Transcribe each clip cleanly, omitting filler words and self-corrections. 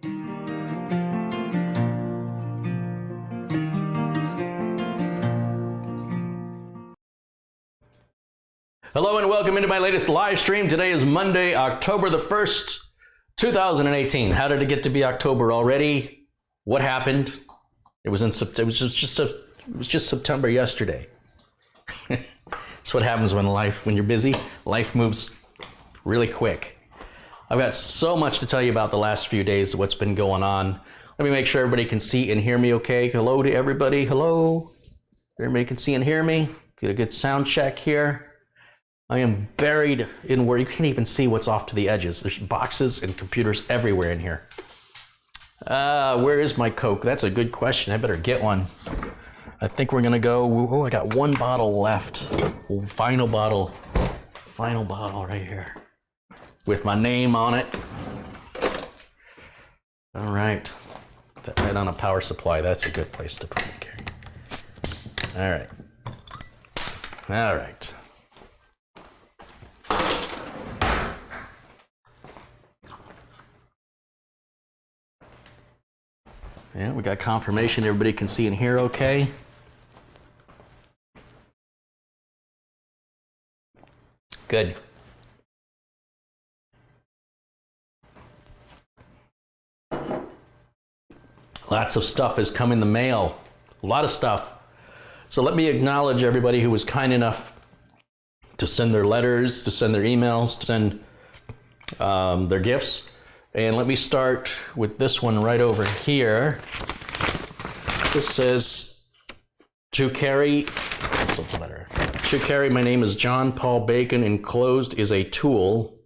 Hello and welcome into my latest live stream. Today is Monday, October the 1st, 2018. How did it get to be October already? What happened? It was just September yesterday. That's what happens when you're busy. Life moves really quick. I've got so much to tell you about the last few days, what's been going on. Let me make sure everybody can see and hear me okay. Hello to everybody. Hello. Everybody can see and hear me. Get a good sound check here. I am buried in where you can't even see what's off to the edges. There's boxes and computers everywhere in here. Where is my Coke? That's a good question. I better get one. I think we're gonna go, oh, I got one bottle left. Final bottle right here. With my name on it. All right, put that right on a power supply. That's a good place to put it, Gary. All right. Yeah, we got confirmation everybody can see and hear okay. Good. Lots of stuff has come in the mail. A lot of stuff. So let me acknowledge everybody who was kind enough to send their letters, to send their emails, to send their gifts. And let me start with this one right over here. This says, to Carrie, my name is John Paul Bacon. Enclosed is a tool.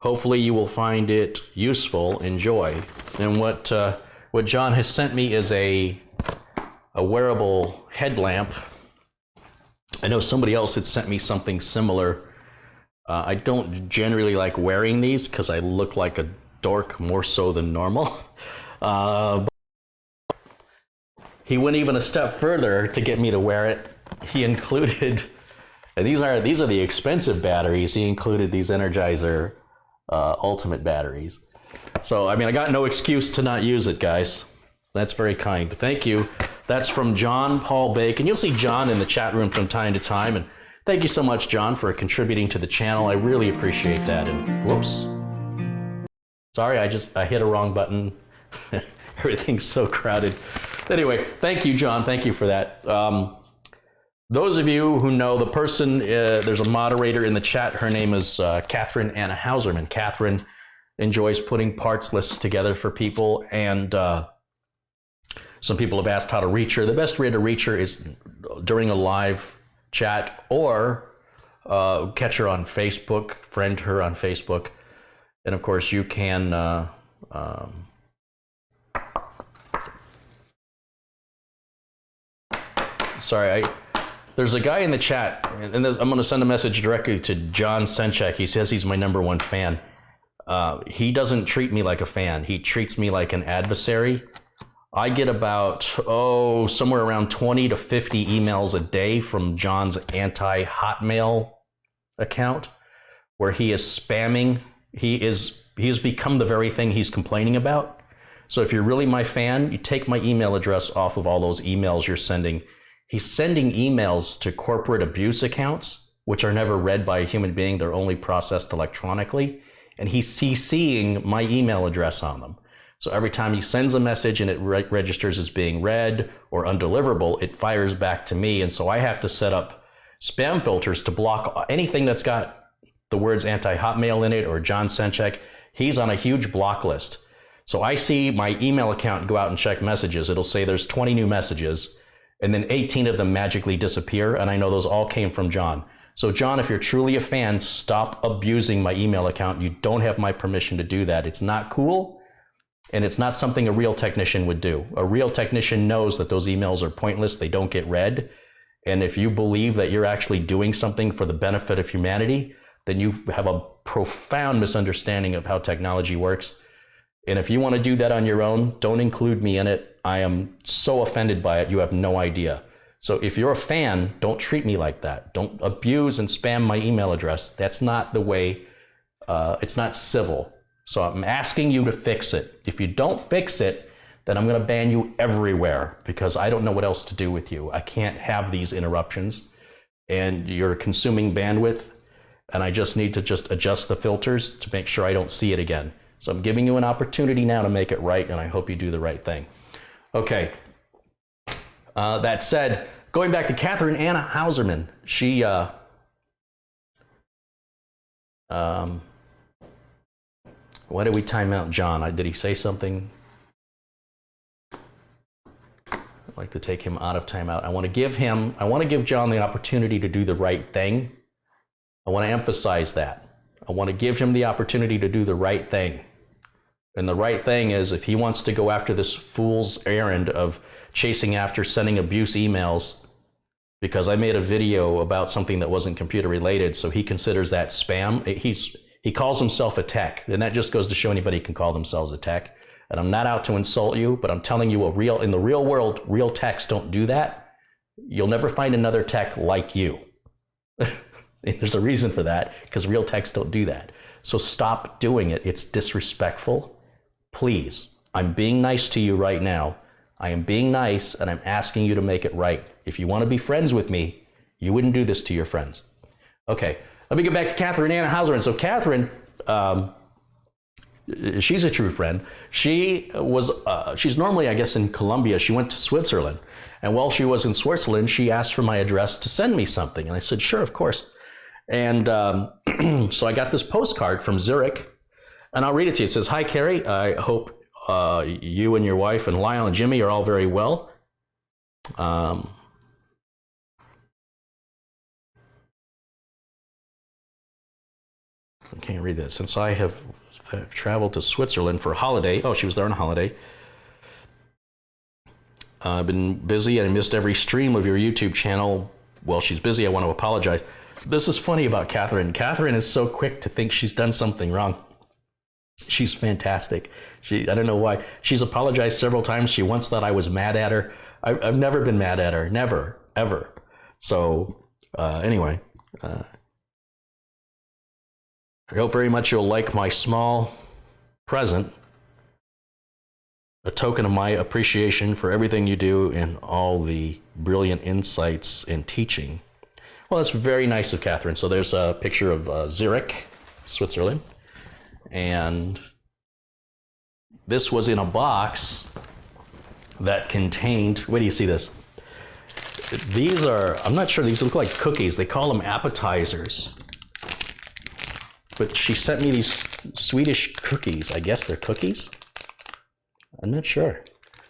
Hopefully you will find it useful. Enjoy. And what John has sent me is a wearable headlamp. I know somebody else had sent me something similar. I don't generally like wearing these because I look like a dork more so than normal. But he went even a step further to get me to wear it. He included, and these are the expensive batteries. He included these Energizer Ultimate batteries. So I mean, I got no excuse to not use it, guys. That's very kind. Thank you. That's from John Paul Bacon. You'll see John in the chat room from time to time, and thank you so much, John, for contributing to the channel. I really appreciate that. And whoops. Sorry, I hit a wrong button. Everything's so crowded. Anyway, thank you, John. Thank you for that. Those of you who know the person, there's a moderator in the chat. Her name is Catherine Anna Hauserman. Catherine enjoys putting parts lists together for people, and some people have asked how to reach her. The best way to reach her is during a live chat, or catch her on Facebook, friend her on Facebook. And of course you can there's a guy in the chat, and I'm going to send a message directly to John Senchek. He says he's my #1 fan. He doesn't treat me like a fan. He treats me like an adversary. I get about, somewhere around 20 to 50 emails a day from John's anti-Hotmail account, where he is spamming. He has become the very thing he's complaining about. So if you're really my fan, you take my email address off of all those emails you're sending. He's sending emails to corporate abuse accounts, which are never read by a human being. They're only processed electronically. And he's CCing my email address on them. So every time he sends a message and it registers as being read or undeliverable, it fires back to me. And so I have to set up spam filters to block anything that's got the words anti-Hotmail in it or John Senchek. He's on a huge block list. So I see my email account go out and check messages. It'll say there's 20 new messages, and then 18 of them magically disappear. And I know those all came from John. So John, if you're truly a fan, stop abusing my email account. You don't have my permission to do that. It's not cool. And it's not something a real technician would do. A real technician knows that those emails are pointless. They don't get read. And if you believe that you're actually doing something for the benefit of humanity, then you have a profound misunderstanding of how technology works. And if you want to do that on your own, don't include me in it. I am so offended by it, you have no idea. So if you're a fan, don't treat me like that. Don't abuse and spam my email address. That's not the way, it's not civil. So I'm asking you to fix it. If you don't fix it, then I'm going to ban you everywhere because I don't know what else to do with you. I can't have these interruptions and you're consuming bandwidth, and I just need to just adjust the filters to make sure I don't see it again. So I'm giving you an opportunity now to make it right, and I hope you do the right thing. Okay. That said, going back to Catherine Anna Hauserman, she why did we time out John? Did he say something? I'd like to take him out of timeout. I want to give John the opportunity to do the right thing. I want to emphasize that. I want to give him the opportunity to do the right thing. And the right thing is, if he wants to go after this fool's errand of chasing after sending abuse emails because I made a video about something that wasn't computer related, so he considers that spam. He calls himself a tech, and that just goes to show anybody can call themselves a tech. And I'm not out to insult you, but I'm telling you, in the real world, real techs don't do that. You'll never find another tech like you. There's a reason for that, because real techs don't do that. So stop doing it. It's disrespectful. Please, I'm being nice to you right now. I am being nice, and I'm asking you to make it right. If you want to be friends with me, you wouldn't do this to your friends. Okay, let me get back to Catherine Anna Hauser. And so Catherine, she's a true friend. She's normally, I guess, in Colombia. She went to Switzerland. And while she was in Switzerland, she asked for my address to send me something. And I said, sure, of course. And so I got this postcard from Zurich. And I'll read it to you. It says, "Hi, Carrie. I hope you and your wife and Lyle and Jimmy are all very well. I can't read that. Since I have traveled to Switzerland for a holiday." Oh, she was there on a holiday. "I've been busy and I missed every stream of your YouTube channel. Well, she's busy. I want to apologize." This is funny about Catherine. Catherine is so quick to think she's done something wrong. She's fantastic. I don't know why. She's apologized several times. She once thought I was mad at her. I've never been mad at her. Never, ever. So anyway, I hope very much you'll like my small present, a token of my appreciation for everything you do and all the brilliant insights and teaching. Well, that's very nice of Catherine. So there's a picture of Zurich, Switzerland. And this was in a box that contained, wait till you see this. These are, I'm not sure, these look like cookies. They call them appetizers. But she sent me these Swedish cookies. I guess they're cookies? I'm not sure.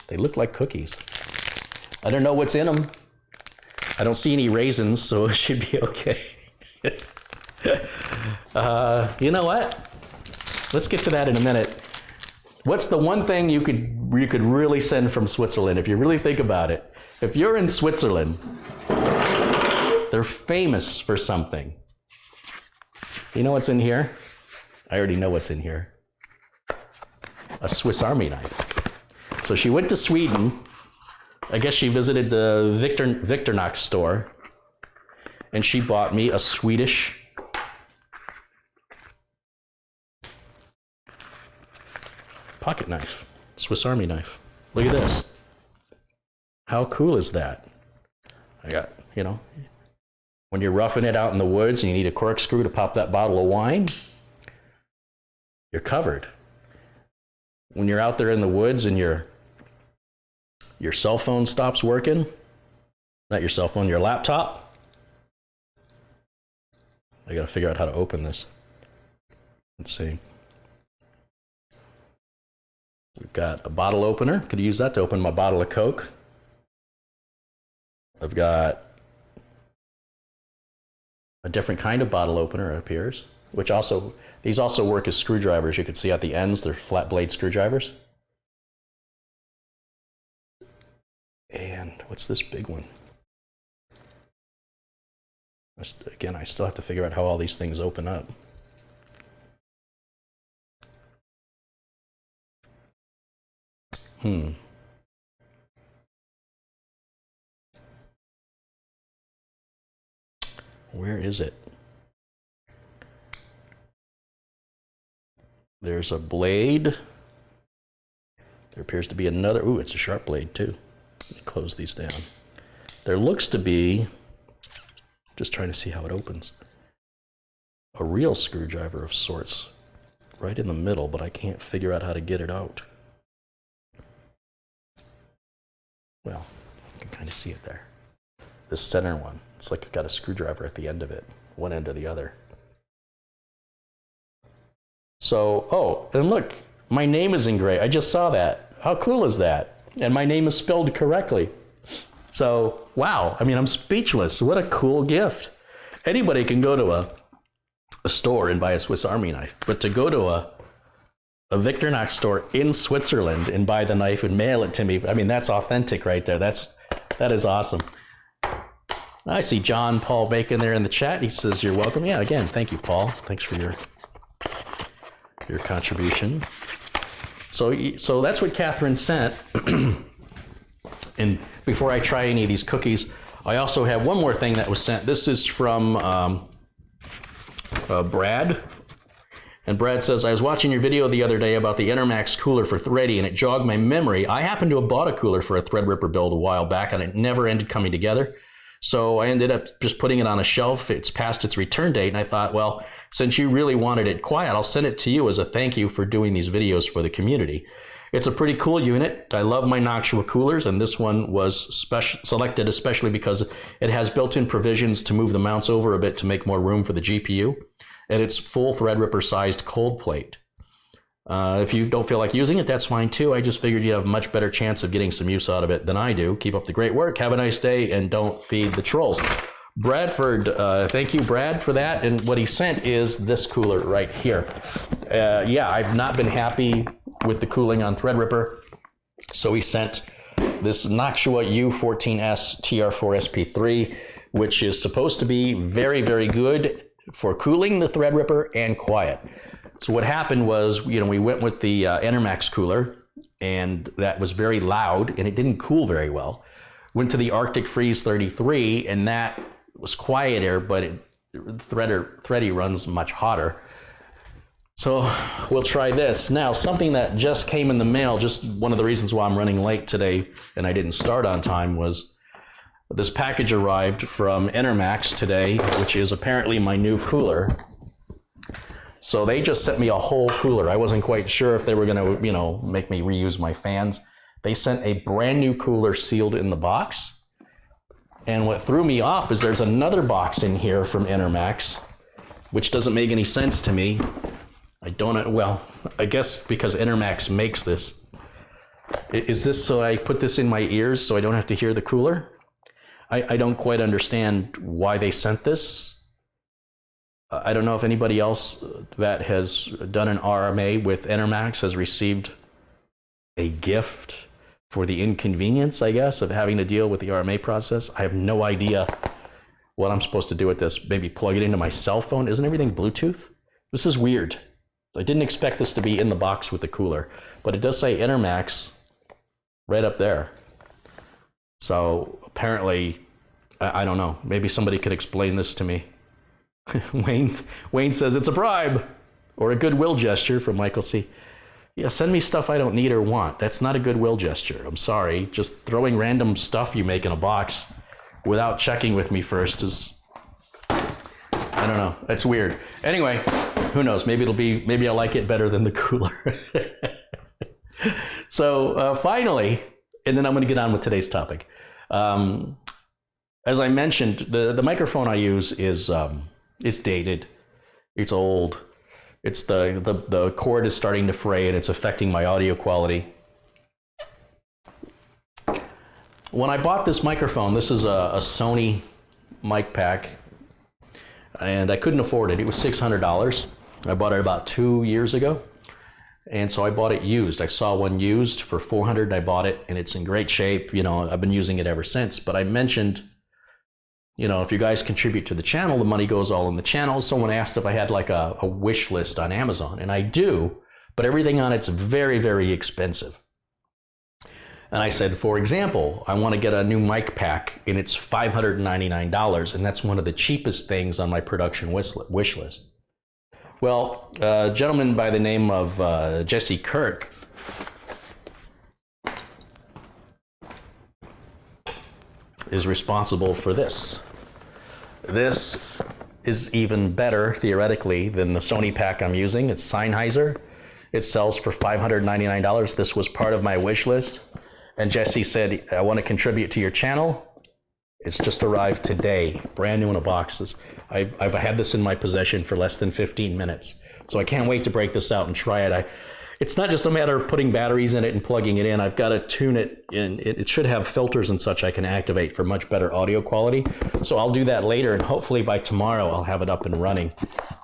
They look like cookies. I don't know what's in them. I don't see any raisins, so it should be okay. You know what? Let's get to that in a minute. What's the one thing you could really send from Switzerland if you really think about it? If you're in Switzerland, they're famous for something. You know what's in here? I already know what's in here. A Swiss Army knife. So she went to Sweden. I guess she visited the Victorinox store, and she bought me a Swedish pocket knife, Swiss Army knife. Look at this. How cool is that? I got, you know, when you're roughing it out in the woods and you need a corkscrew to pop that bottle of wine, you're covered. When you're out there in the woods and your cell phone stops working, not your cell phone, your laptop, I gotta figure out how to open this. Let's see. We've got a bottle opener. Could use that to open my bottle of Coke. I've got a different kind of bottle opener, it appears, which also, these also work as screwdrivers. You can see at the ends, they're flat blade screwdrivers. And what's this big one? Again, I still have to figure out how all these things open up. Where is it? There's a blade. There appears to be another. Ooh, it's a sharp blade too. Let me close these down. There looks to be, just trying to see how it opens, a real screwdriver of sorts right in the middle, but I can't figure out how to get it out. Well, you can kind of see it there. This center one, it's like it got a screwdriver at the end of it, one end or the other. So, oh, and look, my name is engraved. I just saw that. How cool is that? And my name is spelled correctly. So, wow, I mean, I'm speechless. What a cool gift. Anybody can go to a store and buy a Swiss Army knife, but to go to a Victorinox store in Switzerland and buy the knife and mail it to me, I mean, that's authentic right there. That is awesome. I see John Paul Bacon there in the chat. He says, you're welcome. Yeah, again, thank you, Paul. Thanks for your contribution. So that's what Catherine sent. And before I try any of these cookies, I also have one more thing that was sent. This is from Brad. And Brad says, I was watching your video the other day about the Enermax cooler for Thready, and it jogged my memory. I happened to have bought a cooler for a Threadripper build a while back, and it never ended coming together. So I ended up just putting it on a shelf. It's past its return date, and I thought, well, since you really wanted it quiet, I'll send it to you as a thank you for doing these videos for the community. It's a pretty cool unit. I love my Noctua coolers, and this one was selected especially because it has built-in provisions to move the mounts over a bit to make more room for the GPU. And it's full Threadripper sized cold plate. If you don't feel like using it, that's fine too. I just figured you'd have a much better chance of getting some use out of it than I do. Keep up the great work. Have a nice day, and don't feed the trolls. Bradford, thank you, Brad, for that. And what he sent is this cooler right here. Yeah, I've not been happy with the cooling on Threadripper, so he sent this Noctua U14S TR4SP3, which is supposed to be very, very good for cooling the Threadripper and quiet. So what happened was, we went with the Enermax cooler, and that was very loud, and it didn't cool very well. Went to the Arctic Freeze 33, and that was quieter, but Thready runs much hotter. So we'll try this. Now, something that just came in the mail, just one of the reasons why I'm running late today and I didn't start on time, was this package arrived from Enermax today, which is apparently my new cooler. So they just sent me a whole cooler. I wasn't quite sure if they were gonna, make me reuse my fans. They sent a brand new cooler sealed in the box. And what threw me off is there's another box in here from Enermax, which doesn't make any sense to me. I guess because Enermax makes this. Is this so I put this in my ears so I don't have to hear the cooler? I don't quite understand why they sent this. I don't know if anybody else that has done an RMA with Enermax has received a gift for the inconvenience, I guess, of having to deal with the RMA process. I have no idea what I'm supposed to do with this. Maybe plug it into my cell phone. Isn't everything Bluetooth? This is weird. I didn't expect this to be in the box with the cooler, but it does say Enermax right up there. So apparently, I don't know. Maybe somebody could explain this to me. Wayne says it's a bribe or a goodwill gesture from Michael C. Yeah, send me stuff I don't need or want. That's not a goodwill gesture. I'm sorry. Just throwing random stuff you make in a box without checking with me first is, I don't know. It's weird. Anyway, who knows? Maybe I'll like it better than the cooler. So finally, and then I'm going to get on with today's topic. As I mentioned, the microphone I use is dated. It's old. It's the cord is starting to fray and it's affecting my audio quality. When I bought this microphone, this is a Sony mic pack, and I couldn't afford it. It was $600. I bought it about 2 years ago, and so I bought it used. I saw one used for $400, and I bought it, and it's in great shape. I've been using it ever since. But I mentioned, if you guys contribute to the channel, the money goes all in the channel. Someone asked if I had like a wish list on Amazon, and I do, but everything on it's very, very expensive. And I said, for example, I want to get a new mic pack, and it's $599, and that's one of the cheapest things on my production wish list. Well, a gentleman by the name of Jesse Kirk is responsible for this. This is even better, theoretically, than the Sony pack I'm using. It's Sennheiser. It sells for $599. This was part of my wish list. And Jesse said, I want to contribute to your channel. It's just arrived today, brand new in a box. I've had this in my possession for less than 15 minutes. So I can't wait to break this out and try it. It's not just a matter of putting batteries in it and plugging it in. I've got to tune it, and it should have filters and such I can activate for much better audio quality. So I'll do that later, and hopefully by tomorrow I'll have it up and running.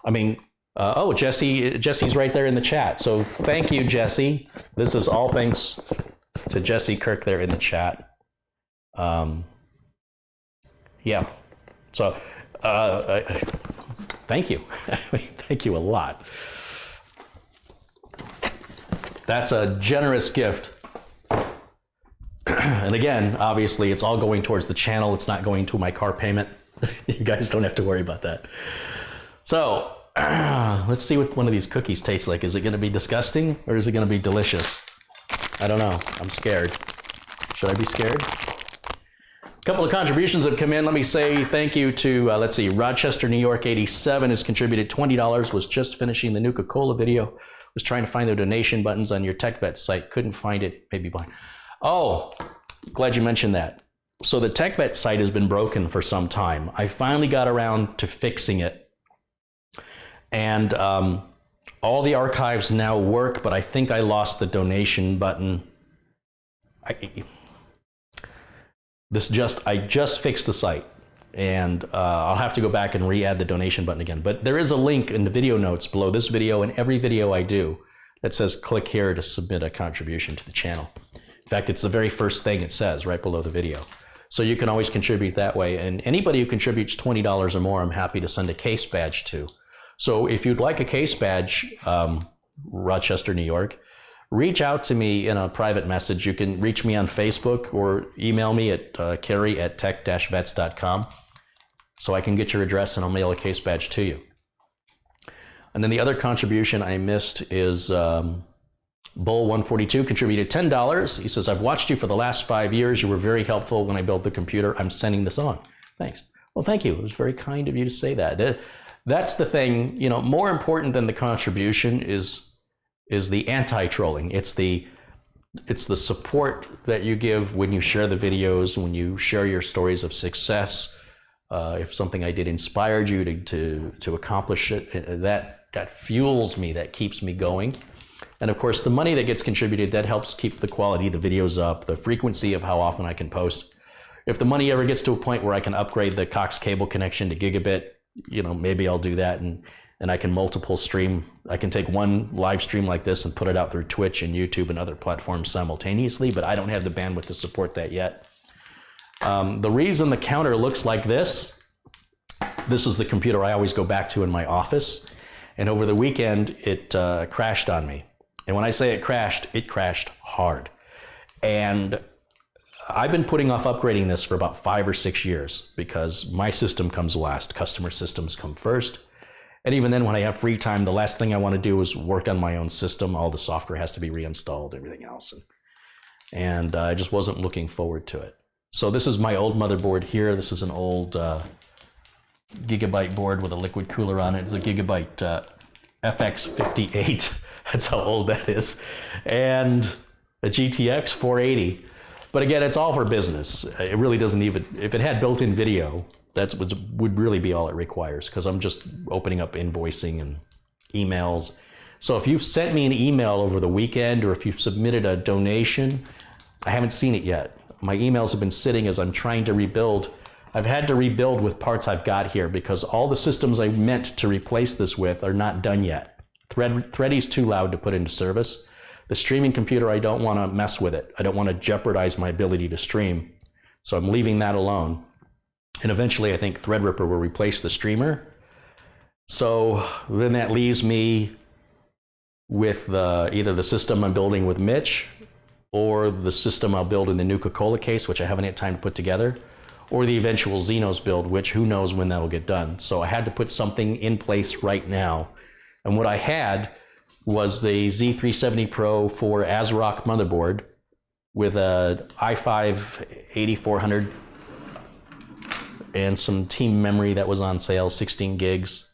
I mean, oh, Jesse's right there in the chat. So thank you, Jesse. This is all thanks to Jesse Kirk there in the chat. Yeah. So thank you. Thank you a lot. That's a generous gift. And again, obviously, it's all going towards the channel. It's not going to my car payment. You guys don't have to worry about that. So let's see what one of these cookies tastes like. Is it going to be disgusting or is it going to be delicious? I don't know. I'm scared. Should I be scared? A couple of contributions have come in. Let me say thank you to, let's see, Rochester, New York 87 has contributed $20, was just finishing the Nuka-Cola video, was trying to find the donation buttons on your TechVet site, couldn't find it, maybe blind. Oh, glad you mentioned that. So the TechVet site has been broken for some time. I finally got around to fixing it. And all the archives now work, but I think I lost the donation button. I just fixed the site, and I'll have to go back and re-add the donation button again. But there is a link in the video notes below this video and every video I do that says click here to submit a contribution to the channel. In fact, it's the very first thing it says right below the video. So you can always contribute that way. And anybody who contributes $20 or more, I'm happy to send a case badge to. So if you'd like a case badge, Rochester, New York, reach out to me in a private message. You can reach me on Facebook or email me at car-ey-lyst.com so I can get your address and I'll mail a case badge to you. And then the other contribution I missed is Bull142 contributed $10. He says, I've watched you for the last 5 years. You were very helpful when I built the computer. I'm sending this on. Thanks. Well, thank you. It was very kind of you to say that. That's the thing, you know, more important than the contribution is the anti-trolling. It's the support that you give when you share the videos, when you share your stories of success. If something I did inspired you to accomplish it, that fuels me, that keeps me going. And of course, the money that gets contributed, that helps keep the quality of the videos up, the frequency of how often I can post. If the money ever gets to a point where I can upgrade the Cox cable connection to gigabit, you know, maybe I'll do that, and I can multiple stream. I can take one live stream like this and put it out through Twitch and YouTube and other platforms simultaneously, but I don't have the bandwidth to support that yet. The reason the counter looks like this is the computer I always go back to in my office. And over the weekend, it crashed on me. And when I say it crashed hard. And I've been putting off upgrading this for about 5 or 6 years because my system comes last. Customer systems come first. And even then, when I have free time, the last thing I want to do is work on my own system. All the software has to be reinstalled, everything else. And I just wasn't looking forward to it. So this is my old motherboard here. This is an old Gigabyte board with a liquid cooler on it. It's a Gigabyte FX58. That's how old that is. And a GTX 480. But again, it's all for business. It really doesn't even, if it had built-in video, that would really be all it requires, because I'm just opening up invoicing and emails. So if you've sent me an email over the weekend, or if you've submitted a donation, I haven't seen it yet. My emails have been sitting as I'm trying to rebuild. I've had to rebuild with parts I've got here because all the systems I meant to replace this with are not done yet. Thready's too loud to put into service. The streaming computer, I don't want to mess with it. I don't want to jeopardize my ability to stream. So I'm leaving that alone. And eventually I think Threadripper will replace the streamer. So then that leaves me with either the system I'm building with Mitch, or the system I'll build in the Nuka-Cola case, which I haven't had time to put together, or the eventual Xenos build, which who knows when that'll get done. So I had to put something in place right now And what I had was the Z370 Pro for ASRock motherboard with a i5 8400 and some team memory that was on sale, 16 gigs,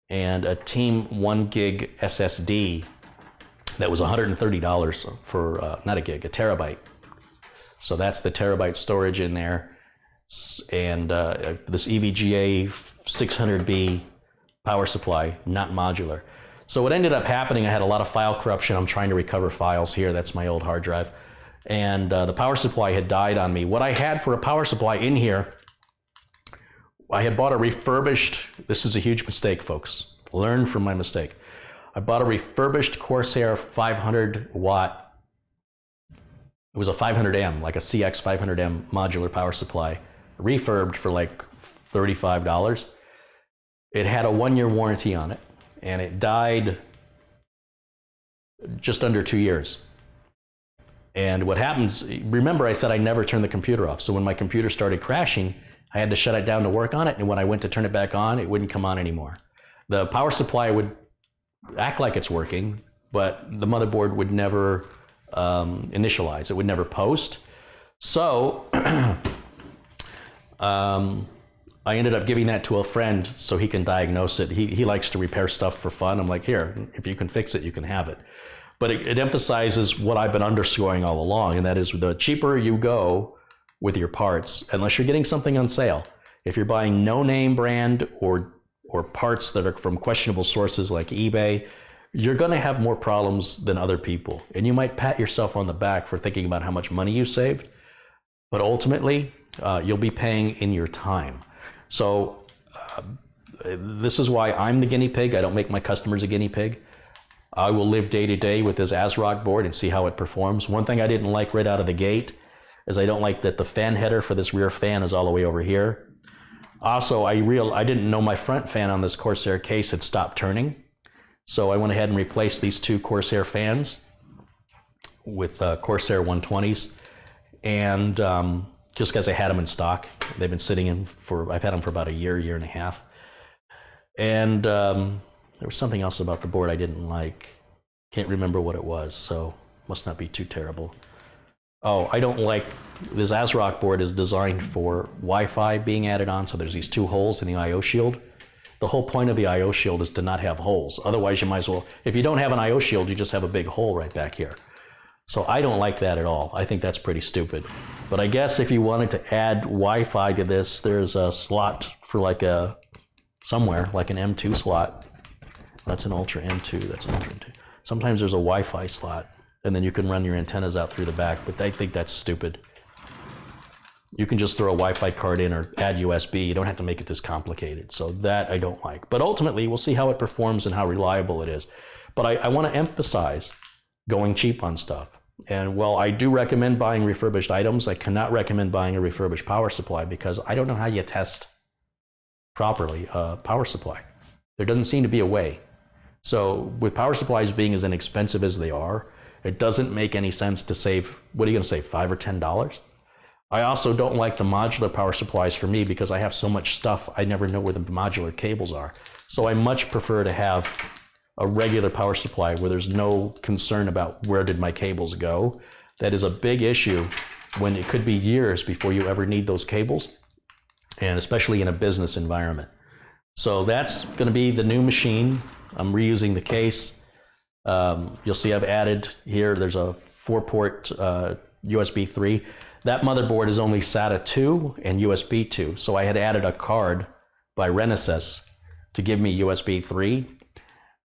and a team 1 gig SSD that was $130 for, not a gig, a terabyte. So that's the terabyte storage in there. And this EVGA 600B power supply, not modular. So what ended up happening, I had a lot of file corruption. I'm trying to recover files here. That's my old hard drive. And the power supply had died on me. What I had for a power supply in here, I had bought a refurbished, this is a huge mistake, folks. Learn from my mistake. I bought a refurbished Corsair 500 watt. It was a 500M, like a CX 500M modular power supply, refurbed for like $35. It had a 1-year warranty on it, and it died just under 2 years. And what happens, remember I said I never turned the computer off. So when my computer started crashing, I had to shut it down to work on it. And when I went to turn it back on, it wouldn't come on anymore. The power supply would act like it's working, but the motherboard would never initialize. It would never post. So I ended up giving that to a friend so he can diagnose it. He likes to repair stuff for fun. I'm like, here, if you can fix it, you can have it. But it emphasizes what I've been underscoring all along, and that is the cheaper you go with your parts, unless you're getting something on sale. If you're buying no name brand or parts that are from questionable sources like eBay, you're going to have more problems than other people. And you might pat yourself on the back for thinking about how much money you saved, but ultimately you'll be paying in your time. So this is why I'm the guinea pig. I don't make my customers a guinea pig. I will live day to day with this ASRock board and see how it performs. One thing I didn't like right out of the gate is I don't like that the fan header for this rear fan is all the way over here. Also, I didn't know my front fan on this Corsair case had stopped turning. So I went ahead and replaced these two Corsair fans with Corsair 120s. And just because I had them in stock. They've been sitting in I've had them for about a year and a half. And there was something else about the board I didn't like. Can't remember what it was, so must not be too terrible. Oh, I don't like, this ASRock board is designed for Wi-Fi being added on, so there's these two holes in the I/O shield. The whole point of the I/O shield is to not have holes. Otherwise, you might as well, if you don't have an I/O shield, you just have a big hole right back here. So I don't like that at all. I think that's pretty stupid. But I guess if you wanted to add Wi-Fi to this, there's a slot for like somewhere, like an M2 slot. That's an Ultra M2, that's an Ultra M2. Sometimes there's a Wi-Fi slot, and then you can run your antennas out through the back, but I think that's stupid. You can just throw a Wi-Fi card in or add USB. You don't have to make it this complicated. So that I don't like. But ultimately, we'll see how it performs and how reliable it is. But I want to emphasize going cheap on stuff. And while I do recommend buying refurbished items, I cannot recommend buying a refurbished power supply because I don't know how you test properly a power supply. There doesn't seem to be a way. So with power supplies being as inexpensive as they are, it doesn't make any sense to save, what are you going to say, $5 or $10? I also don't like the modular power supplies for me because I have so much stuff, I never know where the modular cables are. So I much prefer to have a regular power supply where there's no concern about where did my cables go. That is a big issue when it could be years before you ever need those cables, and especially in a business environment. So that's going to be the new machine. I'm reusing the case. You'll see I've added here, there's a 4-port USB 3. That motherboard is only SATA 2 and USB 2. So I had added a card by Renesas to give me USB 3.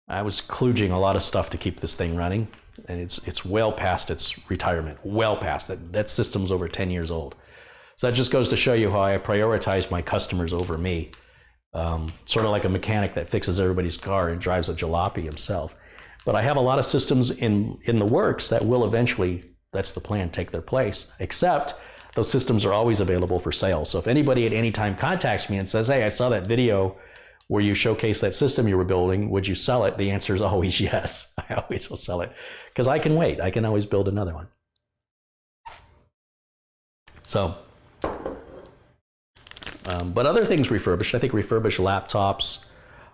I was kludging a lot of stuff to keep this thing running, and it's well past its retirement, well past it. That system's over 10 years old. So that just goes to show you how I prioritize my customers over me. Sort of like a mechanic that fixes everybody's car and drives a jalopy himself. But I have a lot of systems in the works that will eventually, that's the plan, take their place, except those systems are always available for sale. So if anybody at any time contacts me and says, hey, I saw that video where you showcase that system you were building, would you sell it? The answer is always yes. I always will sell it because I can wait. I can always build another one. So, but other things refurbished, I think refurbished laptops.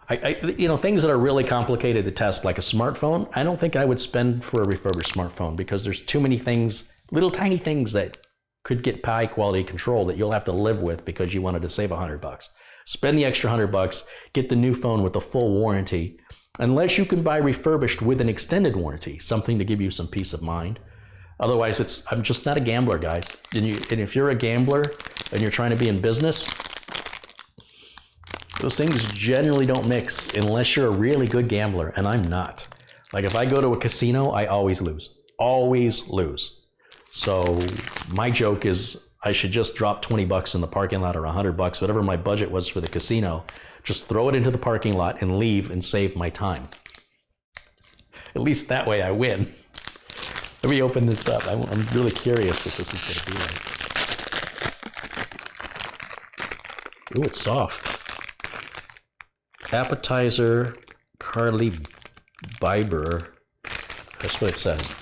Things that are really complicated to test, like a smartphone, I don't think I would spend for a refurbished smartphone because there's too many things, little tiny things that could get high quality control that you'll have to live with because you wanted to save $100. Spend the extra $100, get the new phone with the full warranty, unless you can buy refurbished with an extended warranty, something to give you some peace of mind. Otherwise, I'm just not a gambler, guys. And if you're a gambler and you're trying to be in business, those things generally don't mix unless you're a really good gambler, and I'm not. Like if I go to a casino, I always lose. Always lose. So my joke is I should just drop 20 bucks in the parking lot or 100 bucks, whatever my budget was for the casino, just throw it into the parking lot and leave and save my time. At least that way I win. Let me open this up. I'm really curious what this is going to be like. Ooh, it's soft. Appetizer, car-ey-lyst. That's what it says.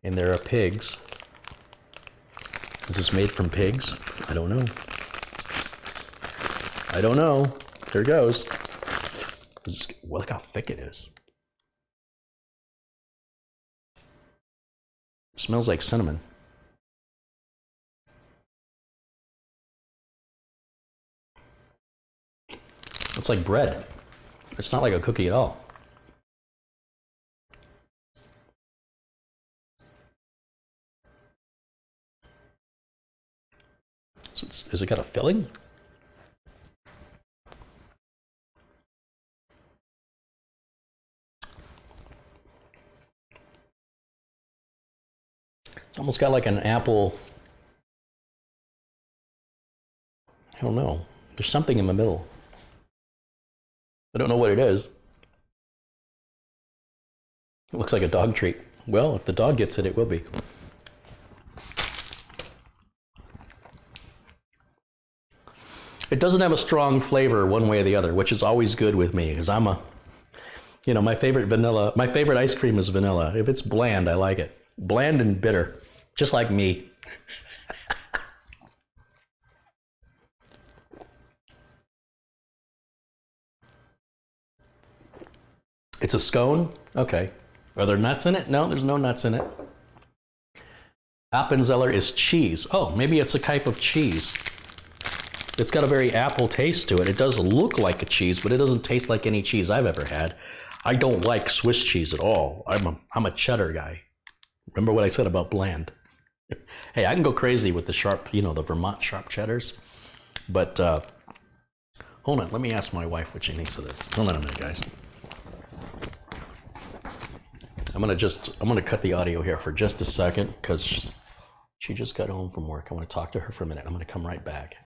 And there are pigs. Is this made from pigs? I don't know. I don't know. There it goes. Well, look how thick it is. It smells like cinnamon. It's like bread. It's not like a cookie at all. So is it got a filling? It's almost got like an apple. I don't know. There's something in the middle. I don't know what it is. It looks like a dog treat. Well, if the dog gets it, it will be. It doesn't have a strong flavor one way or the other, which is always good with me because I'm my favorite ice cream is vanilla. If it's bland, I like it. Bland and bitter, just like me. It's a scone? Okay. Are there nuts in it? No, there's no nuts in it. Appenzeller is cheese. Oh, maybe it's a type of cheese. It's got a very apple taste to it. It does look like a cheese, but it doesn't taste like any cheese I've ever had. I don't like Swiss cheese at all. I'm a cheddar guy. Remember what I said about bland? Hey, I can go crazy with the sharp, the Vermont sharp cheddars. But hold on, let me ask my wife what she thinks of this. Hold on a minute, guys. I'm gonna cut the audio here for just a second because she just got home from work. I want to talk to her for a minute. I'm gonna come right back.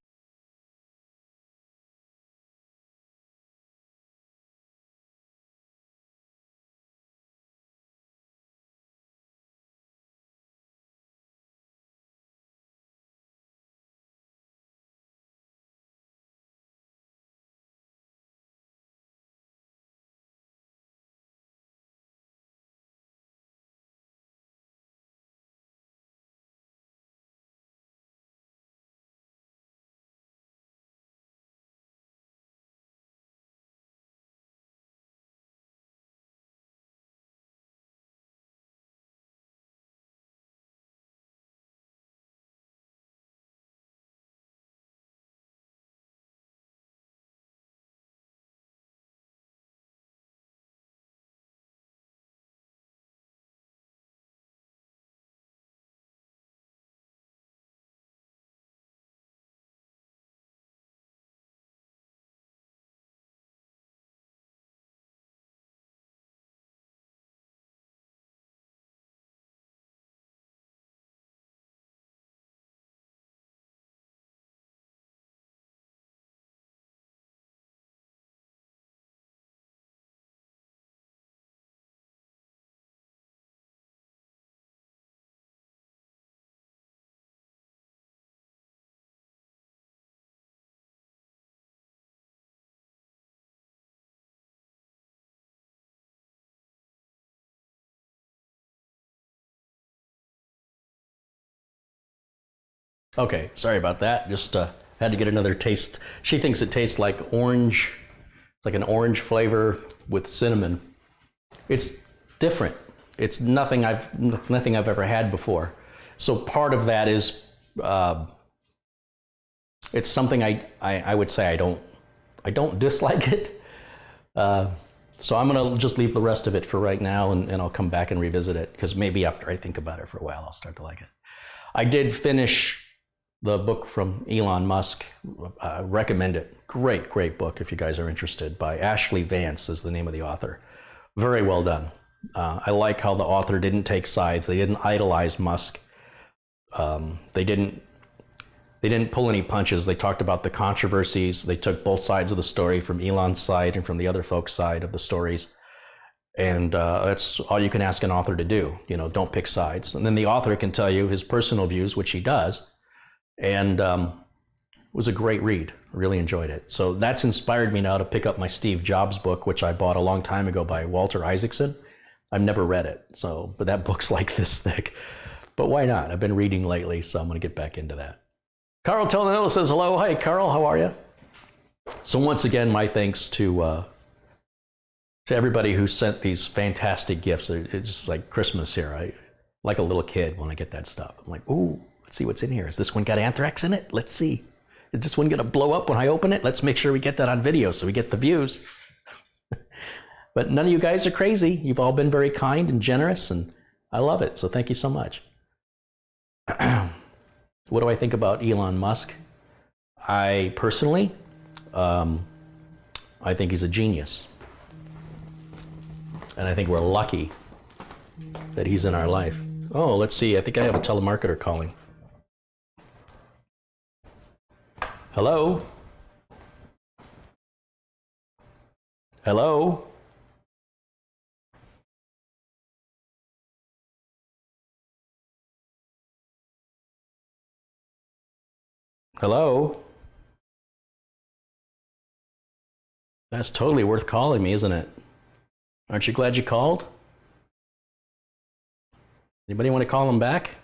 Okay, sorry about that. Just had to get another taste. She thinks it tastes like orange, like an orange flavor with cinnamon. It's different. It's nothing I've ever had before. So part of that is it's something I would say I don't dislike it. So I'm gonna just leave the rest of it for right now, and I'll come back and revisit it, because maybe after I think about it for a while, I'll start to like it. I did finish the book from Elon Musk. Recommend it. Great book if you guys are interested. By Ashley Vance is the name of the author. Very well done. I like how the author didn't take sides. They didn't idolize Musk. They didn't pull any punches. They talked about the controversies. They took both sides of the story, from Elon's side and from the other folks' side of the stories. And that's all you can ask an author to do. You know, don't pick sides. And then the author can tell you his personal views, which he does. And it was a great read. Really enjoyed it. So that's inspired me now to pick up my Steve Jobs book, which I bought a long time ago by Walter Isaacson. I've never read it, but that book's like this thick. But why not? I've been reading lately, so I'm going to get back into that. Carl Telenilla says hello. Hi, Carl. How are you? So once again, my thanks to everybody who sent these fantastic gifts. It's just like Christmas here. I like a little kid when I get that stuff. I'm like, ooh, let's see what's in here. Is this one got anthrax in it? Let's see. Is this one going to blow up when I open it? Let's make sure we get that on video so we get the views. But none of you guys are crazy. You've all been very kind and generous, and I love it. So thank you so much. What do I think about Elon Musk? I personally, I think he's a genius. And I think we're lucky that he's in our life. Oh, let's see. I think I have a telemarketer calling. Hello? Hello? Hello? That's totally worth calling me, isn't it? Aren't you glad you called? Anybody want to call him back?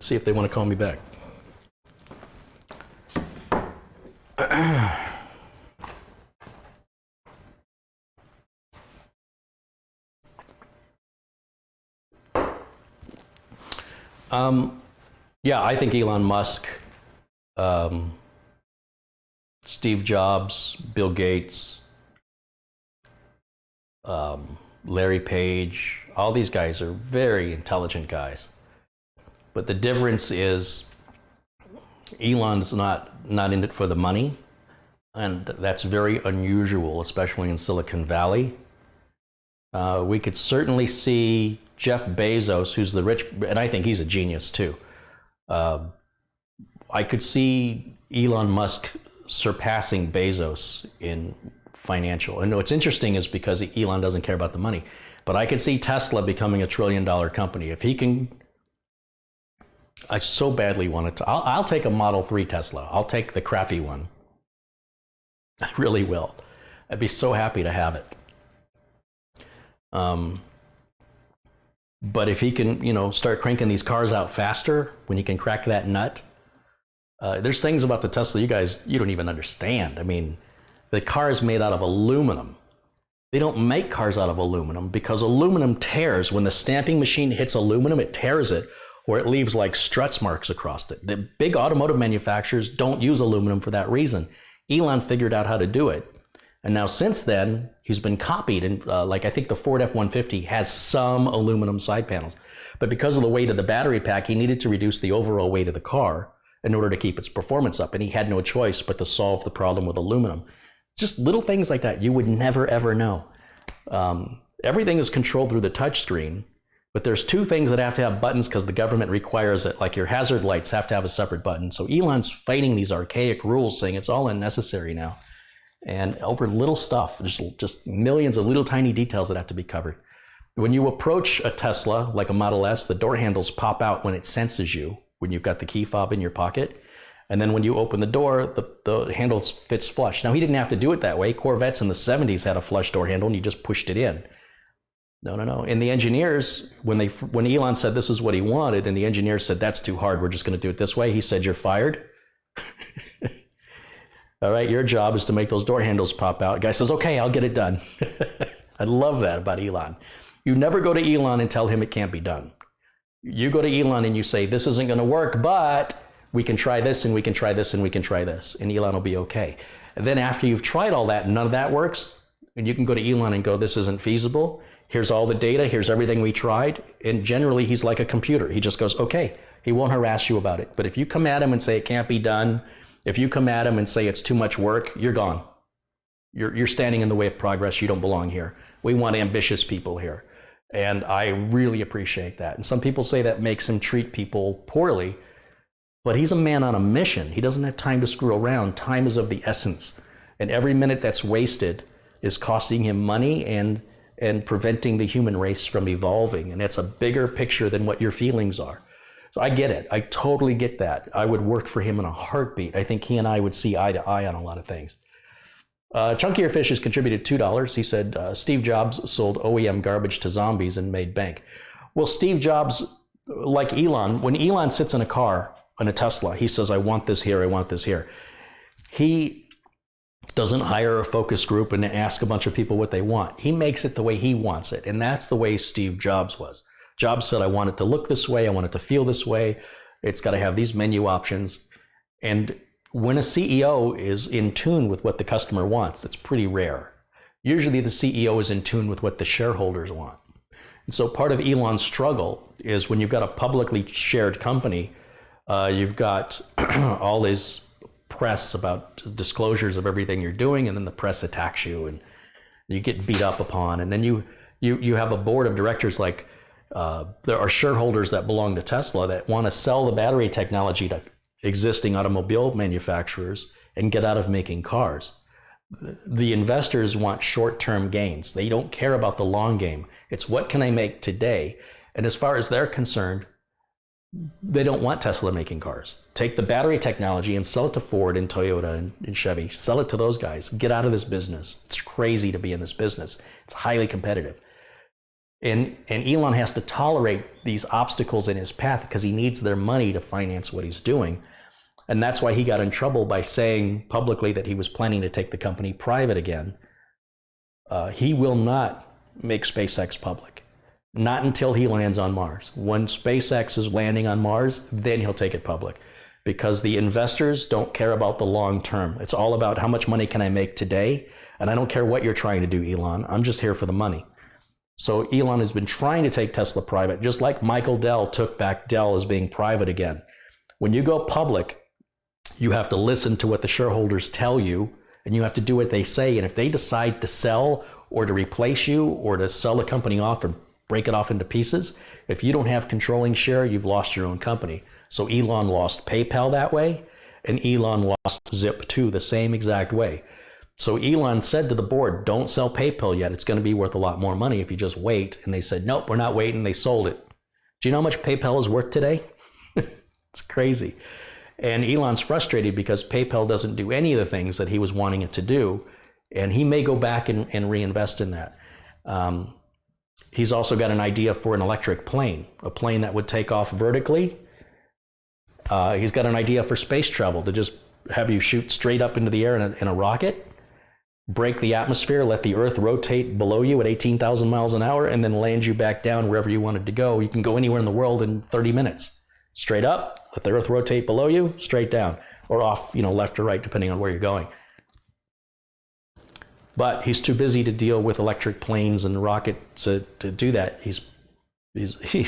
See if they want to call me back. Yeah, I think Elon Musk, Steve Jobs, Bill Gates, Larry Page, all these guys are very intelligent guys. But the difference is Elon's not in it for the money, and that's very unusual, especially in Silicon Valley. We could certainly see Jeff Bezos, who's the rich, and I think he's a genius too. I could see Elon Musk surpassing Bezos in financial. And what's interesting is because Elon doesn't care about the money, but I could see Tesla becoming $1 trillion company. If he can, I so badly want it to. I'll take a Model 3 Tesla. I'll take the crappy one. I really will. I'd be so happy to have it. But if he can, start cranking these cars out faster, when he can crack that nut, there's things about the Tesla you don't even understand. I mean, the car is made out of aluminum. They don't make cars out of aluminum because aluminum tears. When the stamping machine hits aluminum, it tears it, or it leaves like struts marks across it. The big automotive manufacturers don't use aluminum for that reason. Elon figured out how to do it. And now since then, he's been copied. And like I think the Ford F-150 has some aluminum side panels. But because of the weight of the battery pack, he needed to reduce the overall weight of the car in order to keep its performance up. And he had no choice but to solve the problem with aluminum. Just little things like that you would never, ever know. Everything is controlled through the touch screen. But there's two things that have to have buttons because the government requires it. Like your hazard lights have to have a separate button. So Elon's fighting these archaic rules, saying it's all unnecessary now. And over little stuff, just millions of little tiny details that have to be covered. When you approach a Tesla, like a Model S, the door handles pop out when it senses you, when you've got the key fob in your pocket. And then when you open the door, the handle fits flush. Now, he didn't have to do it that way. Corvettes in the 70s had a flush door handle and you just pushed it in. No, no, no. And the engineers, when Elon said this is what he wanted, and the engineers said that's too hard, we're just going to do it this way. He said, you're fired. All right, your job is to make those door handles pop out. The guy says, okay, I'll get it done. I love that about Elon. You never go to Elon and tell him it can't be done. You go to Elon and you say, this isn't going to work, but we can try this and we can try this and we can try this. And Elon will be okay. And then after you've tried all that and none of that works, and you can go to Elon and go, this isn't feasible. Here's all the data. Here's everything we tried. And generally, he's like a computer. He just goes, okay. He won't harass you about it. But if you come at him and say it can't be done, if you come at him and say it's too much work, you're gone. You're standing in the way of progress. You don't belong here. We want ambitious people here. And I really appreciate that. And some people say that makes him treat people poorly, but he's a man on a mission. He doesn't have time to screw around. Time is of the essence. And every minute that's wasted is costing him money and preventing the human race from evolving. And it's a bigger picture than what your feelings are. So I get it. I totally get that. I would work for him in a heartbeat. I think he and I would see eye to eye on a lot of things. Chunkier Fish has contributed $2. He said, Steve Jobs sold OEM garbage to zombies and made bank. Well, Steve Jobs, like Elon, when Elon sits in a car, in a Tesla, he says, I want this here, I want this here. He doesn't hire a focus group and ask a bunch of people what they want. He makes it the way he wants it. And that's the way Steve Jobs was. Jobs said, I want it to look this way. I want it to feel this way. It's got to have these menu options. And when a CEO is in tune with what the customer wants, that's pretty rare. Usually the CEO is in tune with what the shareholders want. And so part of Elon's struggle is when you've got a publicly shared company, you've got all this press about disclosures of everything you're doing, and then the press attacks you and you get beat up upon. And then you have a board of directors like there are shareholders that belong to Tesla that want to sell the battery technology to existing automobile manufacturers and get out of making cars. The investors want short-term gains. They don't care about the long game. It's what can I make today? And as far as they're concerned, they don't want Tesla making cars. Take the battery technology and sell it to Ford and Toyota and Chevy. Sell it to those guys. Get out of this business. It's crazy to be in this business. It's highly competitive. And Elon has to tolerate these obstacles in his path because he needs their money to finance what he's doing. And that's why he got in trouble by saying publicly that he was planning to take the company private again. He will not make SpaceX public. Not until he lands on Mars. When SpaceX is landing on Mars, then he'll take it public. Because the investors don't care about the long term. It's all about how much money can I make today? And I don't care what you're trying to do, Elon. I'm just here for the money. So Elon has been trying to take Tesla private, just like Michael Dell took back Dell as being private again. When you go public, you have to listen to what the shareholders tell you, and you have to do what they say. And if they decide to sell or to replace you or to sell the company off and break it off into pieces, if you don't have controlling share, you've lost your own company. So Elon lost PayPal that way, and Elon lost Zip2 the same exact way. So Elon said to the board, don't sell PayPal yet. It's going to be worth a lot more money if you just wait. And they said, nope, we're not waiting. They sold it. Do you know how much PayPal is worth today? It's crazy. And Elon's frustrated because PayPal doesn't do any of the things that he was wanting it to do. And he may go back and reinvest in that. He's also got an idea for an electric plane, a plane that would take off vertically. He's got an idea for space travel to just have you shoot straight up into the air in a rocket, break the atmosphere, let the Earth rotate below you at 18,000 miles an hour, and then land you back down wherever you wanted to go. You can go anywhere in the world in 30 minutes. Straight up, let the Earth rotate below you, straight down, or off, left or right, depending on where you're going. But he's too busy to deal with electric planes and rockets to do that. He's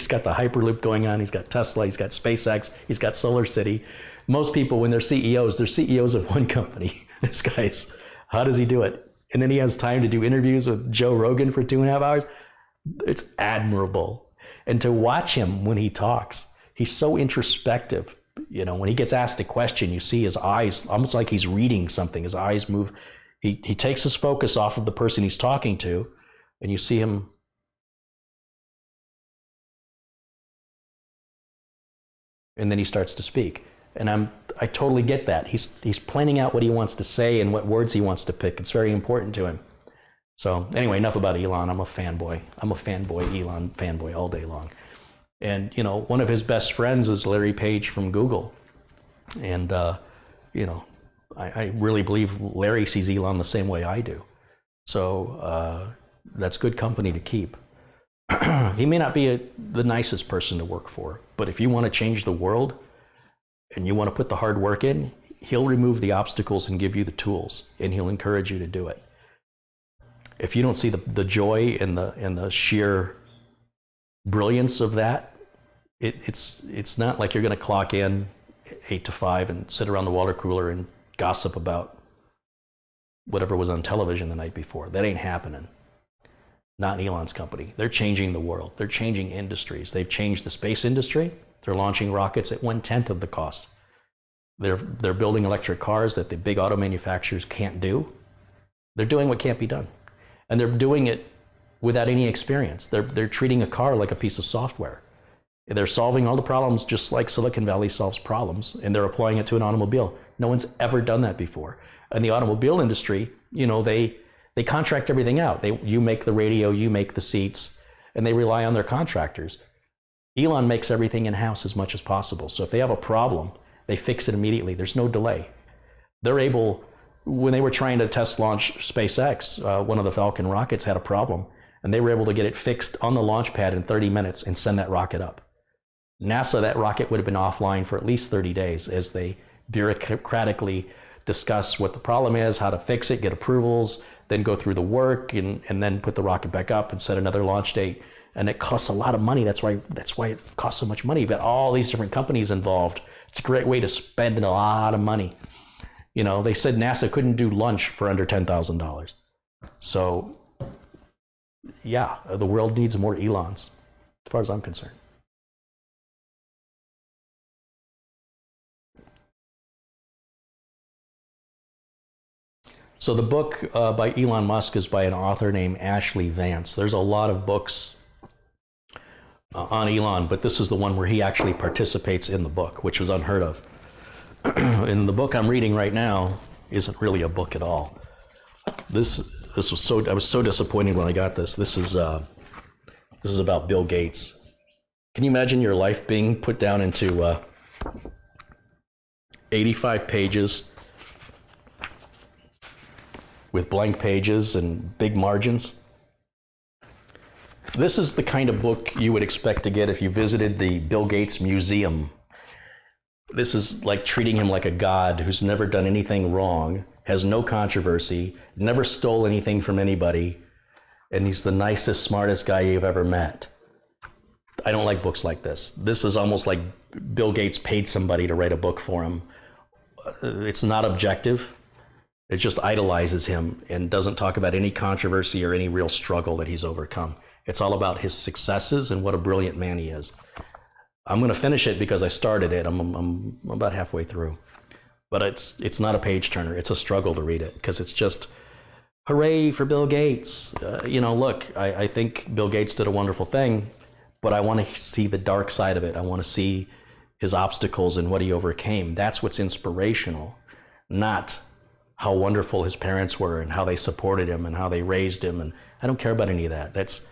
got the Hyperloop going on. He's got Tesla. He's got SpaceX. He's got Solar City. Most people, when they're CEOs of one company. This guy's, how does he do it? And then he has time to do interviews with Joe Rogan for 2.5 hours. It's admirable. And to watch him when he talks, he's so introspective. When he gets asked a question, you see his eyes, almost like he's reading something. His eyes move. He takes his focus off of the person he's talking to, and you see him. And then he starts to speak. And I totally get that. He's planning out what he wants to say and what words he wants to pick. It's very important to him. So anyway, enough about Elon. I'm a fanboy. I'm a fanboy, Elon fanboy all day long. And, you know, one of his best friends is Larry Page from Google. And, you know, I really believe Larry sees Elon the same way I do. So that's good company to keep. He may not be the nicest person to work for, but if you want to change the world and you want to put the hard work in, he'll remove the obstacles and give you the tools, and he'll encourage you to do it. If you don't see the joy and the sheer brilliance of that, it's not like you're going to clock in 8 to 5 and sit around the water cooler and gossip about whatever was on television the night before. That ain't happening. Not in Elon's company. They're changing the world. They're changing industries. They've changed the space industry. They're launching rockets at 1/10 of the cost. They're building electric cars that the big auto manufacturers can't do. They're doing what can't be done. And they're doing it without any experience. They're treating a car like a piece of software. They're solving all the problems just like Silicon Valley solves problems, and they're applying it to an automobile. No one's ever done that before. And the automobile industry, you know, they contract everything out. You make the radio, you make the seats, and they rely on their contractors. Elon makes everything in-house as much as possible. So if they have a problem, they fix it immediately. There's no delay. They're able, when they were trying to test launch SpaceX, one of the Falcon rockets had a problem, and they were able to get it fixed on the launch pad in 30 minutes and send that rocket up. NASA, that rocket would have been offline for at least 30 days as they bureaucratically discuss what the problem is, how to fix it, get approvals, then go through the work and then put the rocket back up and set another launch date. And it costs a lot of money. That's why it costs so much money. You've got all these different companies involved. It's a great way to spend a lot of money. You know, they said NASA couldn't do lunch for under $10,000. So yeah, the world needs more Elons, as far as I'm concerned. So the book by Elon Musk is by an author named Ashley Vance. There's a lot of books on Elon, but this is the one where he actually participates in the book, which was unheard of. And the book I'm reading right now isn't really a book at all. This was I was so disappointed when I got this. This is about Bill Gates. Can you imagine your life being put down into 85 pages with blank pages and big margins? This is the kind of book you would expect to get if you visited the Bill Gates Museum. This is like treating him like a god who's never done anything wrong, has no controversy, never stole anything from anybody, and he's the nicest, smartest guy you've ever met. I don't like books like this. This is almost like Bill Gates paid somebody to write a book for him. It's not objective. It just idolizes him and doesn't talk about any controversy or any real struggle that he's overcome. It's all about his successes and what a brilliant man he is. I'm going to finish it because I started it. I'm about halfway through. But it's not a page turner. It's a struggle to read it because it's just, hooray for Bill Gates. You know, look, I think Bill Gates did a wonderful thing, but I want to see the dark side of it. I want to see his obstacles and what he overcame. That's what's inspirational, not how wonderful his parents were and how they supported him and how they raised him. And I don't care about any of that. That's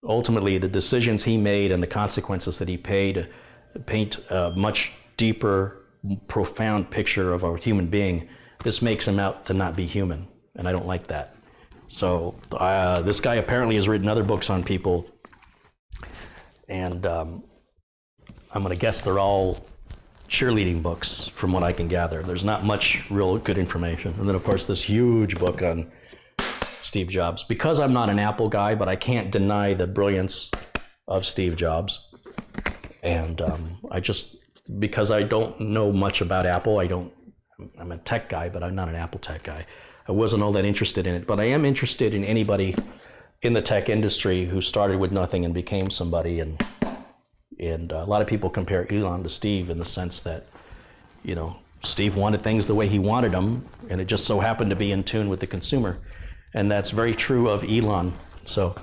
ultimately the decisions he made and the consequences that he paid to paint a much deeper, profound picture of a human being. This makes him out to not be human, and I don't like that. So this guy apparently has written other books on people, and I'm going to guess they're all cheerleading books from what I can gather. There's not much real good information. And then of course this huge book on Steve Jobs. Because I'm not an Apple guy, but I can't deny the brilliance of Steve Jobs. And because I don't know much about Apple, I'm a tech guy, but I'm not an Apple tech guy. I wasn't all that interested in it, but I am interested in anybody in the tech industry who started with nothing and became somebody. And a lot of people compare Elon to Steve in the sense that, you know, Steve wanted things the way he wanted them, and it just so happened to be in tune with the consumer. And that's very true of Elon. So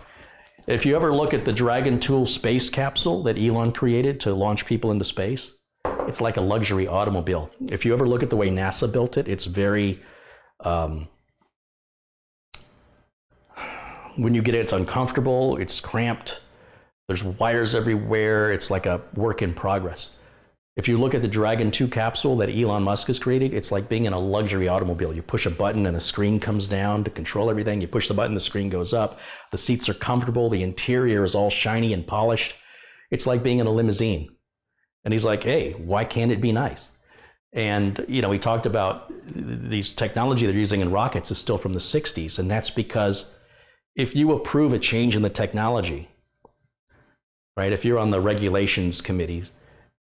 if you ever look at the Dragon Tool space capsule that Elon created to launch people into space, it's like a luxury automobile. If you ever look at the way NASA built it, it's very, when you get it, it's uncomfortable, it's cramped, there's wires everywhere, it's like a work in progress. If you look at the Dragon 2 capsule that Elon Musk has created, it's like being in a luxury automobile. You push a button and a screen comes down to control everything. You push the button, the screen goes up. The seats are comfortable. The interior is all shiny and polished. It's like being in a limousine. And he's like, hey, why can't it be nice? And, you know, he talked about these technology they're using in rockets is still from the 60s. And that's because if you approve a change in the technology, right, if you're on the regulations committees,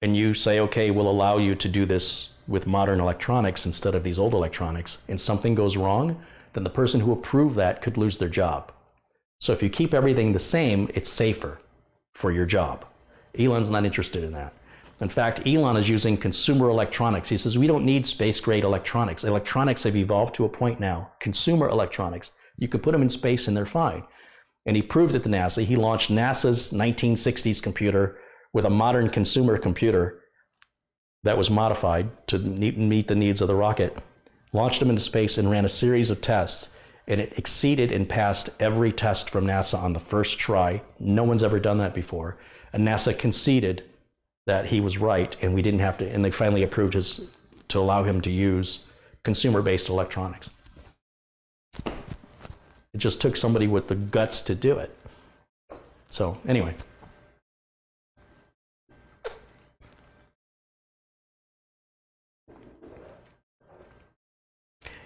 and you say, okay, we'll allow you to do this with modern electronics instead of these old electronics, and something goes wrong, then the person who approved that could lose their job. So if you keep everything the same, it's safer for your job. Elon's not interested in that. In fact, Elon is using consumer electronics. He says, we don't need space-grade electronics. Electronics have evolved to a point now, consumer electronics, you could put them in space and they're fine. And he proved it to NASA. He launched NASA's 1960s computer with a modern consumer computer that was modified to meet the needs of the rocket, launched them into space and ran a series of tests, and it exceeded and passed every test from NASA on the first try. No one's ever done that before. And NASA conceded that he was right, and we didn't have to, and they finally approved to allow him to use consumer-based electronics. It just took somebody with the guts to do it. So anyway.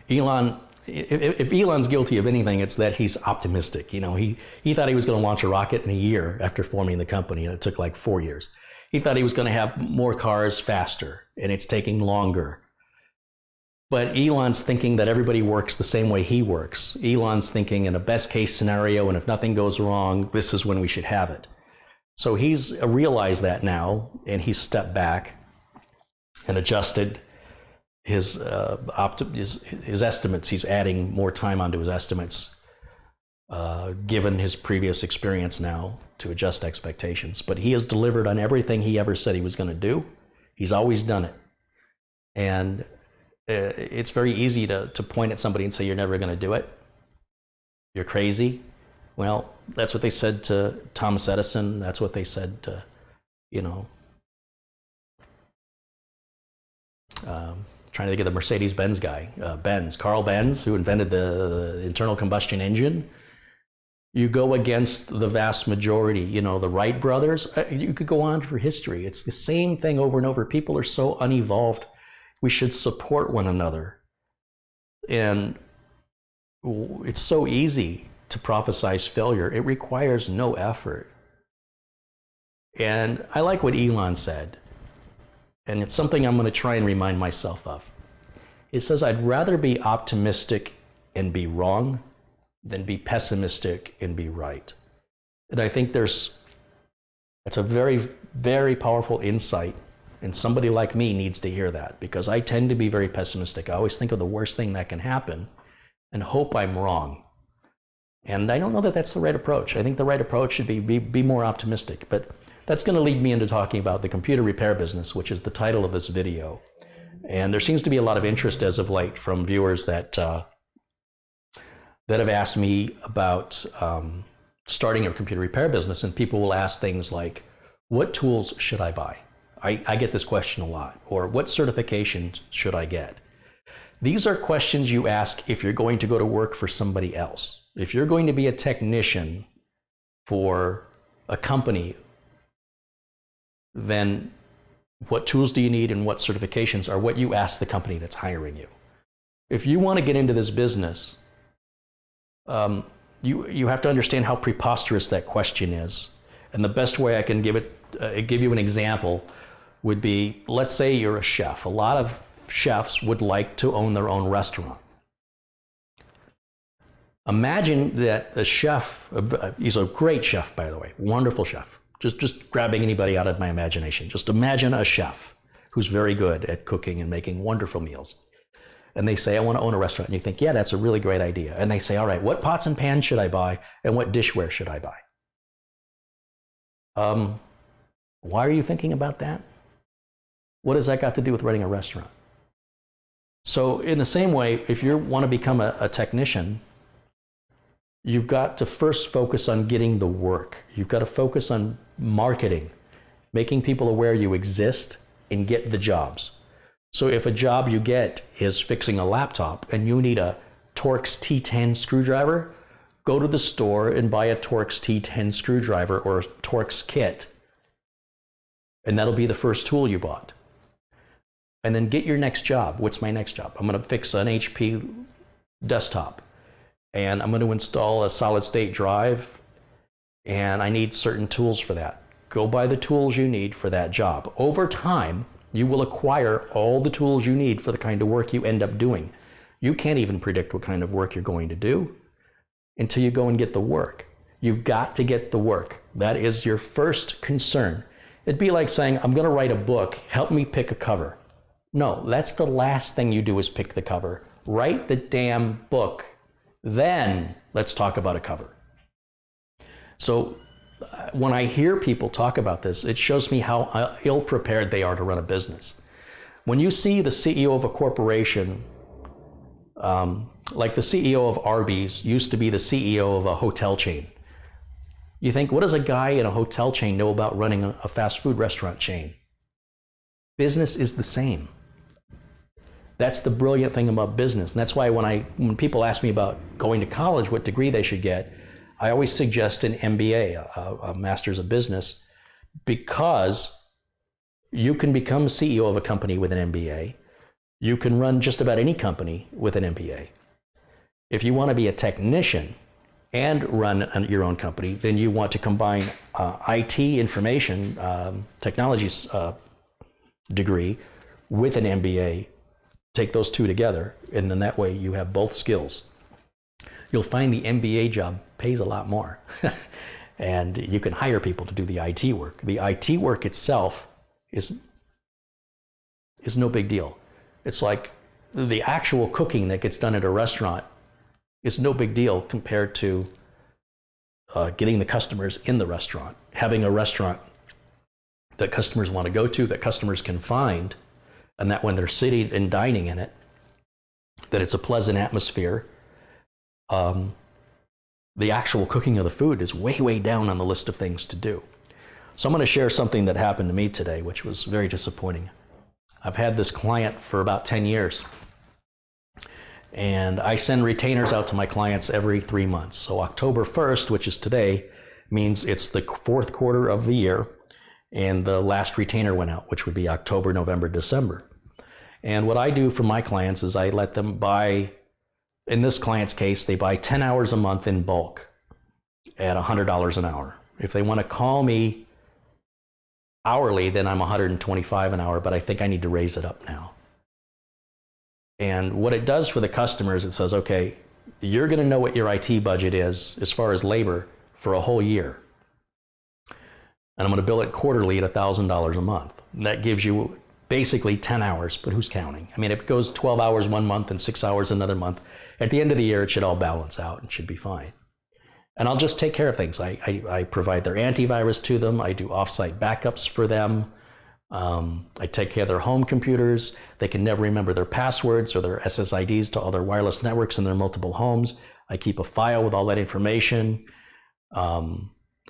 Elon, if Elon's guilty of anything, it's that he's optimistic. You know, he thought he was going to launch a rocket in a year after forming the company, and it took like 4 years. He thought he was going to have more cars faster, and it's taking longer. But Elon's thinking that everybody works the same way he works. Elon's thinking in a best case scenario, and if nothing goes wrong, this is when we should have it. So he's realized that now, and he's stepped back and adjusted his estimates. He's adding more time onto his estimates, given his previous experience now, to adjust expectations. But he has delivered on everything he ever said he was going to do. He's always done it. And it's very easy to point at somebody and say, you're never going to do it. You're crazy. Well, that's what they said to Thomas Edison. That's what they said to, you know, trying to think of the Mercedes-Benz guy, Carl Benz, who invented the internal combustion engine. You go against the vast majority, you know, the Wright brothers. You could go on for history. It's the same thing over and over. People are so unevolved. We should support one another. And it's so easy to prophesize failure. It requires no effort. And I like what Elon said. And it's something I'm going to try and remind myself of. It says, I'd rather be optimistic and be wrong than be pessimistic and be right. And I think that's a very, very powerful insight. And somebody like me needs to hear that, because I tend to be very pessimistic. I always think of the worst thing that can happen and hope I'm wrong. And I don't know that that's the right approach. I think the right approach should be more optimistic. But that's going to lead me into talking about the computer repair business, which is the title of this video. And there seems to be a lot of interest as of late from viewers that have asked me about starting a computer repair business. And people will ask things like, what tools should I buy? I get this question a lot. Or what certifications should I get? These are questions you ask if you're going to go to work for somebody else. If you're going to be a technician for a company, then what tools do you need and what certifications are what you ask the company that's hiring you. If you want to get into this business, you have to understand how preposterous that question is. And the best way I can give you an example would be, let's say you're a chef. A lot of chefs would like to own their own restaurant. Imagine that a chef, he's a great chef, by the way, wonderful chef. Just grabbing anybody out of my imagination. Just imagine a chef who's very good at cooking and making wonderful meals. And they say, I want to own a restaurant. And you think, yeah, that's a really great idea. And they say, all right, what pots and pans should I buy? And what dishware should I buy? Why are you thinking about that? What has that got to do with running a restaurant? So in the same way, if you want to become a technician, You've got to first focus on getting the work. You've got to focus on marketing, making people aware you exist, and get the jobs. So if a job you get is fixing a laptop and you need a Torx T10 screwdriver, go to the store and buy a Torx T10 screwdriver or a Torx kit. And that'll be the first tool you bought. And then get your next job. What's my next job? I'm going to fix an HP desktop. And I'm going to install a solid state drive. And I need certain tools for that. Go buy the tools you need for that job. Over time, you will acquire all the tools you need for the kind of work you end up doing. You can't even predict what kind of work you're going to do until you go and get the work. You've got to get the work. That is your first concern. It'd be like saying, I'm going to write a book, help me pick a cover. No, that's the last thing you do is pick the cover. Write the damn book. Then let's talk about a cover. So when I hear people talk about this, it shows me how ill-prepared they are to run a business. When you see the CEO of a corporation, like the CEO of Arby's used to be the CEO of a hotel chain, you think, what does a guy in a hotel chain know about running a fast food restaurant chain? Business is the same. That's the brilliant thing about business. And that's why when people ask me about going to college, what degree they should get, I always suggest an MBA, a Master's of Business, because you can become CEO of a company with an MBA. You can run just about any company with an MBA. If you want to be a technician and run your own company, then you want to combine IT information technology degree with an MBA. Take those two together, and then that way you have both skills. You'll find the MBA job pays a lot more, and you can hire people to do the IT work. The IT work itself is no big deal. It's like the actual cooking that gets done at a restaurant is no big deal compared to getting the customers in the restaurant, having a restaurant that customers want to go to, that customers can find, and that when they're sitting and dining in it, that it's a pleasant atmosphere. The actual cooking of the food is way, way down on the list of things to do. So I'm going to share something that happened to me today, which was very disappointing. I've had this client for about 10 years. And I send retainers out to my clients every 3 months. So October 1st, which is today, means it's the fourth quarter of the year. And the last retainer went out, which would be October, November, December. And what I do for my clients is I let them buy, in this client's case, they buy 10 hours a month in bulk at $100 an hour. If they want to call me hourly, then I'm $125 an hour, but I think I need to raise it up now. And what it does for the customers, it says, okay, you're going to know what your IT budget is as far as labor for a whole year. And I'm going to bill it quarterly at $1,000 a month. And that gives you basically 10 hours, but who's counting? I mean, if it goes 12 hours one month and 6 hours another month, at the end of the year, it should all balance out and should be fine. And I'll just take care of things. I provide their antivirus to them. I do offsite backups for them. I take care of their home computers. They can never remember their passwords or their SSIDs to all their wireless networks in their multiple homes. I keep a file with all that information.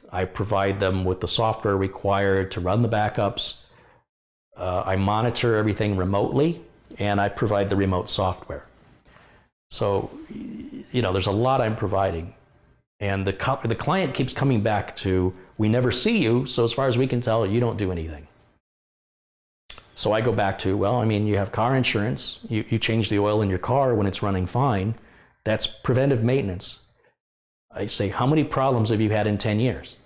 I provide them with the software required to run the backups. I monitor everything remotely, and I provide the remote software. So, you know, there's a lot I'm providing. And the client keeps coming back to, we never see you, so as far as we can tell, you don't do anything. So I go back to, well, I mean, you have car insurance. You change the oil in your car when it's running fine. That's preventive maintenance. I say, how many problems have you had in 10 years?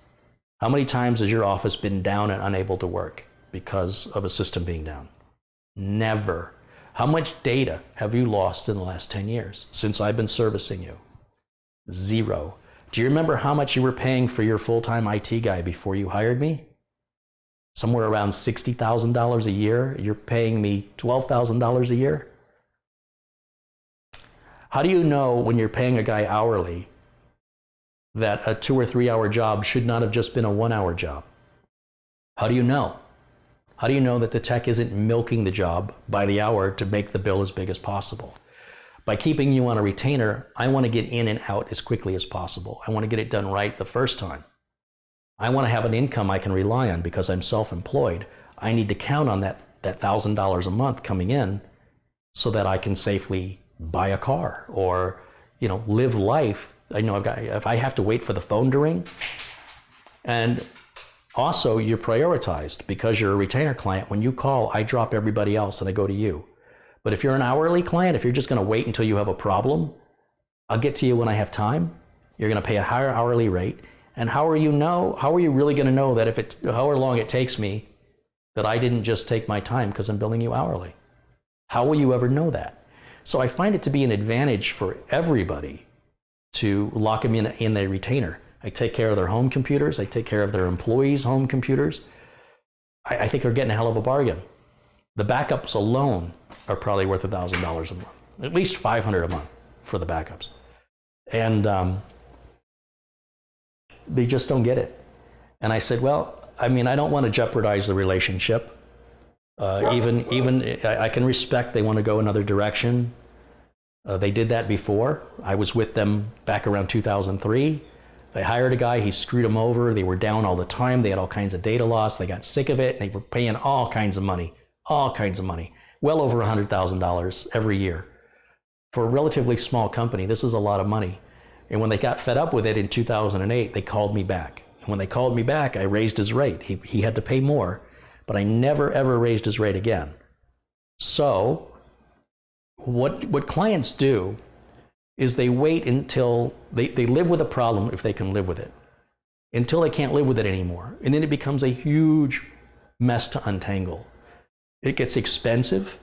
How many times has your office been down and unable to work because of a system being down? Never. How much data have you lost in the last 10 years since I've been servicing you? Zero. Do you remember how much you were paying for your full-time IT guy before you hired me? Somewhere around $60,000 a year. You're paying me $12,000 a year. How do you know when you're paying a guy hourly that a 2 or 3 hour job should not have just been a 1 hour job? How do you know? How do you know that the tech isn't milking the job by the hour to make the bill as big as possible? By keeping you on a retainer, I want to get in and out as quickly as possible. I want to get it done right the first time. I want to have an income I can rely on because I'm self-employed. I need to count on that $1,000 a month coming in so that I can safely buy a car or, live life. I know if I have to wait for the phone to ring, and also you're prioritized because you're a retainer client. When you call, I drop everybody else and I go to you. But if you're an hourly client, if you're just going to wait until you have a problem, I'll get to you when I have time. You're going to pay a higher hourly rate. And how are you really going to know that however long it takes me, that I didn't just take my time because I'm billing you hourly? How will you ever know that? So I find it to be an advantage for everybody to lock them in a retainer. I take care of their home computers. I take care of their employees' home computers. I think they're getting a hell of a bargain. The backups alone are probably worth $1,000 a month, at least $500 a month for the backups. And they just don't get it. And I said, well, I don't want to jeopardize the relationship. Even I can respect they want to go another direction. They did that before. I was with them back around 2003. They hired a guy, he screwed them over. They were down all the time. They had all kinds of data loss. They got sick of it. And they were paying all kinds of money, well over $100,000 every year. For a relatively small company, this is a lot of money. And when they got fed up with it in 2008, they called me back. And when they called me back, I raised his rate. He had to pay more, but I never ever raised his rate again. So what clients do is they wait until they live with a problem if they can live with it, until they can't live with it anymore. And then it becomes a huge mess to untangle. It gets expensive.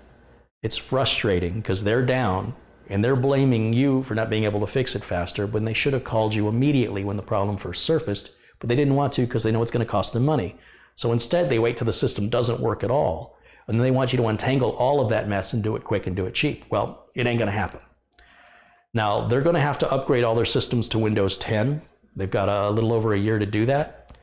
It's frustrating because they're down and they're blaming you for not being able to fix it faster when they should have called you immediately when the problem first surfaced, but they didn't want to because they know it's going to cost them money. So instead they wait till the system doesn't work at all, and then they want you to untangle all of that mess and do it quick and do it cheap. Well, it ain't going to happen. Now, they're going to have to upgrade all their systems to Windows 10. They've got a little over a year to do that.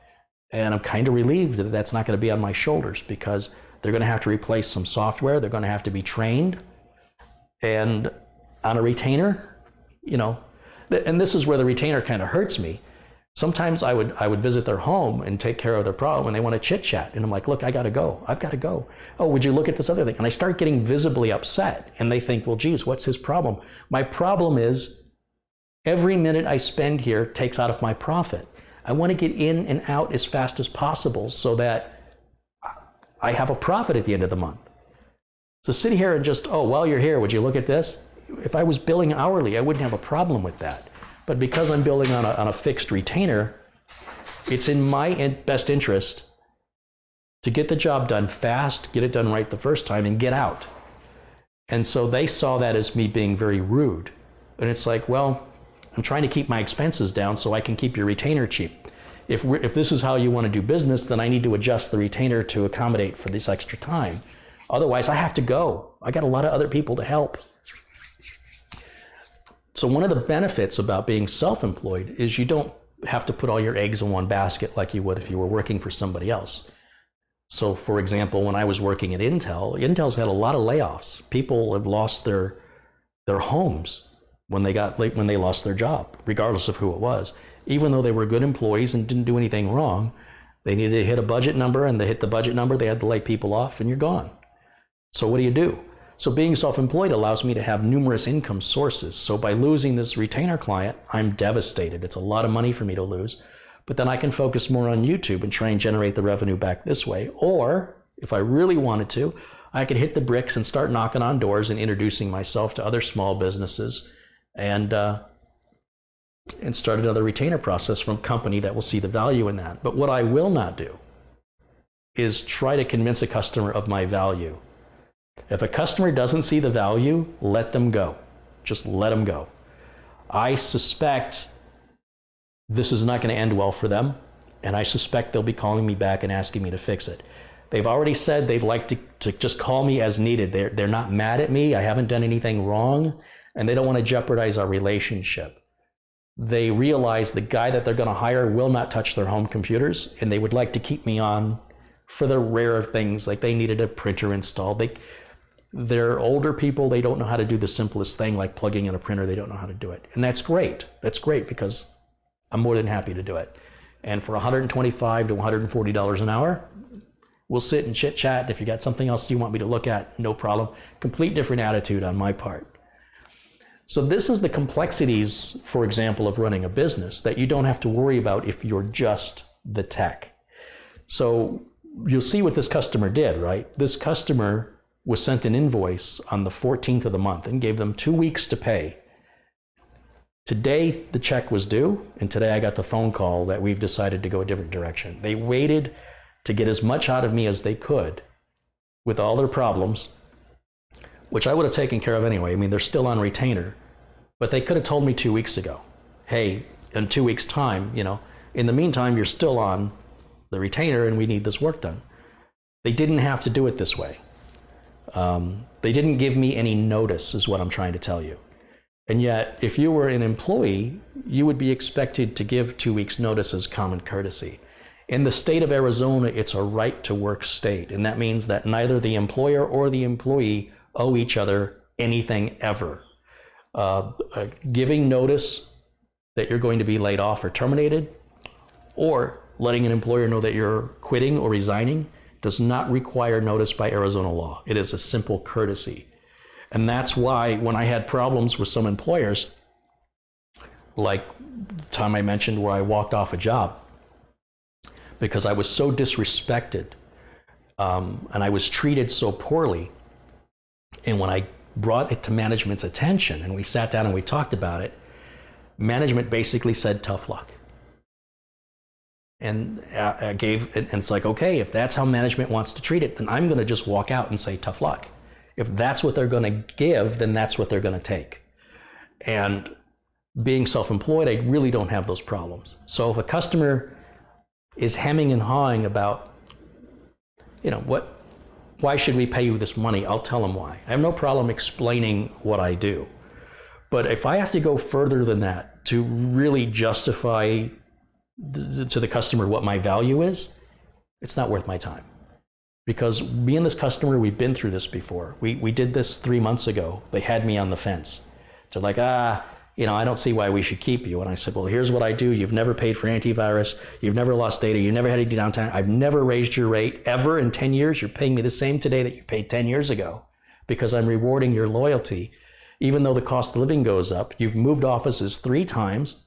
And I'm kind of relieved that that's not going to be on my shoulders because they're going to have to replace some software. They're going to have to be trained. And on a retainer, and this is where the retainer kind of hurts me. Sometimes I would visit their home and take care of their problem and they want to chit chat. And I'm like, look, I've got to go. Oh, would you look at this other thing? And I start getting visibly upset and they think, well, geez, what's his problem? My problem is every minute I spend here takes out of my profit. I want to get in and out as fast as possible so that I have a profit at the end of the month. So sit here and just, while you're here, would you look at this? If I was billing hourly, I wouldn't have a problem with that. But because I'm building on a fixed retainer, it's in my best interest to get the job done fast, get it done right the first time, and get out. And so they saw that as me being very rude. And it's like, well, I'm trying to keep my expenses down so I can keep your retainer cheap. If this is how you want to do business, then I need to adjust the retainer to accommodate for this extra time. Otherwise, I have to go. I got a lot of other people to help. So one of the benefits about being self-employed is you don't have to put all your eggs in one basket like you would if you were working for somebody else. So for example, when I was working at Intel's had a lot of layoffs. People have lost their homes when they lost their job, regardless of who it was. Even though they were good employees and didn't do anything wrong, they needed to hit a budget number, and they hit the budget number, they had to lay people off, and you're gone. So what do? So being self-employed allows me to have numerous income sources. So by losing this retainer client, I'm devastated. It's a lot of money for me to lose. But then I can focus more on YouTube and try and generate the revenue back this way. Or if I really wanted to, I could hit the bricks and start knocking on doors and introducing myself to other small businesses and start another retainer process from a company that will see the value in that. But what I will not do is try to convince a customer of my value. If a customer doesn't see the value, let them go. Just let them go. I suspect this is not going to end well for them, and I suspect they'll be calling me back and asking me to fix it. They've already said they'd like to just call me as needed. They're not mad at me. I haven't done anything wrong, and they don't want to jeopardize our relationship. They realize the guy that they're going to hire will not touch their home computers, and they would like to keep me on for the rare things, like they needed a printer installed. They're older people. They don't know how to do the simplest thing like plugging in a printer. They don't know how to do it. And that's great. That's great because I'm more than happy to do it. And for $125 to $140 an hour, we'll sit and chit chat. If you got something else you want me to look at, no problem. Complete different attitude on my part. So this is the complexities, for example, of running a business that you don't have to worry about if you're just the tech. So you'll see what this customer did, right? This customer was sent an invoice on the 14th of the month and gave them 2 weeks to pay. Today, the check was due, and today I got the phone call that we've decided to go a different direction. They waited to get as much out of me as they could with all their problems, which I would have taken care of anyway. I mean, they're still on retainer, but they could have told me 2 weeks ago, hey, in 2 weeks' time, in the meantime, you're still on the retainer and we need this work done. They didn't have to do it this way. They didn't give me any notice, is what I'm trying to tell you. And yet, if you were an employee, you would be expected to give 2 weeks' notice as common courtesy. In the state of Arizona, it's a right to work state, and that means that neither the employer or the employee owe each other anything ever. Giving notice that you're going to be laid off or terminated, or letting an employer know that you're quitting or resigning, does not require notice by Arizona law. It is a simple courtesy. And that's why when I had problems with some employers, like the time I mentioned where I walked off a job because I was so disrespected and I was treated so poorly, and when I brought it to management's attention and we sat down and we talked about it, management basically said, tough luck. And and it's like, okay, if that's how management wants to treat it, then I'm going to just walk out and say tough luck. If that's what they're going to give, then that's what they're going to take. And being self-employed, I really don't have those problems. So if a customer is hemming and hawing about, why should we pay you this money? I'll tell them why. I have no problem explaining what I do. But if I have to go further than that to really justify to the customer what my value is, it's not worth my time. Because me and this customer, we've been through this before. We did this 3 months ago. They had me on the fence. They're like, I don't see why we should keep you. And I said, well, here's what I do. You've never paid for antivirus. You've never lost data. You've never had any downtime. I've never raised your rate ever in 10 years. You're paying me the same today that you paid 10 years ago because I'm rewarding your loyalty. Even though the cost of living goes up, you've moved offices 3 times,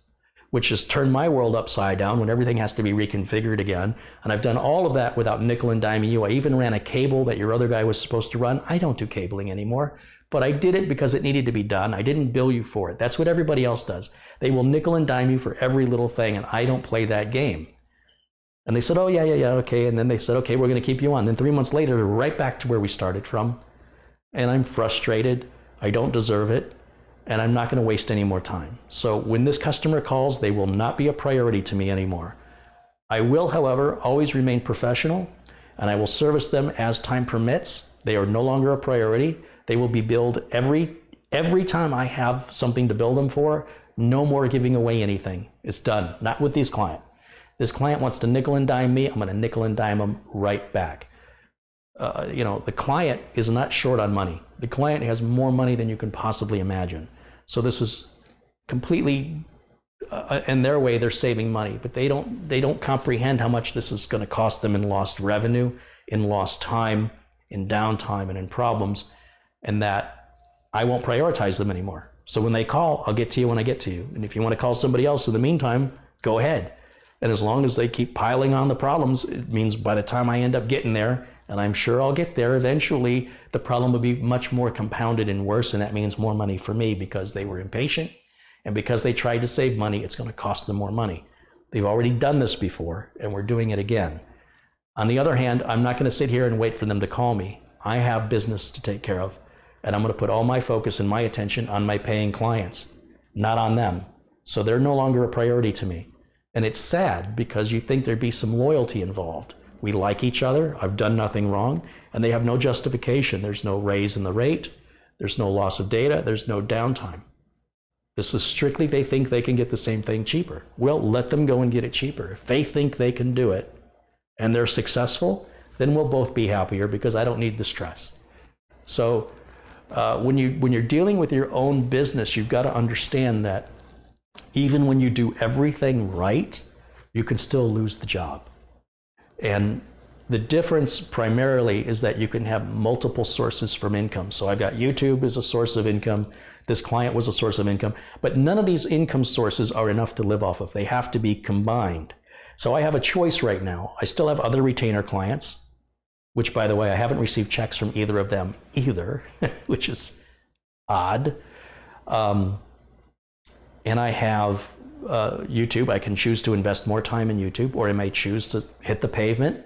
which has turned my world upside down when everything has to be reconfigured again. And I've done all of that without nickel and diming you. I even ran a cable that your other guy was supposed to run. I don't do cabling anymore, but I did it because it needed to be done. I didn't bill you for it. That's what everybody else does. They will nickel and dime you for every little thing, and I don't play that game. And they said, oh, yeah, okay. And then they said, okay, we're going to keep you on. Then 3 months later, we're right back to where we started from. And I'm frustrated. I don't deserve it. And I'm not going to waste any more time. So when this customer calls, they will not be a priority to me anymore. I will, however, always remain professional, and I will service them as time permits. They are no longer a priority. They will be billed every time I have something to bill them for. No more giving away anything. It's done. Not with this client. This client wants to nickel and dime me. I'm going to nickel and dime them right back. The client is not short on money. The client has more money than you can possibly imagine. So this is completely, in their way, they're saving money, but they don't comprehend how much this is going to cost them in lost revenue, in lost time, in downtime, and in problems, and that I won't prioritize them anymore. So when they call, I'll get to you when I get to you. And if you want to call somebody else in the meantime, go ahead. And as long as they keep piling on the problems, it means by the time I end up getting there, and I'm sure I'll get there eventually, the problem will be much more compounded and worse, and that means more money for me because they were impatient, and because they tried to save money, it's going to cost them more money. They've already done this before, and we're doing it again. On the other hand, I'm not going to sit here and wait for them to call me. I have business to take care of, and I'm going to put all my focus and my attention on my paying clients, not on them. So they're no longer a priority to me. And it's sad because you think there'd be some loyalty involved. We like each other. I've done nothing wrong, and they have no justification. There's no raise in the rate. There's no loss of data. There's no downtime. This is strictly they think they can get the same thing cheaper. Well, let them go and get it cheaper. If they think they can do it and they're successful, then we'll both be happier because I don't need the stress. So When you're dealing with your own business, you've got to understand that even when you do everything right, you can still lose the job. And the difference primarily is that you can have multiple sources from income. So I've got YouTube as a source of income. This client was a source of income, but none of these income sources are enough to live off of. They have to be combined. So I have a choice right now. I still have other retainer clients, which, by the way, I haven't received checks from either of them either, which is odd. And I have YouTube. I can choose to invest more time in YouTube, or I may choose to hit the pavement,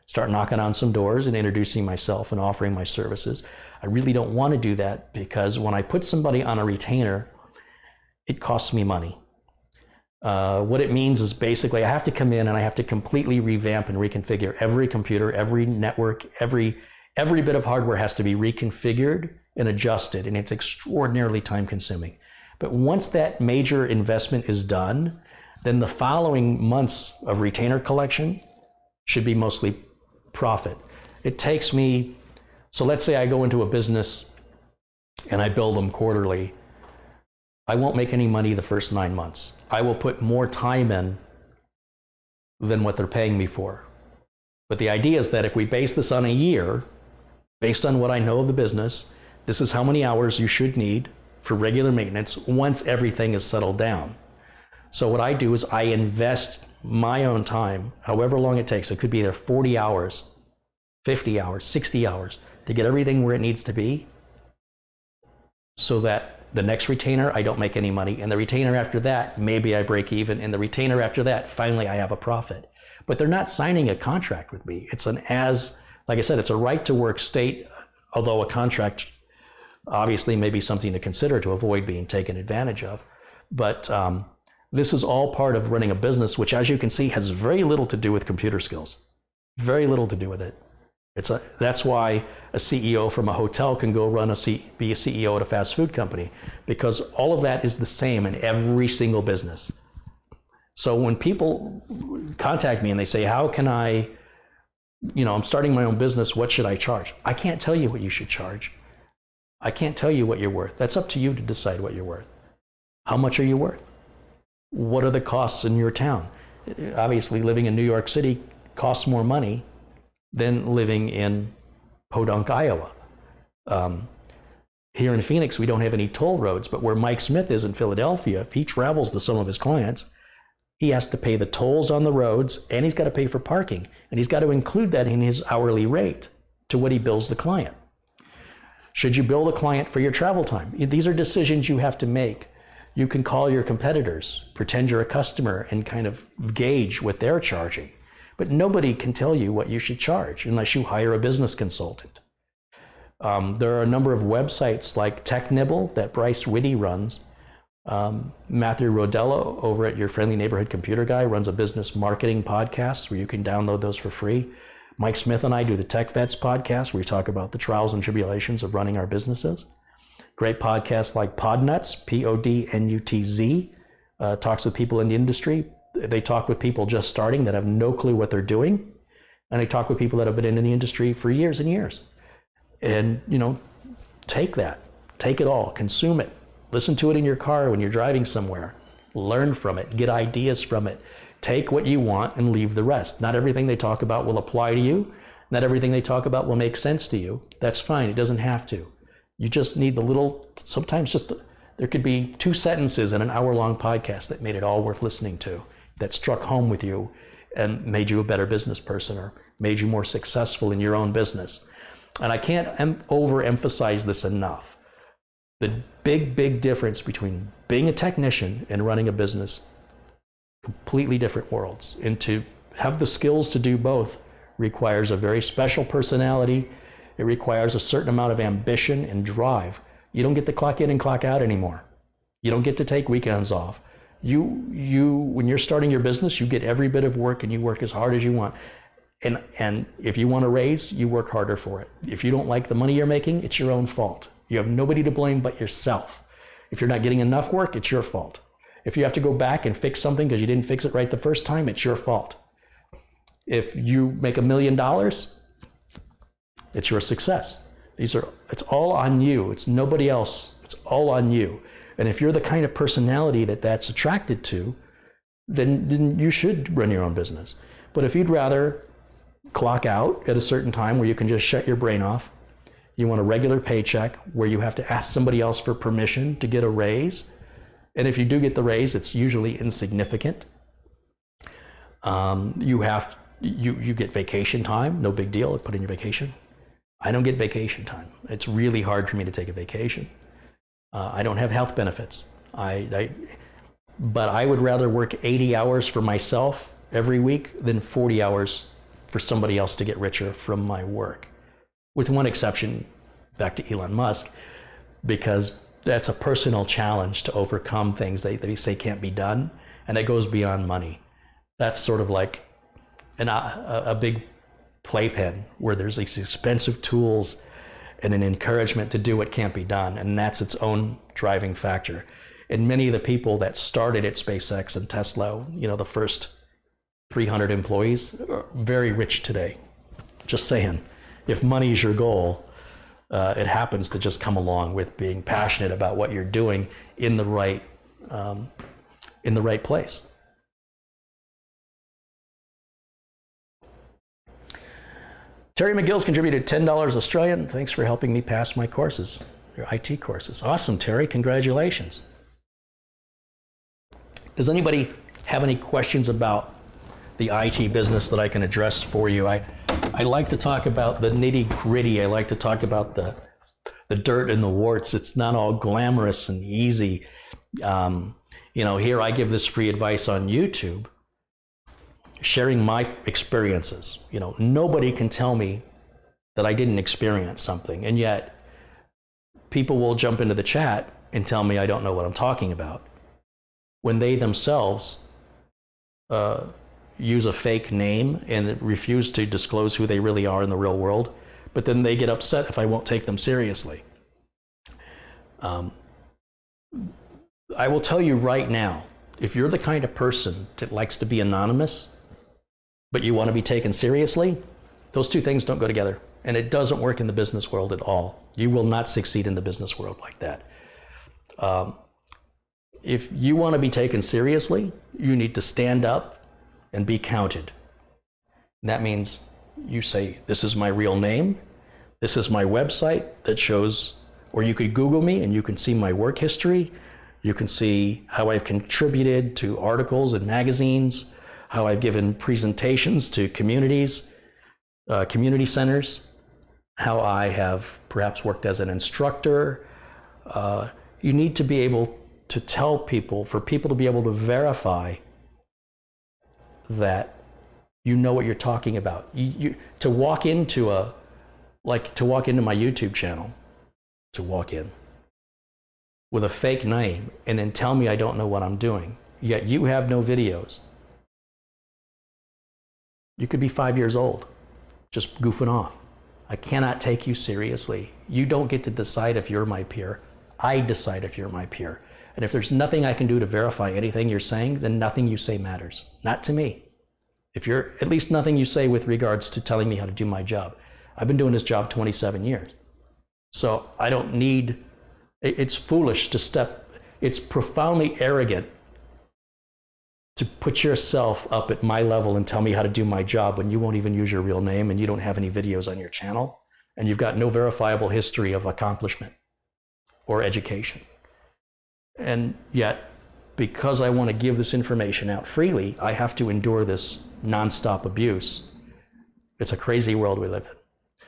start knocking on some doors and introducing myself and offering my services. I really don't want to do that because when I put somebody on a retainer, it costs me money. What it means is basically I have to come in and I have to completely revamp and reconfigure every computer, every network, every bit of hardware has to be reconfigured and adjusted, and it's extraordinarily time consuming. But once that major investment is done, then the following months of retainer collection should be mostly profit. It takes me, so let's say I go into a business and I bill them quarterly. I won't make any money the first 9 months. I will put more time in than what they're paying me for. But the idea is that if we base this on a year, based on what I know of the business, this is how many hours you should need for regular maintenance once everything is settled down. So what I do is I invest my own time, however long it takes. It could be there 40 hours, 50 hours, 60 hours to get everything where it needs to be, so that the next retainer, I don't make any money. And the retainer after that, maybe I break even. And the retainer after that, finally I have a profit. But they're not signing a contract with me. It's like I said, it's a right to work state, although a contract obviously may be something to consider to avoid being taken advantage of. But this is all part of running a business, which, as you can see, has very little to do with computer skills. Very little to do with it. That's why a CEO from a hotel can go be a CEO at a fast food company, because all of that is the same in every single business. So when people contact me and they say, how can I'm starting my own business, what should I charge? I can't tell you what you should charge. I can't tell you what you're worth. That's up to you to decide what you're worth. How much are you worth? What are the costs in your town? Obviously, living in New York City costs more money than living in Podunk, Iowa. Here in Phoenix, we don't have any toll roads, but where Mike Smith is in Philadelphia, if he travels to some of his clients, he has to pay the tolls on the roads, and he's got to pay for parking, and he's got to include that in his hourly rate to what he bills the client. Should you bill the client for your travel time? These are decisions you have to make. You can call your competitors, pretend you're a customer, and kind of gauge what they're charging. But nobody can tell you what you should charge unless you hire a business consultant. There are a number of websites like TechNibble that Bryce Whitty runs. Matthew Rodello over at Your Friendly Neighborhood Computer Guy runs a business marketing podcast where you can download those for free. Mike Smith and I do the Tech Vets podcast where we talk about the trials and tribulations of running our businesses. Great podcasts like Podnuts, Podnutz, talks with people in the industry. They talk with people just starting that have no clue what they're doing. And they talk with people that have been in the industry for years and years. And, take it all, consume it. Listen to it in your car when you're driving somewhere. Learn from it, get ideas from it. Take what you want and leave the rest. Not everything they talk about will apply to you. Not everything they talk about will make sense to you. That's fine, it doesn't have to. You just need there could be 2 sentences in an hour-long podcast that made it all worth listening to, that struck home with you and made you a better business person or made you more successful in your own business. And I can't overemphasize this enough. The big difference between being a technician and running a business, completely different worlds. And to have the skills to do both requires a very special personality. It requires a certain amount of ambition and drive. You don't get to clock in and clock out anymore. You don't get to take weekends off. When you're starting your business, you get every bit of work and you work as hard as you want. And if you want a raise, you work harder for it. If you don't like the money you're making, it's your own fault. You have nobody to blame but yourself. If you're not getting enough work, it's your fault. If you have to go back and fix something because you didn't fix it right the first time, it's your fault. If you make $1 million, it's your success. It's all on you. It's nobody else. It's all on you. And if you're the kind of personality that's attracted to, then you should run your own business. But if you'd rather clock out at a certain time where you can just shut your brain off, you want a regular paycheck where you have to ask somebody else for permission to get a raise. And if you do get the raise, it's usually insignificant. You get vacation time, no big deal, put in your vacation. I don't get vacation time. It's really hard for me to take a vacation. I don't have health benefits. But I would rather work 80 hours for myself every week than 40 hours for somebody else to get richer from my work. With one exception, back to Elon Musk, because that's a personal challenge to overcome things that they say can't be done, and it goes beyond money. That's sort of like a big playpen where there's these expensive tools and an encouragement to do what can't be done, and that's its own driving factor. And many of the people that started at SpaceX and Tesla, the first 300 employees, are very rich today. Just saying, if money is your goal, it happens to just come along with being passionate about what you're doing in the right place. Terry McGill's contributed $10 Australian. Thanks for helping me pass my courses, your IT courses. Awesome, Terry. Congratulations. Does anybody have any questions about the IT business that I can address for you? I like to talk about the nitty-gritty. I like to talk about the dirt and the warts. It's not all glamorous and easy. Here I give this free advice on YouTube, sharing my experiences. Nobody can tell me that I didn't experience something, and yet people will jump into the chat and tell me I don't know what I'm talking about, when they themselves use a fake name and refuse to disclose who they really are in the real world, but then they get upset if I won't take them seriously. I will tell you right now, if you're the kind of person that likes to be anonymous, but you want to be taken seriously, those two things don't go together. And it doesn't work in the business world at all. You will not succeed in the business world like that. If you want to be taken seriously, you need to stand up and be counted. And that means you say, this is my real name, this is my website that shows, or you could Google me and you can see my work history, you can see how I've contributed to articles and magazines, how I've given presentations to communities, community centers, how I have perhaps worked as an instructor. You need to be able to tell people, for people to be able to verify that you know what you're talking about. To walk into my YouTube channel, to walk in with a fake name and then tell me I don't know what I'm doing, yet you have no videos. You could be 5 years old, just goofing off. I cannot take you seriously. You don't get to decide if you're my peer. I decide if you're my peer. And if there's nothing I can do to verify anything you're saying, then nothing you say matters. Not to me. If you're, at least nothing you say with regards to telling me how to do my job. I've been doing this job 27 years. So I don't need, it's foolish to it's profoundly arrogant to put yourself up at my level and tell me how to do my job when you won't even use your real name and you don't have any videos on your channel and you've got no verifiable history of accomplishment or education. And yet, because I want to give this information out freely, I have to endure this nonstop abuse. It's a crazy world we live in.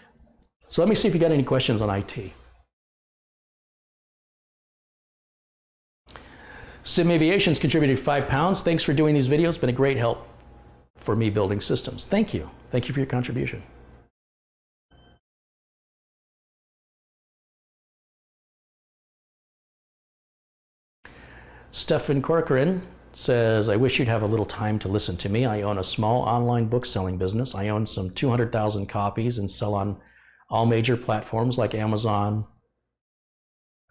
So let me see if you got any questions on IT. Sim Aviation's contributed £5. Thanks for doing these videos. Been a great help for me building systems. Thank you. Thank you for your contribution. Stefan Corcoran says, I wish you'd have a little time to listen to me. I own a small online book selling business. I own some 200,000 copies and sell on all major platforms like Amazon,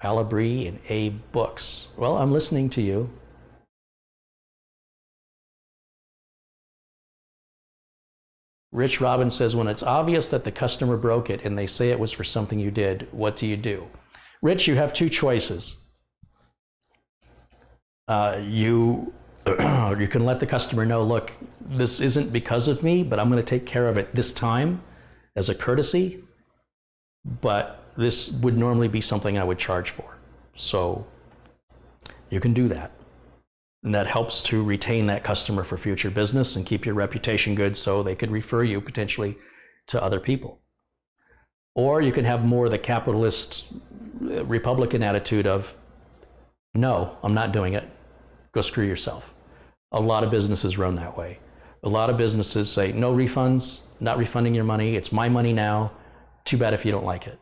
Alibri, and Abe Books. Well, I'm listening to you. Rich Robbins says, when it's obvious that the customer broke it and they say it was for something you did, what do you do? Rich, you have two choices. You can let the customer know, look, this isn't because of me, but I'm going to take care of it this time as a courtesy, but this would normally be something I would charge for. So you can do that. And that helps to retain that customer for future business and keep your reputation good so they could refer you potentially to other people. Or you can have more the capitalist Republican attitude of, no, I'm not doing it. Go screw yourself. A lot of businesses run that way. A lot of businesses say, no refunds, not refunding your money. It's my money now. Too bad if you don't like it.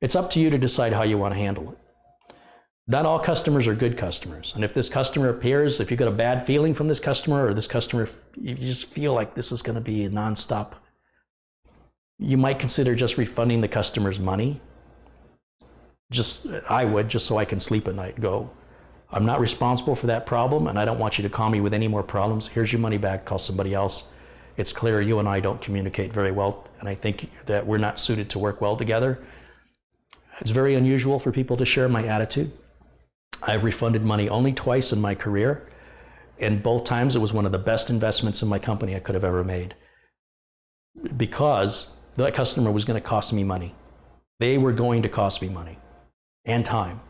It's up to you to decide how you want to handle it. Not all customers are good customers. And if this customer appears, if you get a bad feeling from this customer, or this customer, you just feel like this is going to be a nonstop, you might consider just refunding the customer's money. I would, just so I can sleep at night. Go, I'm not responsible for that problem, and I don't want you to call me with any more problems. Here's your money back, call somebody else. It's clear you and I don't communicate very well, and I think that we're not suited to work well together. It's very unusual for people to share my attitude. I've refunded money only twice in my career, and both times it was one of the best investments in my company I could have ever made, because that customer was going to cost me money. They were going to cost me money and time.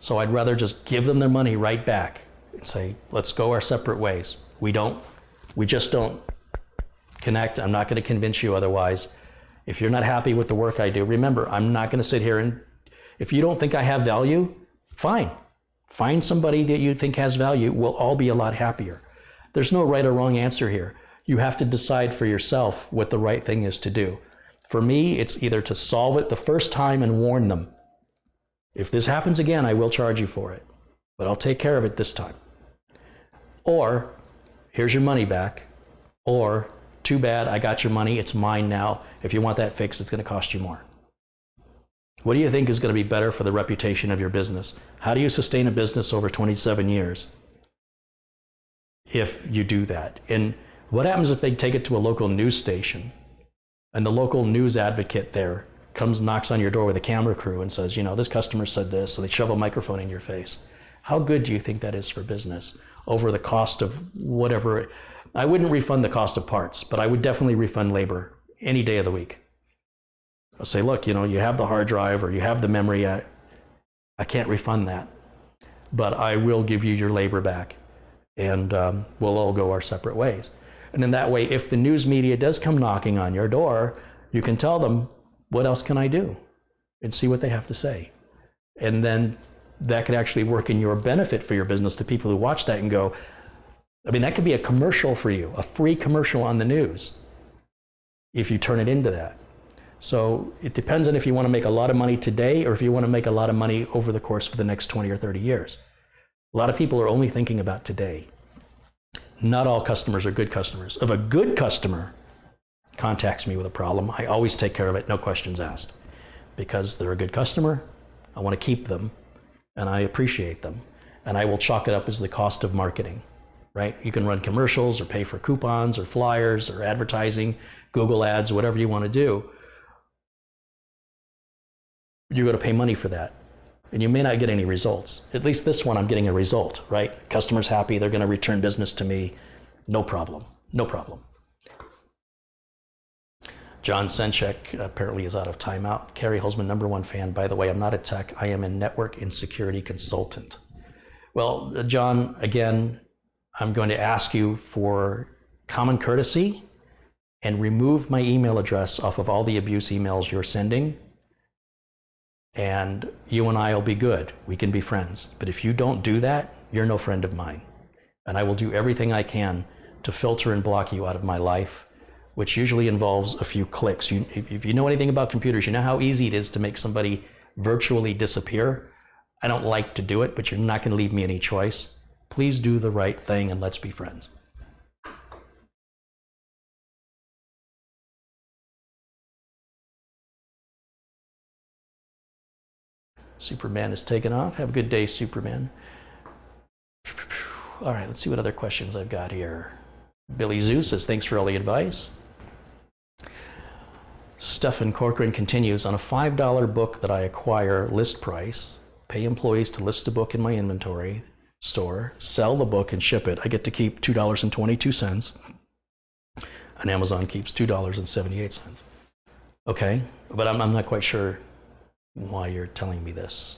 So I'd rather just give them their money right back and say, let's go our separate ways. We just don't connect. I'm not going to convince you otherwise. If you're not happy with the work I do, remember, I'm not going to sit here and, if you don't think I have value, fine. Find somebody that you think has value. We'll all be a lot happier. There's no right or wrong answer here. You have to decide for yourself what the right thing is to do. For me, it's either to solve it the first time and warn them. If this happens again, I will charge you for it, but I'll take care of it this time. Or, here's your money back. Or, too bad, I got your money, it's mine now. If you want that fixed, it's going to cost you more. What do you think is going to be better for the reputation of your business? How do you sustain a business over 27 years if you do that? And what happens if they take it to a local news station and the local news advocate there comes, knocks on your door with a camera crew and says, you know, this customer said this, so they shove a microphone in your face? How good do you think that is for business over the cost of whatever? I wouldn't refund the cost of parts, but I would definitely refund labor any day of the week. I'll say, look, you know, you have the hard drive or you have the memory. I can't refund that, but I will give you your labor back, and we'll all go our separate ways. And in that way, if the news media does come knocking on your door, you can tell them, what else can I do? And see what they have to say. And then that could actually work in your benefit for your business to people who watch that and go, I mean, that could be a commercial for you, a free commercial on the news, if you turn it into that. So it depends on if you want to make a lot of money today or if you want to make a lot of money over the course of the next 20 or 30 years. A lot of people are only thinking about today. Not all customers are good customers. If a good customer contacts me with a problem, I always take care of it, no questions asked. Because they're a good customer, I want to keep them, and I appreciate them. And I will chalk it up as the cost of marketing, right? You can run commercials or pay for coupons or flyers or advertising, Google ads, whatever you want to do. You're going to pay money for that, and you may not get any results. At least this one, I'm getting a result, right? Customer's happy, they're going to return business to me. No problem, no problem. John Senchek apparently is out of timeout. Carrie Holzman, #1 fan. By the way, I'm not a tech, I am a network and security consultant. Well, John, again, I'm going to ask you for common courtesy and remove my email address off of all the abuse emails you're sending. And you and I will be good. We can be friends. But if you don't do that, you're no friend of mine. And I will do everything I can to filter and block you out of my life, which usually involves a few clicks. If you know anything about computers, you know how easy it is to make somebody virtually disappear. I don't like to do it, but you're not going to leave me any choice. Please do the right thing and let's be friends. Superman is taken off. Have a good day, Superman. All right, let's see what other questions I've got here. Billy Zeus says, thanks for all the advice. Stephen Corcoran continues, on a $5 book that I acquire list price, pay employees to list a book in my inventory store, sell the book and ship it, I get to keep $2.22, and Amazon keeps $2.78. Okay, but I'm not quite sure why you're telling me this.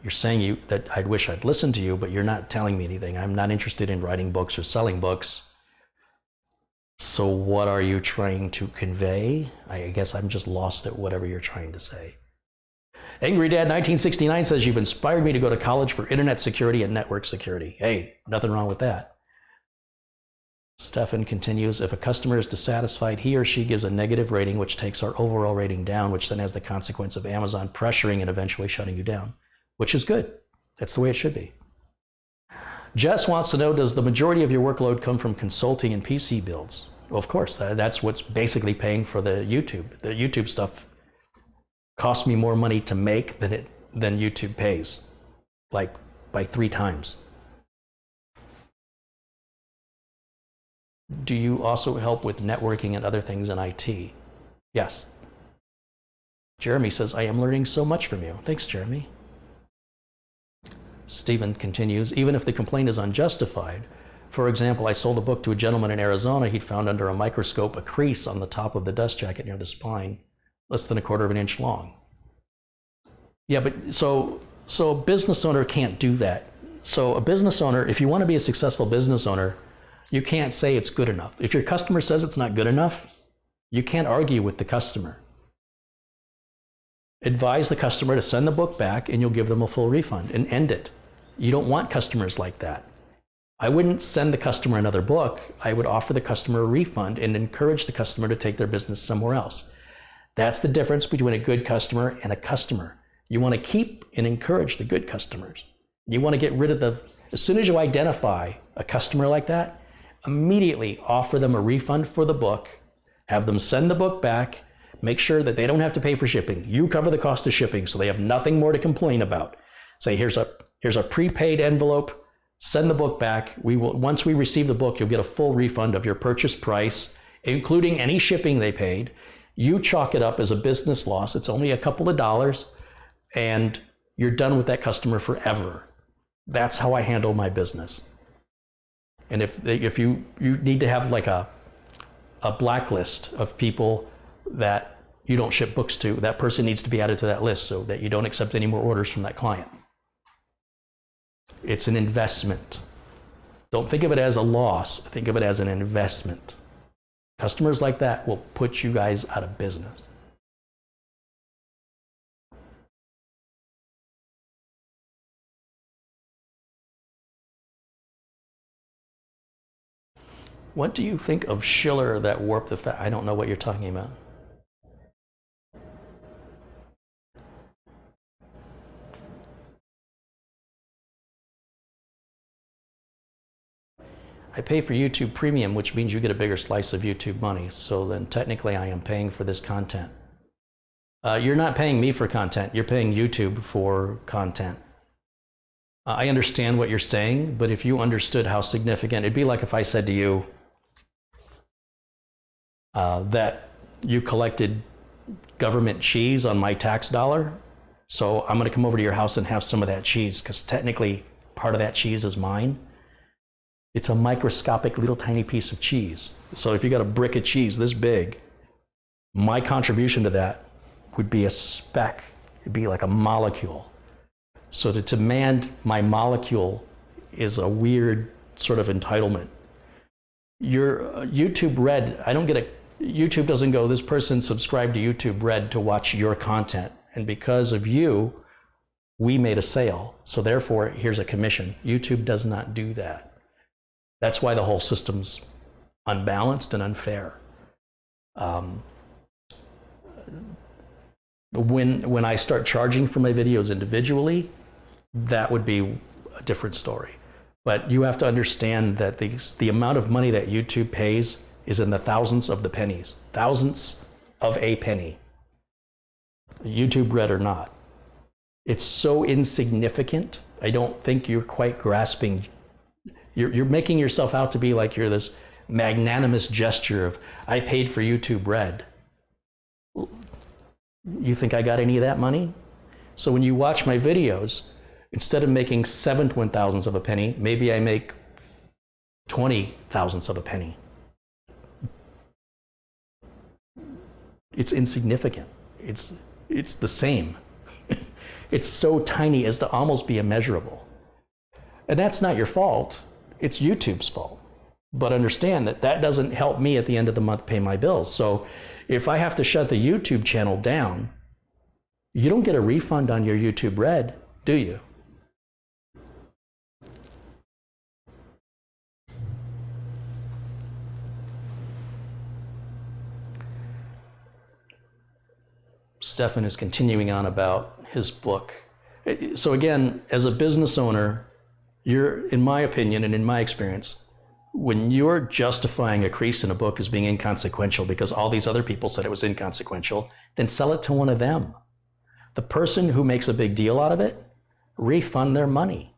You're saying that I'd wish I'd listened to you, but you're not telling me anything. I'm not interested in writing books or selling books. So what are you trying to convey? I guess I'm just lost at whatever you're trying to say. Angry Dad 1969 says, you've inspired me to go to college for internet security and network security. Hey, nothing wrong with that. Stefan continues, if a customer is dissatisfied, he or she gives a negative rating, which takes our overall rating down, which then has the consequence of Amazon pressuring and eventually shutting you down, which is good. That's the way it should be. Jess wants to know, does the majority of your workload come from consulting and PC builds? Well, of course, that's what's basically paying for the YouTube. The YouTube stuff costs me more money to make than YouTube pays, like by 3 times. Do you also help with networking and other things in IT? Yes. Jeremy says, I am learning so much from you. Thanks, Jeremy. Stephen continues, even if the complaint is unjustified, for example, I sold a book to a gentleman in Arizona. He'd found under a microscope a crease on the top of the dust jacket near the spine, less than 1/4 of an inch long. Yeah, but so a business owner can't do that. So a business owner, if you want to be a successful business owner, you can't say it's good enough. If your customer says it's not good enough, you can't argue with the customer. Advise the customer to send the book back and you'll give them a full refund and end it. You don't want customers like that. I wouldn't send the customer another book. I would offer the customer a refund and encourage the customer to take their business somewhere else. That's the difference between a good customer and a customer. You want to keep and encourage the good customers. You want to get rid of as soon as you identify a customer like that, immediately offer them a refund for the book, have them send the book back, make sure that they don't have to pay for shipping. You cover the cost of shipping so they have nothing more to complain about. Say, here's a prepaid envelope, send the book back. Once we receive the book, you'll get a full refund of your purchase price, including any shipping they paid. You chalk it up as a business loss. It's only a couple of dollars, and you're done with that customer forever. That's how I handle my business. And if you need to have like a blacklist of people that you don't ship books to, that person needs to be added to that list so that you don't accept any more orders from that client. It's an investment. Don't think of it as a loss. Think of it as an investment. Customers like that will put you guys out of business. What do you think of Schiller that warped the fact? I don't know what you're talking about. I pay for YouTube Premium, which means you get a bigger slice of YouTube money. So then technically I am paying for this content. You're not paying me for content. You're paying YouTube for content. I understand what you're saying, but if you understood how significant, it'd be like if I said to you that you collected government cheese on my tax dollar. So I'm going to come over to your house and have some of that cheese because technically part of that cheese is mine. It's a microscopic little tiny piece of cheese. So if you got a brick of cheese this big, my contribution to that would be a speck. It'd be like a molecule. So to demand my molecule is a weird sort of entitlement. Your YouTube Red, YouTube doesn't go, this person subscribed to YouTube Red to watch your content. And because of you, we made a sale. So therefore, here's a commission. YouTube does not do that. That's why the whole system's unbalanced and unfair. When I start charging for my videos individually, that would be a different story. But you have to understand that the amount of money that YouTube pays is in the thousands of the pennies, thousands of a penny, YouTube Red or not. It's so insignificant. I don't think you're quite grasping. You're making yourself out to be like you're this magnanimous gesture of, I paid for YouTube Red. You think I got any of that money? So when you watch my videos, instead of making 7/1000ths of a penny, maybe I make 20/1000ths of a penny. It's insignificant. It's the same. It's so tiny as to almost be immeasurable. And that's not your fault. It's YouTube's fault. But understand that that doesn't help me at the end of the month pay my bills. So if I have to shut the YouTube channel down, you don't get a refund on your YouTube Red, do you? Stefan is continuing on about his book. So again, as a business owner, you're, in my opinion and in my experience, when you're justifying a crease in a book as being inconsequential because all these other people said it was inconsequential, then sell it to one of them. The person who makes a big deal out of it, refund their money.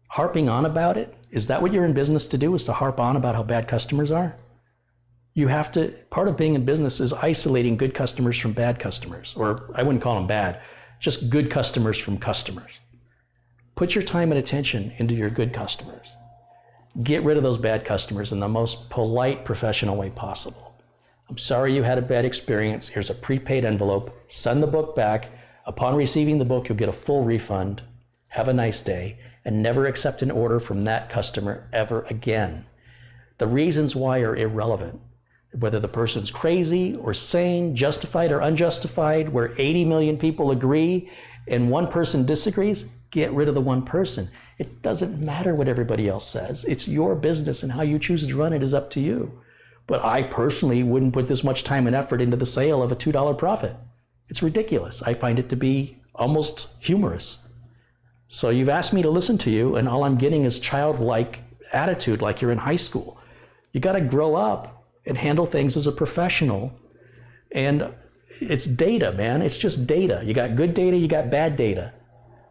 Harping on about it, is that what you're in business to do, is to harp on about how bad customers are? You have to, part of being in business is isolating good customers from bad customers, or I wouldn't call them bad, just good customers from customers. Put your time and attention into your good customers. Get rid of those bad customers in the most polite, professional way possible. I'm sorry you had a bad experience. Here's a prepaid envelope. Send the book back. Upon receiving the book, you'll get a full refund. Have a nice day, and never accept an order from that customer ever again. The reasons why are irrelevant. Whether the person's crazy or sane, justified or unjustified, where 80 million people agree and one person disagrees, get rid of the one person. It doesn't matter what everybody else says. It's your business, and how you choose to run it is up to you. But I personally wouldn't put this much time and effort into the sale of a $2 profit. It's ridiculous. I find it to be almost humorous. So you've asked me to listen to you, and all I'm getting is childlike attitude, like you're in high school. You got to grow up and handle things as a professional. And it's data, man. It's just data. You got good data, you got bad data.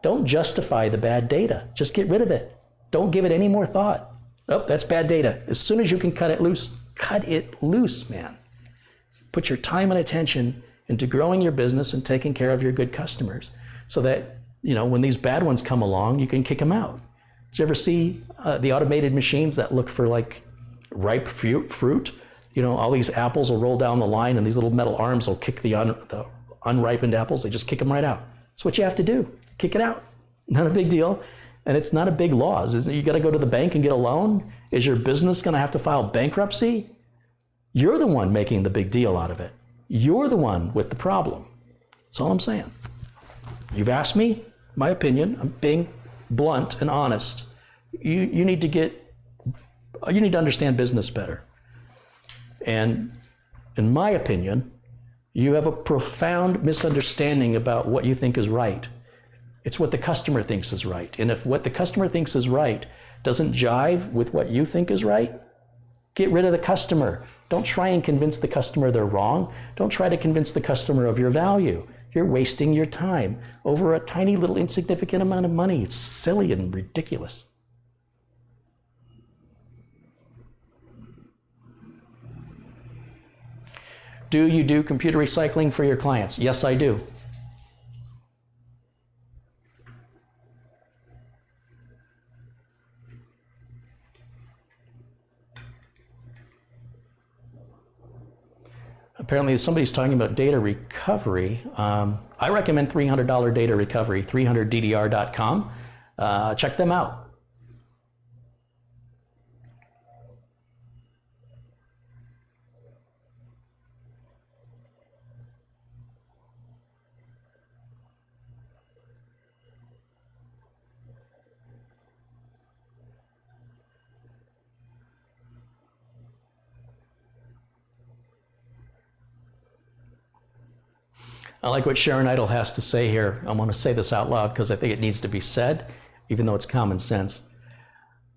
Don't justify the bad data. Just get rid of it. Don't give it any more thought. Oh, that's bad data. As soon as you can cut it loose, man. Put your time and attention into growing your business and taking care of your good customers so that, you know, when these bad ones come along, you can kick them out. Did you ever see the automated machines that look for like ripe fruit? You know, all these apples will roll down the line and these little metal arms will kick the unripened apples. They just kick them right out. That's what you have to do. Kick it out. Not a big deal. And it's not a big law. You got to go to the bank and get a loan? Is your business going to have to file bankruptcy? You're the one making the big deal out of it. You're the one with the problem. That's all I'm saying. You've asked me my opinion. I'm being blunt and honest. You need to understand business better. And in my opinion, you have a profound misunderstanding about what you think is right. It's what the customer thinks is right. And if what the customer thinks is right doesn't jive with what you think is right, get rid of the customer. Don't try and convince the customer they're wrong. Don't try to convince the customer of your value. You're wasting your time over a tiny little insignificant amount of money. It's silly and ridiculous. Do you do computer recycling for your clients? Yes, I do. Apparently somebody's talking about data recovery. I recommend $300 data recovery, 300ddr.com. Check them out. I like what Sharon Idle has to say here. I want to say this out loud because I think it needs to be said, even though it's common sense.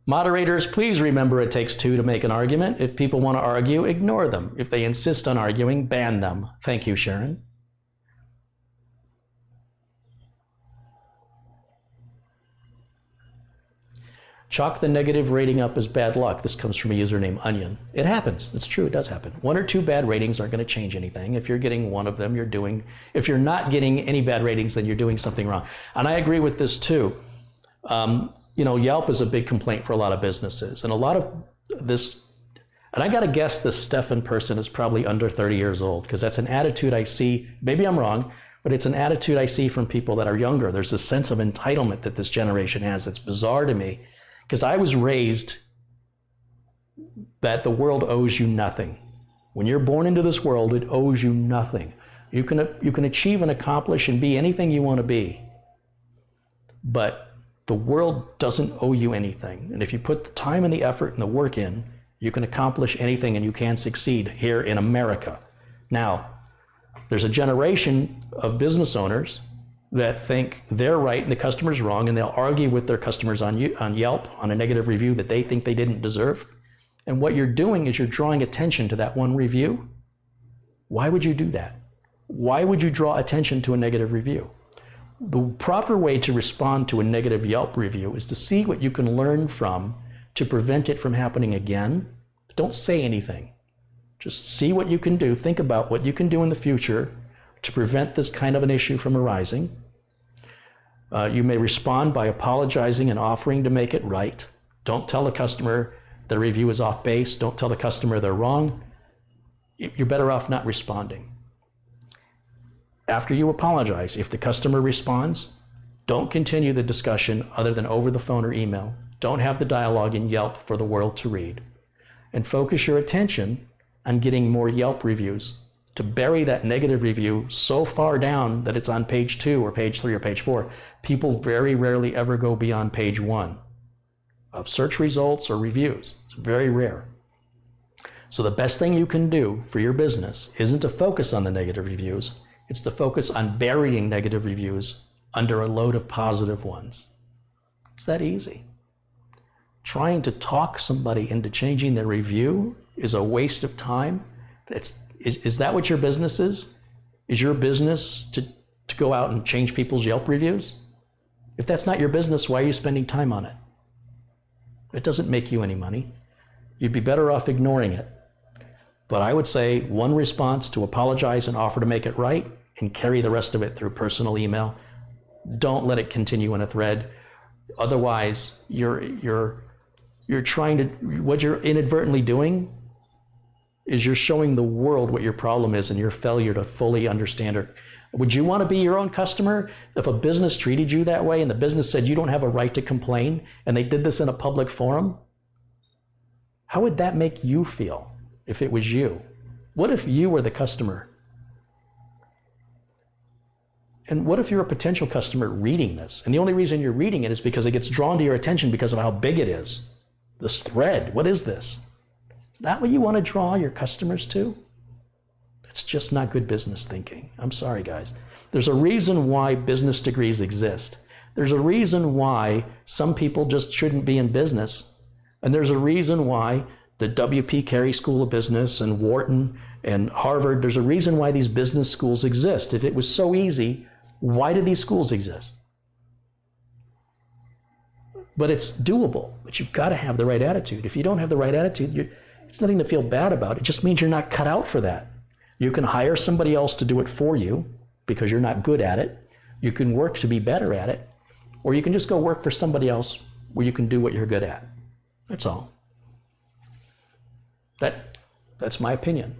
Moderators, please remember it takes two to make an argument. If people want to argue, ignore them. If they insist on arguing, ban them. Thank you, Sharon. Chalk the negative rating up as bad luck. This comes from a user named Onion. It happens. It's true. It does happen. 1 or 2 bad ratings aren't going to change anything. If you're getting one of them, if you're not getting any bad ratings, then you're doing something wrong. And I agree with this too. Yelp is a big complaint for a lot of businesses. And a lot of this, and I got to guess this Stefan person is probably under 30 years old, because that's an attitude I see. Maybe I'm wrong, but it's an attitude I see from people that are younger. There's a sense of entitlement that this generation has that's bizarre to me. Because I was raised that the world owes you nothing. When you're born into this world, it owes you nothing. You can achieve and accomplish and be anything you want to be. But the world doesn't owe you anything. And if you put the time and the effort and the work in, you can accomplish anything and you can succeed here in America. Now, there's a generation of business owners that think they're right and the customer's wrong, and they'll argue with their customers on Yelp on a negative review that they think they didn't deserve. And what you're doing is you're drawing attention to that one review. Why would you do that? Why would you draw attention to a negative review? The proper way to respond to a negative Yelp review is to see what you can learn from to prevent it from happening again. Don't say anything. Just see what you can do. Think about what you can do in the future to prevent this kind of an issue from arising. You may respond by apologizing and offering to make it right. Don't tell the customer the review is off base. Don't tell the customer they're wrong. You're better off not responding. After you apologize, if the customer responds, don't continue the discussion other than over the phone or email. Don't have the dialogue in Yelp for the world to read. And focus your attention on getting more Yelp reviews, to bury that negative review so far down that it's on page 2 or page 3 or page 4. People very rarely ever go beyond page 1 of search results or reviews. It's very rare. So the best thing you can do for your business isn't to focus on the negative reviews. It's to focus on burying negative reviews under a load of positive ones. It's that easy. Trying to talk somebody into changing their review is a waste of time. Is that what your business is? Is your business to go out and change people's Yelp reviews? If that's not your business, why are you spending time on it? It doesn't make you any money. You'd be better off ignoring it. But I would say one response to apologize and offer to make it right, and carry the rest of it through personal email. Don't let it continue in a thread. Otherwise, you're trying to, what you're inadvertently doing is you're showing the world what your problem is and your failure to fully understand it. Would you want to be your own customer? If a business treated you that way and the business said you don't have a right to complain, and they did this in a public forum, how would that make you feel if it was you? What if you were the customer? And what if you're a potential customer reading this? And the only reason you're reading it is because it gets drawn to your attention because of how big it is. This thread, what is this? Is that what you want to draw your customers to? It's just not good business thinking. I'm sorry, guys. There's a reason why business degrees exist. There's a reason why some people just shouldn't be in business. And there's a reason why the W.P. Carey School of Business and Wharton and Harvard, there's a reason why these business schools exist. If it was so easy, why do these schools exist? But it's doable, but you've got to have the right attitude. If you don't have the right attitude, it's nothing to feel bad about. It just means you're not cut out for that. You can hire somebody else to do it for you because you're not good at it. You can work to be better at it, or you can just go work for somebody else where you can do what you're good at. That's all. That's my opinion.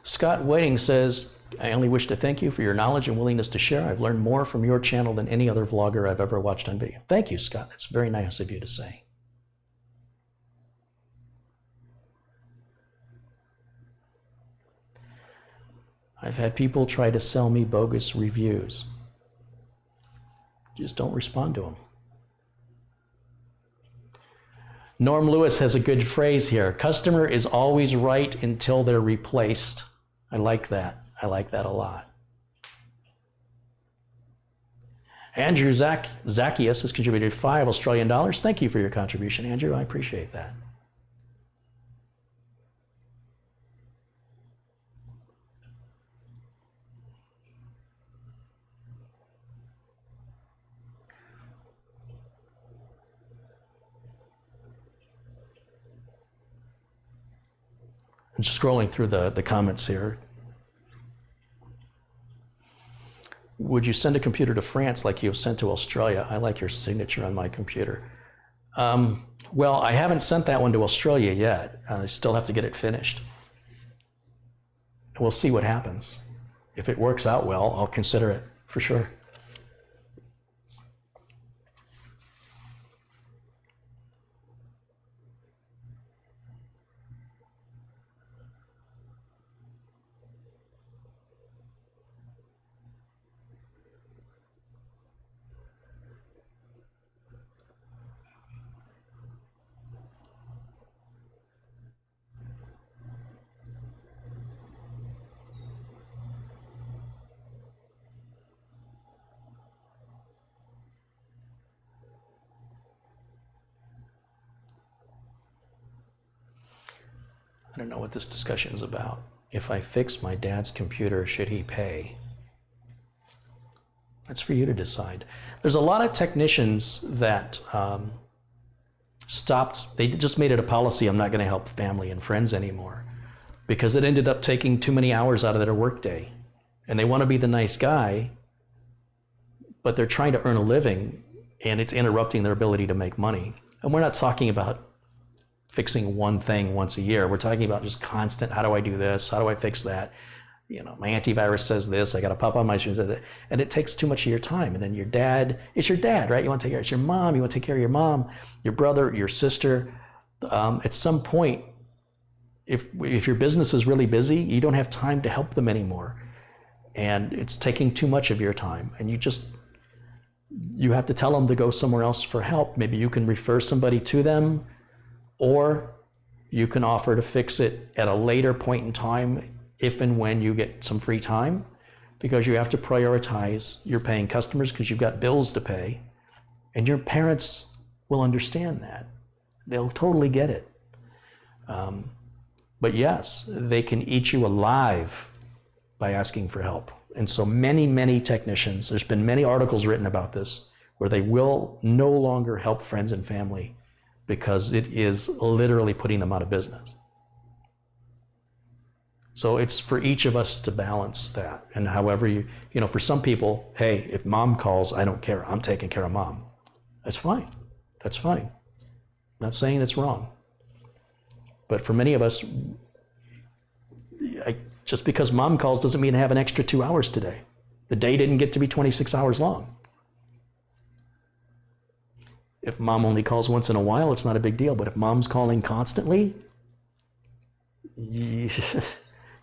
Scott Whiting says, I only wish to thank you for your knowledge and willingness to share. I've learned more from your channel than any other vlogger I've ever watched on video. Thank you, Scott. That's very nice of you to say. I've had people try to sell me bogus reviews. Just don't respond to them. Norm Lewis has a good phrase here. Customer is always right until they're replaced. I like that. I like that a lot. Andrew Zacchaeus has contributed $5 Australian. Thank you for your contribution, Andrew. I appreciate that. I'm just scrolling through the comments here. Would you send a computer to France like you have sent to Australia? I like your signature on my computer. Well, I haven't sent that one to Australia yet. I still have to get it finished. We'll see what happens. If it works out well, I'll consider it for sure. I don't know what this discussion is about. If I fix my dad's computer, should he pay? That's for you to decide. There's a lot of technicians that they just made it a policy, I'm not going to help family and friends anymore, because it ended up taking too many hours out of their workday. And they want to be the nice guy, but they're trying to earn a living, and it's interrupting their ability to make money. And we're not talking about fixing one thing once a year. We're talking about just constant, how do I do this? How do I fix that? You know, my antivirus says this, I got to pop on my screen, and it takes too much of your time. And then your dad, it's your dad, right? You want to take care of, it's your mom, you want to take care of your mom, your brother, your sister. At some point, if your business is really busy, you don't have time to help them anymore. And it's taking too much of your time. And you have to tell them to go somewhere else for help. Maybe you can refer somebody to them, or you can offer to fix it at a later point in time if and when you get some free time, because you have to prioritize. You're paying customers because you've got bills to pay, and your parents will understand that. They'll totally get it. But yes, they can eat you alive by asking for help. And so many technicians, there's been many articles written about this, where they will no longer help friends and family because it is literally putting them out of business. So it's for each of us to balance that. And however for some people, hey, if mom calls, I don't care. I'm taking care of mom. That's fine. That's fine. I'm not saying it's wrong. But for many of us, just because mom calls doesn't mean I have an extra 2 hours today. The day didn't get to be 26 hours long. If mom only calls once in a while, it's not a big deal. But if mom's calling constantly, you're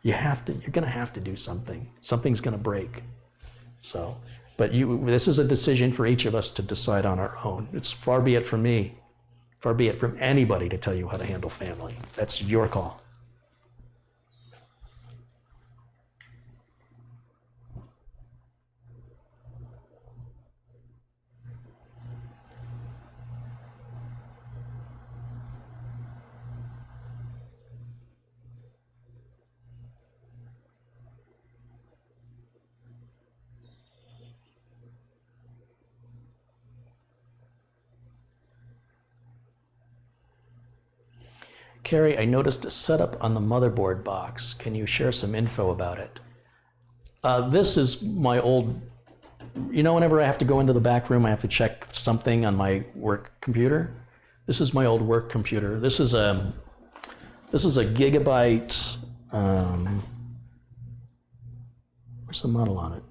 going to have to do something. Something's going to break. So, but this is a decision for each of us to decide on our own. It's far be it from me, far be it from anybody to tell you how to handle family. That's your call. Carrie, I noticed a setup on the motherboard box. Can you share some info about it? This is my old, whenever I have to go into the back room, I have to check something on my work computer. This is my old work computer. This is a Gigabyte, where's the model on it?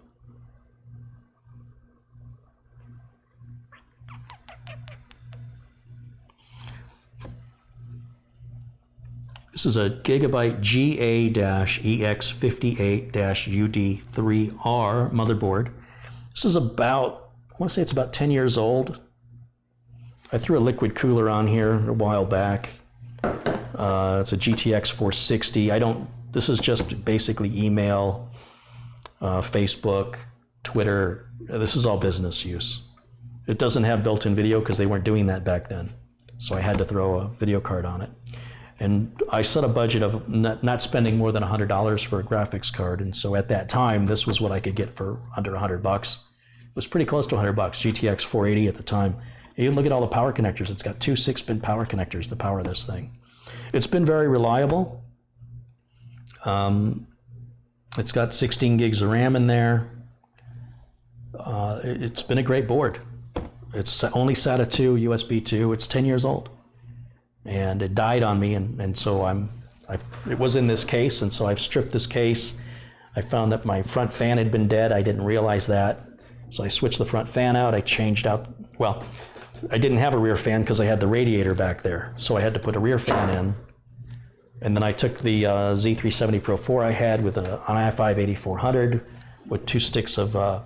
This is a Gigabyte GA-EX58-UD3R motherboard. This is about, I want to say it's about 10 years old. I threw a liquid cooler on here a while back. It's a GTX 460. This is just basically email, Facebook, Twitter. This is all business use. It doesn't have built-in video because they weren't doing that back then. So I had to throw a video card on it. And I set a budget of not spending more than $100 for a graphics card. And so at that time, this was what I could get for under $100. It was pretty close to $100, GTX 480 at the time. You can look at all the power connectors. It's got 2 6-pin power connectors to power this thing. It's been very reliable. It's got 16 gigs of RAM in there. It's been a great board. It's only SATA 2, USB 2. It's 10 years old. And it died on me, and so it was in this case, and so I've stripped this case. I found that my front fan had been dead. I didn't realize that. So I switched the front fan out. I changed out, well, I didn't have a rear fan because I had the radiator back there. So I had to put a rear fan in. And then I took the Z370 Pro 4 I had with an i5 8400 with 2 sticks of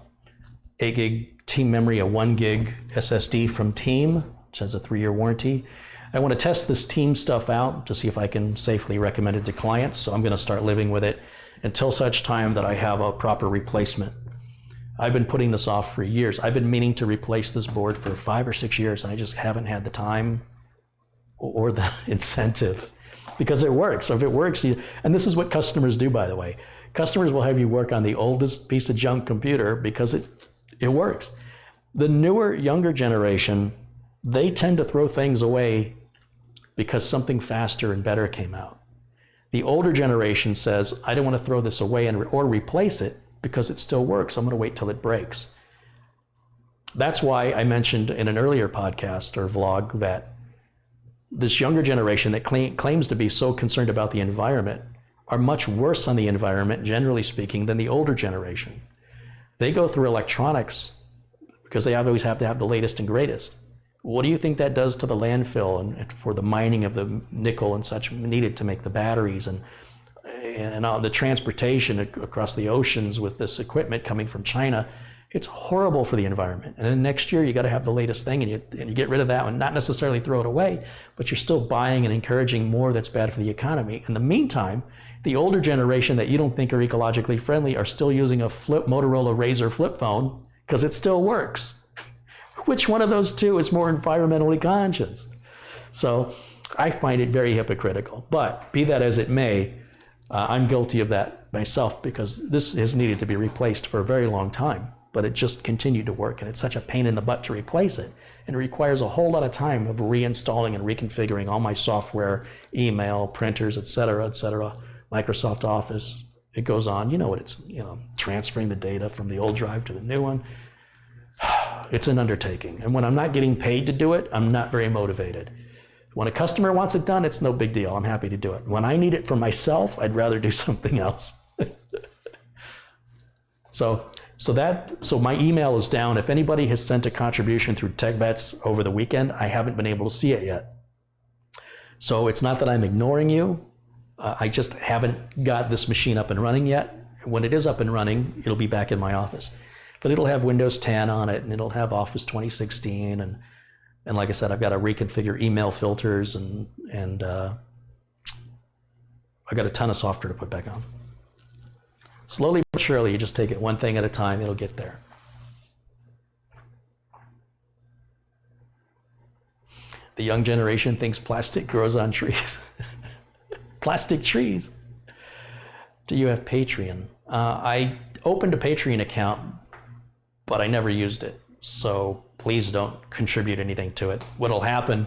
8 gig Team memory, a 1 gig SSD from Team, which has a 3-year warranty. I want to test this Team stuff out to see if I can safely recommend it to clients. So I'm going to start living with it until such time that I have a proper replacement. I've been putting this off for years. I've been meaning to replace this board for 5 or 6 years, and I just haven't had the time or the incentive because it works. So if it works, and this is what customers do, by the way. Customers will have you work on the oldest piece of junk computer because it works. The newer, younger generation, they tend to throw things away because something faster and better came out. The older generation says, I don't want to throw this away or replace it because it still works. I'm going to wait till it breaks. That's why I mentioned in an earlier podcast or vlog that this younger generation that claims to be so concerned about the environment are much worse on the environment, generally speaking, than the older generation. They go through electronics because they always have to have the latest and greatest. What do you think that does to the landfill and for the mining of the nickel and such needed to make the batteries and all the transportation across the oceans with this equipment coming from China? It's horrible for the environment. And then next year you got to have the latest thing and you get rid of that one, not necessarily throw it away, but you're still buying and encouraging more that's bad for the economy. In the meantime, the older generation that you don't think are ecologically friendly are still using a Motorola Razr flip phone because it still works. Which one of those two is more environmentally conscious? So I find it very hypocritical. But be that as it may, I'm guilty of that myself because this has needed to be replaced for a very long time, but it just continued to work. And it's such a pain in the butt to replace it. And it requires a whole lot of time of reinstalling and reconfiguring all my software, email, printers, et cetera, Microsoft Office. It goes on. You know what it's, transferring the data from the old drive to the new one. It's an undertaking. And when I'm not getting paid to do it, I'm not very motivated. When a customer wants it done, it's no big deal. I'm happy to do it. When I need it for myself, I'd rather do something else. So my email is down. If anybody has sent a contribution through TechBets over the weekend, I haven't been able to see it yet. So it's not that I'm ignoring you. I just haven't got this machine up and running yet. When it is up and running, it'll be back in my office. But it'll have Windows 10 on it, and it'll have Office 2016, and like I said, I've got to reconfigure email filters, and I've got a ton of software to put back on. Slowly but surely, you just take it one thing at a time, it'll get there. The young generation thinks plastic grows on trees. Plastic trees. Do you have Patreon? I opened a Patreon account, but I never used it. So please don't contribute anything to it. What'll happen,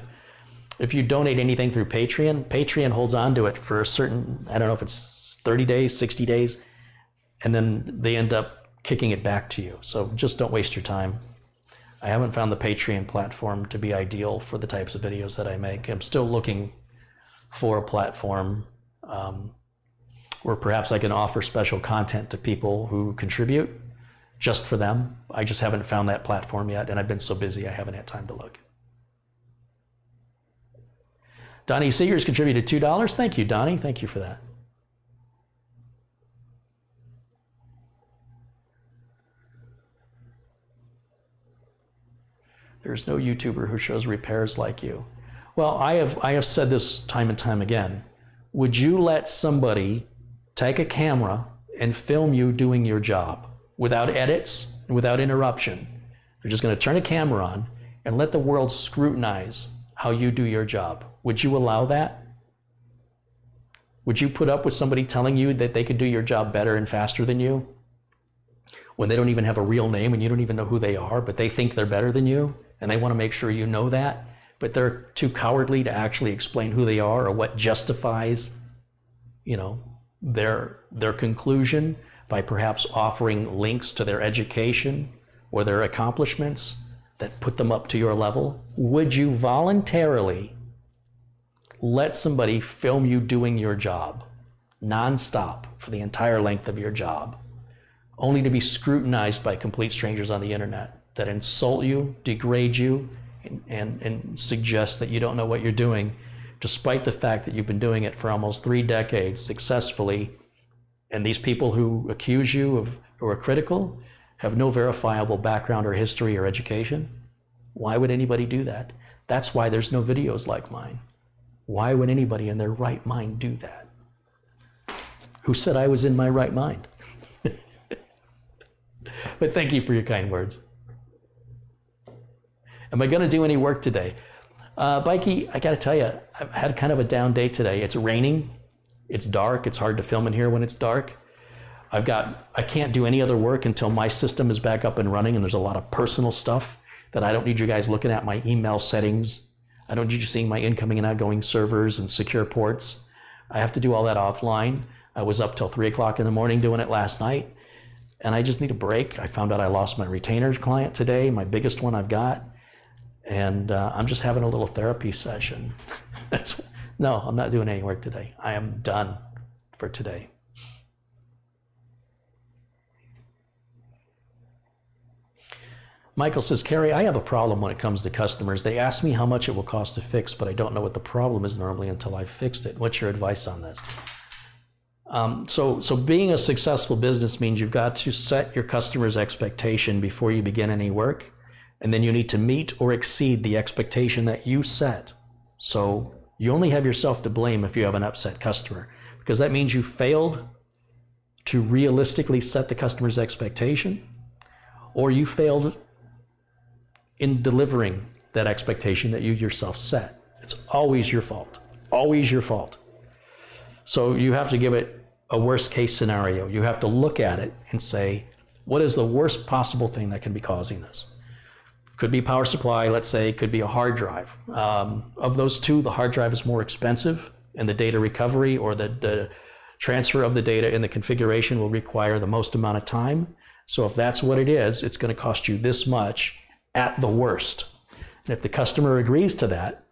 if you donate anything through Patreon holds on to it for a certain, I don't know if it's 30 days, 60 days, and then they end up kicking it back to you. So just don't waste your time. I haven't found the Patreon platform to be ideal for the types of videos that I make. I'm still looking for a platform where perhaps I can offer special content to people who contribute just for them. I just haven't found that platform yet, and I've been so busy I haven't had time to look. Donnie Seegers contributed $2. Thank you, Donnie. Thank you for that. There's no YouTuber who shows repairs like you. Well, I have said this time and time again. Would you let somebody take a camera and film you doing your job without edits and without interruption. They're just going to turn a camera on and let the world scrutinize how you do your job. Would you allow that? Would you put up with somebody telling you that they could do your job better and faster than you when they don't even have a real name and you don't even know who they are, but they think they're better than you and they want to make sure you know that, but they're too cowardly to actually explain who they are or what justifies, their conclusion by perhaps offering links to their education or their accomplishments that put them up to your level? Would you voluntarily let somebody film you doing your job nonstop for the entire length of your job, only to be scrutinized by complete strangers on the internet that insult you, degrade you, and suggest that you don't know what you're doing, despite the fact that you've been doing it for almost 3 decades successfully, and these people who accuse you of, who are critical, have no verifiable background or history or education? Why would anybody do that? That's why there's no videos like mine. Why would anybody in their right mind do that? Who said I was in my right mind? But thank you for your kind words. Am I going to do any work today? Bikey, I got to tell you, I've had kind of a down day today. It's raining. It's dark. It's hard to film in here when it's dark. I can't do any other work until my system is back up and running, and there's a lot of personal stuff that I don't need you guys looking at, my email settings. I don't need you seeing my incoming and outgoing servers and secure ports. I have to do all that offline. I was up till 3 o'clock in the morning doing it last night, and I just need a break. I found out I lost my retainer client today, my biggest one I've got, and I'm just having a little therapy session. No, I'm not doing any work today. I am done for today. Michael says, Carrie, I have a problem when it comes to customers. They ask me how much it will cost to fix, but I don't know what the problem is normally until I've fixed it. What's your advice on this? So being a successful business means you've got to set your customer's expectation before you begin any work, and then you need to meet or exceed the expectation that you set. So you only have yourself to blame if you have an upset customer, because that means you failed to realistically set the customer's expectation, or you failed in delivering that expectation that you yourself set. It's always your fault, always your fault. So you have to give it a worst case scenario. You have to look at it and say, what is the worst possible thing that can be causing this? Could be power supply, let's say, could be a hard drive. Of those two, the hard drive is more expensive, and the data recovery or the transfer of the data in the configuration will require the most amount of time. So if that's what it is, it's going to cost you this much at the worst. And if the customer agrees to that,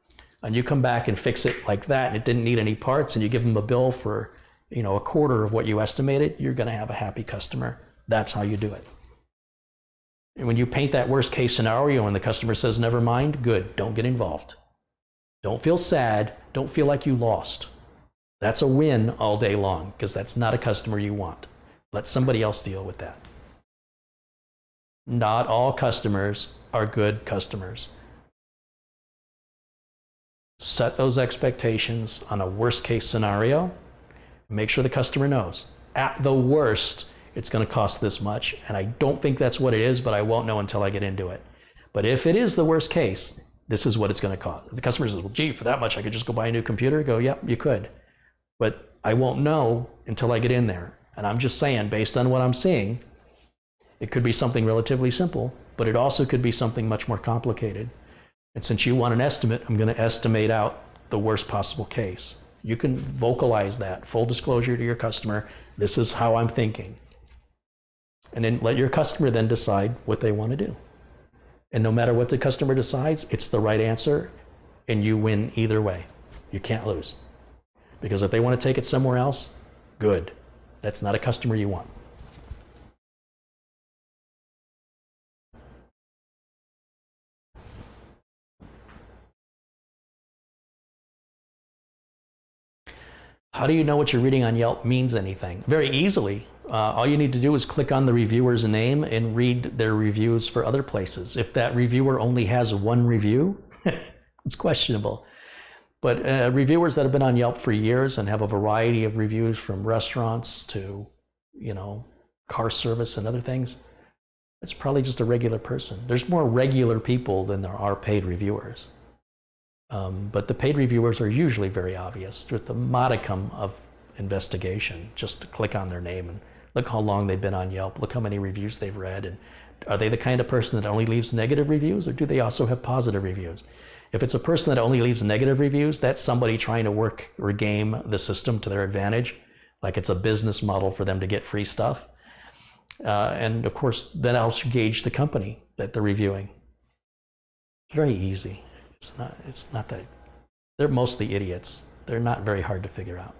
and you come back and fix it like that, and it didn't need any parts, and you give them a bill for, a quarter of what you estimated, you're going to have a happy customer. That's how you do it. And when you paint that worst case scenario and the customer says, never mind, good, don't get involved. Don't feel sad. Don't feel like you lost. That's a win all day long, because that's not a customer you want. Let somebody else deal with that. Not all customers are good customers. Set those expectations on a worst case scenario. Make sure the customer knows. At the worst, it's going to cost this much, and I don't think that's what it is, but I won't know until I get into it. But if it is the worst case, this is what it's going to cost. If the customer says, well, gee, for that much, I could just go buy a new computer. Go, yep, you could. But I won't know until I get in there. And I'm just saying, based on what I'm seeing, it could be something relatively simple, but it also could be something much more complicated. And since you want an estimate, I'm going to estimate out the worst possible case. You can vocalize that, full disclosure to your customer. This is how I'm thinking. And then let your customer then decide what they want to do. And no matter what the customer decides, it's the right answer, and you win either way. You can't lose. Because if they want to take it somewhere else, good. That's not a customer you want. How do you know what you're reading on Yelp means anything? Very easily. All you need to do is click on the reviewer's name and read their reviews for other places. If that reviewer only has one review, it's questionable. But reviewers that have been on Yelp for years and have a variety of reviews from restaurants to, car service and other things, It's probably just a regular person. There's more regular people than there are paid reviewers. But the paid reviewers are usually very obvious with a modicum of investigation, just to click on their name and look how long they've been on Yelp, look how many reviews they've read, and are they the kind of person that only leaves negative reviews, or do they also have positive reviews? If it's a person that only leaves negative reviews, that's somebody trying to work or game the system to their advantage, like it's a business model for them to get free stuff. And of course, that helps gauge the company that they're reviewing. Very easy. It's not that, they're mostly idiots. They're not very hard to figure out.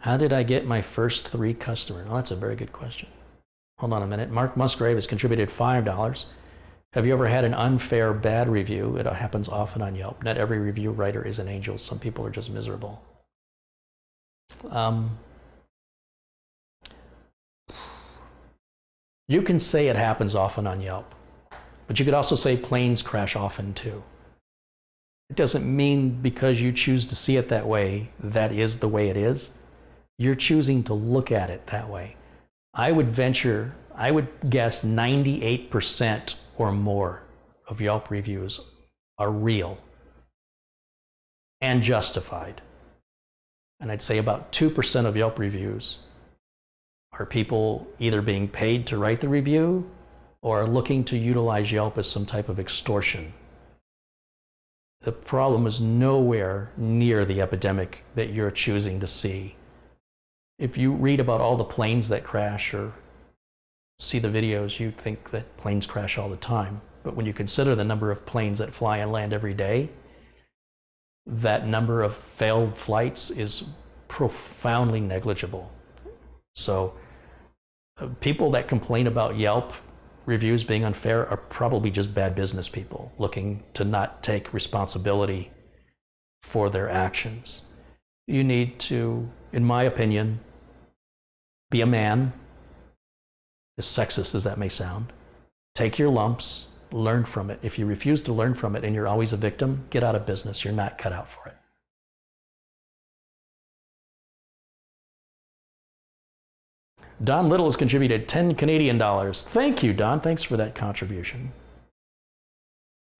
How did I get my first 3 customers? Well, that's a very good question. Hold on a minute. Mark Musgrave has contributed $5. Have you ever had an unfair bad review? It happens often on Yelp. Not every review writer is an angel. Some people are just miserable. You can say it happens often on Yelp, but you could also say planes crash often too. It doesn't mean because you choose to see it that way, that is the way it is. You're choosing to look at it that way. I would guess 98% or more of Yelp reviews are real and justified. And I'd say about 2% of Yelp reviews are people either being paid to write the review or looking to utilize Yelp as some type of extortion. The problem is nowhere near the epidemic that you're choosing to see. If you read about all the planes that crash or see the videos, you think that planes crash all the time. But when you consider the number of planes that fly and land every day, that number of failed flights is profoundly negligible. So people that complain about Yelp reviews being unfair are probably just bad business people looking to not take responsibility for their actions. You need to, in my opinion, be a man, as sexist as that may sound. Take your lumps, learn from it. If you refuse to learn from it and you're always a victim, get out of business. You're not cut out for it. Don Little has contributed 10 Canadian dollars. Thank you, Don. Thanks for that contribution.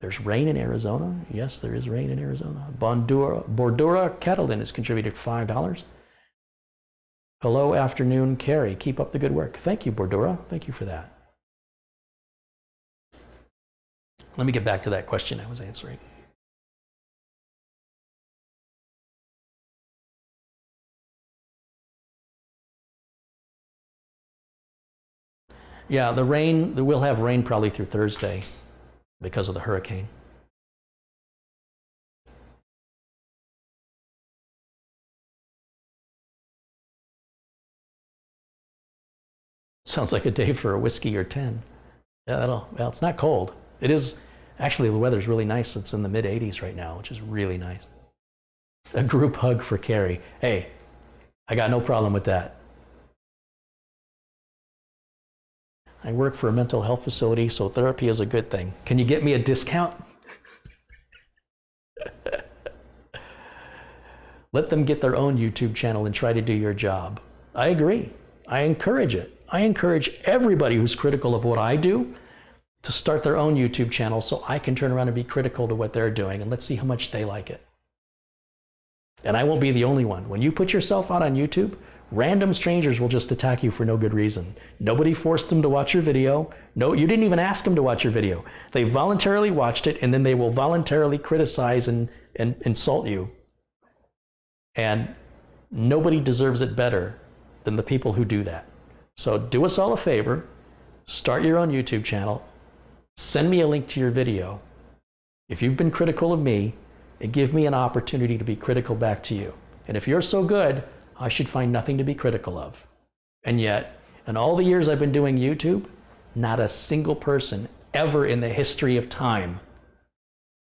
There's rain in Arizona. Yes, there is rain in Arizona. Bordura Kettleton has contributed $5. Hello, afternoon, Carrie. Keep up the good work. Thank you, Bordura. Thank you for that. Let me get back to that question I was answering. Yeah, the rain, we'll have rain probably through Thursday because of the hurricane. Sounds like a day for a whiskey or 10. Yeah, well, it's not cold. It is, actually the weather's really nice. It's in the mid 80s right now, which is really nice. A group hug for Carrie. Hey, I got no problem with that. I work for a mental health facility, so therapy is a good thing. Can you get me a discount? Let them get their own YouTube channel and try to do your job. I agree. I encourage it. I encourage everybody who's critical of what I do to start their own YouTube channel so I can turn around and be critical to what they're doing, and let's see how much they like it. And I won't be the only one. When you put yourself out on YouTube, random strangers will just attack you for no good reason. Nobody forced them to watch your video. No, you didn't even ask them to watch your video. They voluntarily watched it, and then they will voluntarily criticize and insult you. And nobody deserves it better than the people who do that. So do us all a favor, start your own YouTube channel, send me a link to your video. If you've been critical of me, and give me an opportunity to be critical back to you. And if you're so good, I should find nothing to be critical of. And yet, in all the years I've been doing YouTube, not a single person ever in the history of time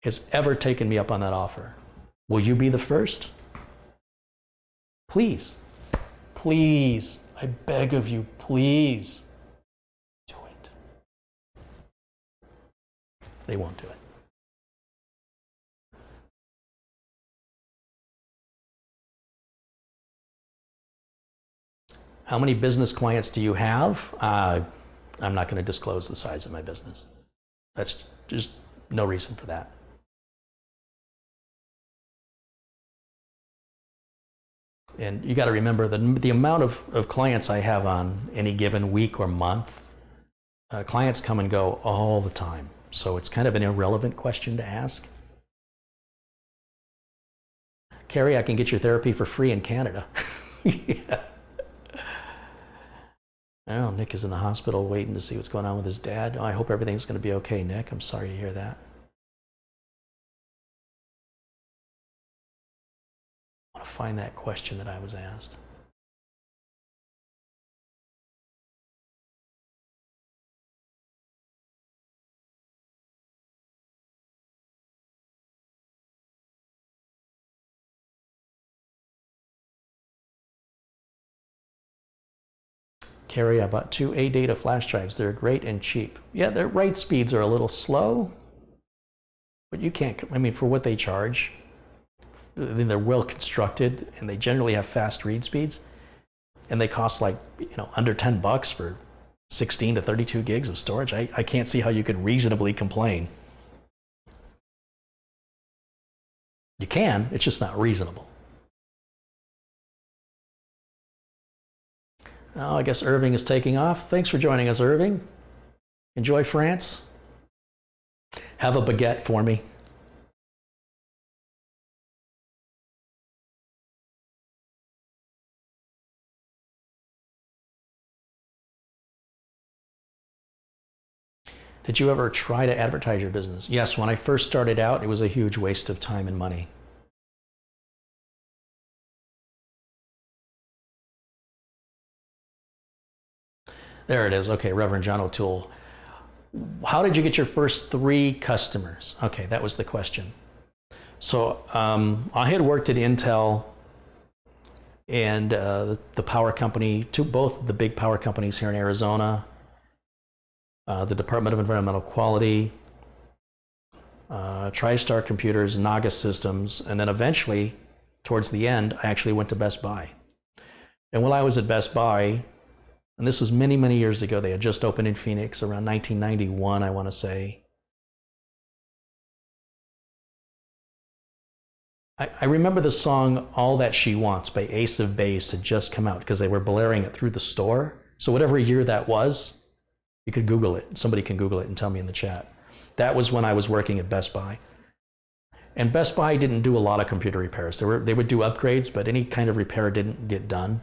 has ever taken me up on that offer. Will you be the first? Please, please, I beg of you, please do it. They won't do it. How many business clients do you have? I'm not going to disclose the size of my business. That's just no reason for that. And you got to remember the amount of clients I have on any given week or month. Clients come and go all the time. So it's kind of an irrelevant question to ask. Carrie, I can get your therapy for free in Canada. Yeah. Oh, Nick is in the hospital waiting to see what's going on with his dad. Oh, I hope everything's going to be okay, Nick. I'm sorry to hear that. I want to find that question that I was asked. Carrie, I bought 2 A-data flash drives. They're great and cheap. Yeah, their write speeds are a little slow, but you can't, I mean, for what they charge, they're well constructed and they generally have fast read speeds, and they cost like, under $10 for 16 to 32 gigs of storage. I can't see how you could reasonably complain. You can, it's just not reasonable. Oh, I guess Irving is taking off. Thanks for joining us, Irving. Enjoy France. Have a baguette for me. Did you ever try to advertise your business? Yes, when I first started out, it was a huge waste of time and money. There it is. Okay, Reverend John O'Toole. How did you get your first 3 customers? Okay, that was the question. So I had worked at Intel and the power company, both the big power companies here in Arizona, the Department of Environmental Quality, TriStar Computers, Naga Systems, and then eventually, towards the end, I actually went to Best Buy. And while I was at Best Buy, and this was many, many years ago, they had just opened in Phoenix around 1991, I want to say. I remember the song All That She Wants by Ace of Base had just come out because they were blaring it through the store. So whatever year that was, you could Google it. Somebody can Google it and tell me in the chat. That was when I was working at Best Buy. And Best Buy didn't do a lot of computer repairs. They would do upgrades, but any kind of repair didn't get done.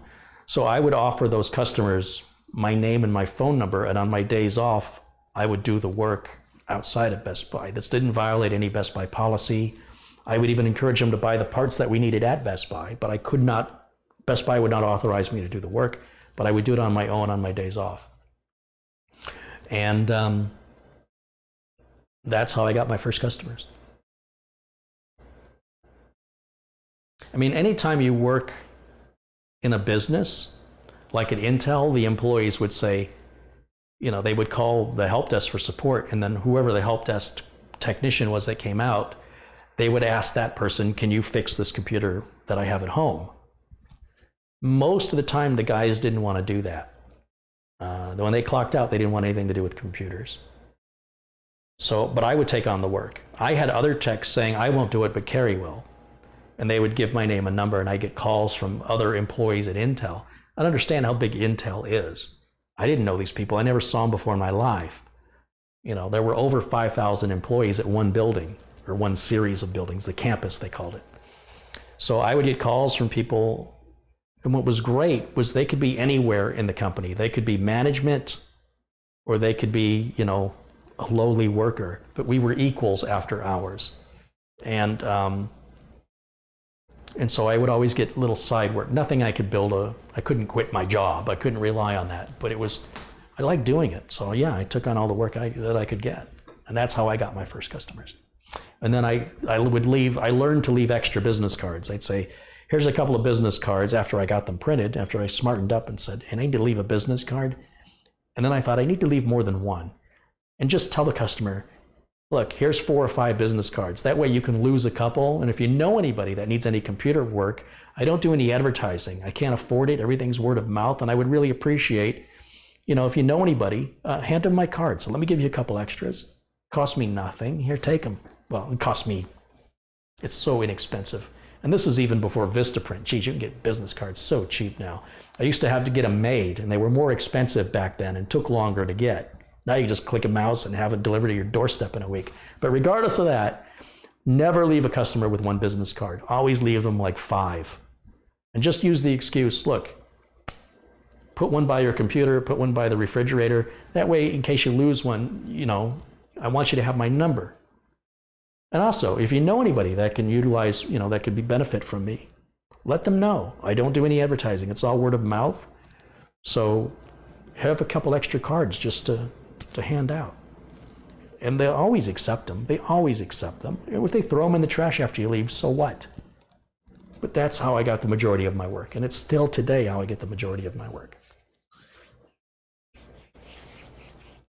So I would offer those customers my name and my phone number, and on my days off, I would do the work outside of Best Buy. This didn't violate any Best Buy policy. I would even encourage them to buy the parts that we needed at Best Buy, but I could not, Best Buy would not authorize me to do the work, but I would do it on my own on my days off. And that's how I got my first customers. I mean, anytime you work in a business, like at Intel, the employees would say, they would call the help desk for support, and then whoever the help desk technician was that came out, they would ask that person, can you fix this computer that I have at home? Most of the time, the guys didn't want to do that. When they clocked out, they didn't want anything to do with computers. But I would take on the work. I had other techs saying, I won't do it, but Carrie will. And they would give my name and number, and I get calls from other employees at Intel. I don't understand how big Intel is. I didn't know these people. I never saw them before in my life. There were over 5,000 employees at one building, or one series of buildings, the campus they called it. So I would get calls from people, and what was great was they could be anywhere in the company. They could be management, or they could be, a lowly worker, but we were equals after hours. And so I would always get little side work. Nothing I could I couldn't quit my job. I couldn't rely on that, but I liked doing it. So yeah, I took on all the work that I could get. And that's how I got my first customers. And then I learned to leave extra business cards. I'd say, here's a couple of business cards after I got them printed, after I smartened up and said, and I need to leave a business card. And then I thought I need to leave more than one. And just tell the customer, look, here's 4 or 5 business cards. That way you can lose a couple. And if you know anybody that needs any computer work, I don't do any advertising. I can't afford it. Everything's word of mouth. And I would really appreciate, if you know anybody, hand them my card. So let me give you a couple extras. Cost me nothing. Here, take them. Well, it cost me, it's so inexpensive. And this is even before Vistaprint. Geez, you can get business cards so cheap now. I used to have to get them made, and they were more expensive back then and took longer to get. Now you just click a mouse and have it delivered to your doorstep in a week. But regardless of that, never leave a customer with 1 business card. Always leave them like 5. And just use the excuse, look, put one by your computer, put one by the refrigerator. That way, in case you lose one, I want you to have my number. And also, if you know anybody that can utilize, that could be benefit from me, let them know. I don't do any advertising. It's all word of mouth. So have a couple extra cards just to hand out. And they'll always accept them. They always accept them. If they throw them in the trash after you leave, so what? But that's how I got the majority of my work. And it's still today how I get the majority of my work.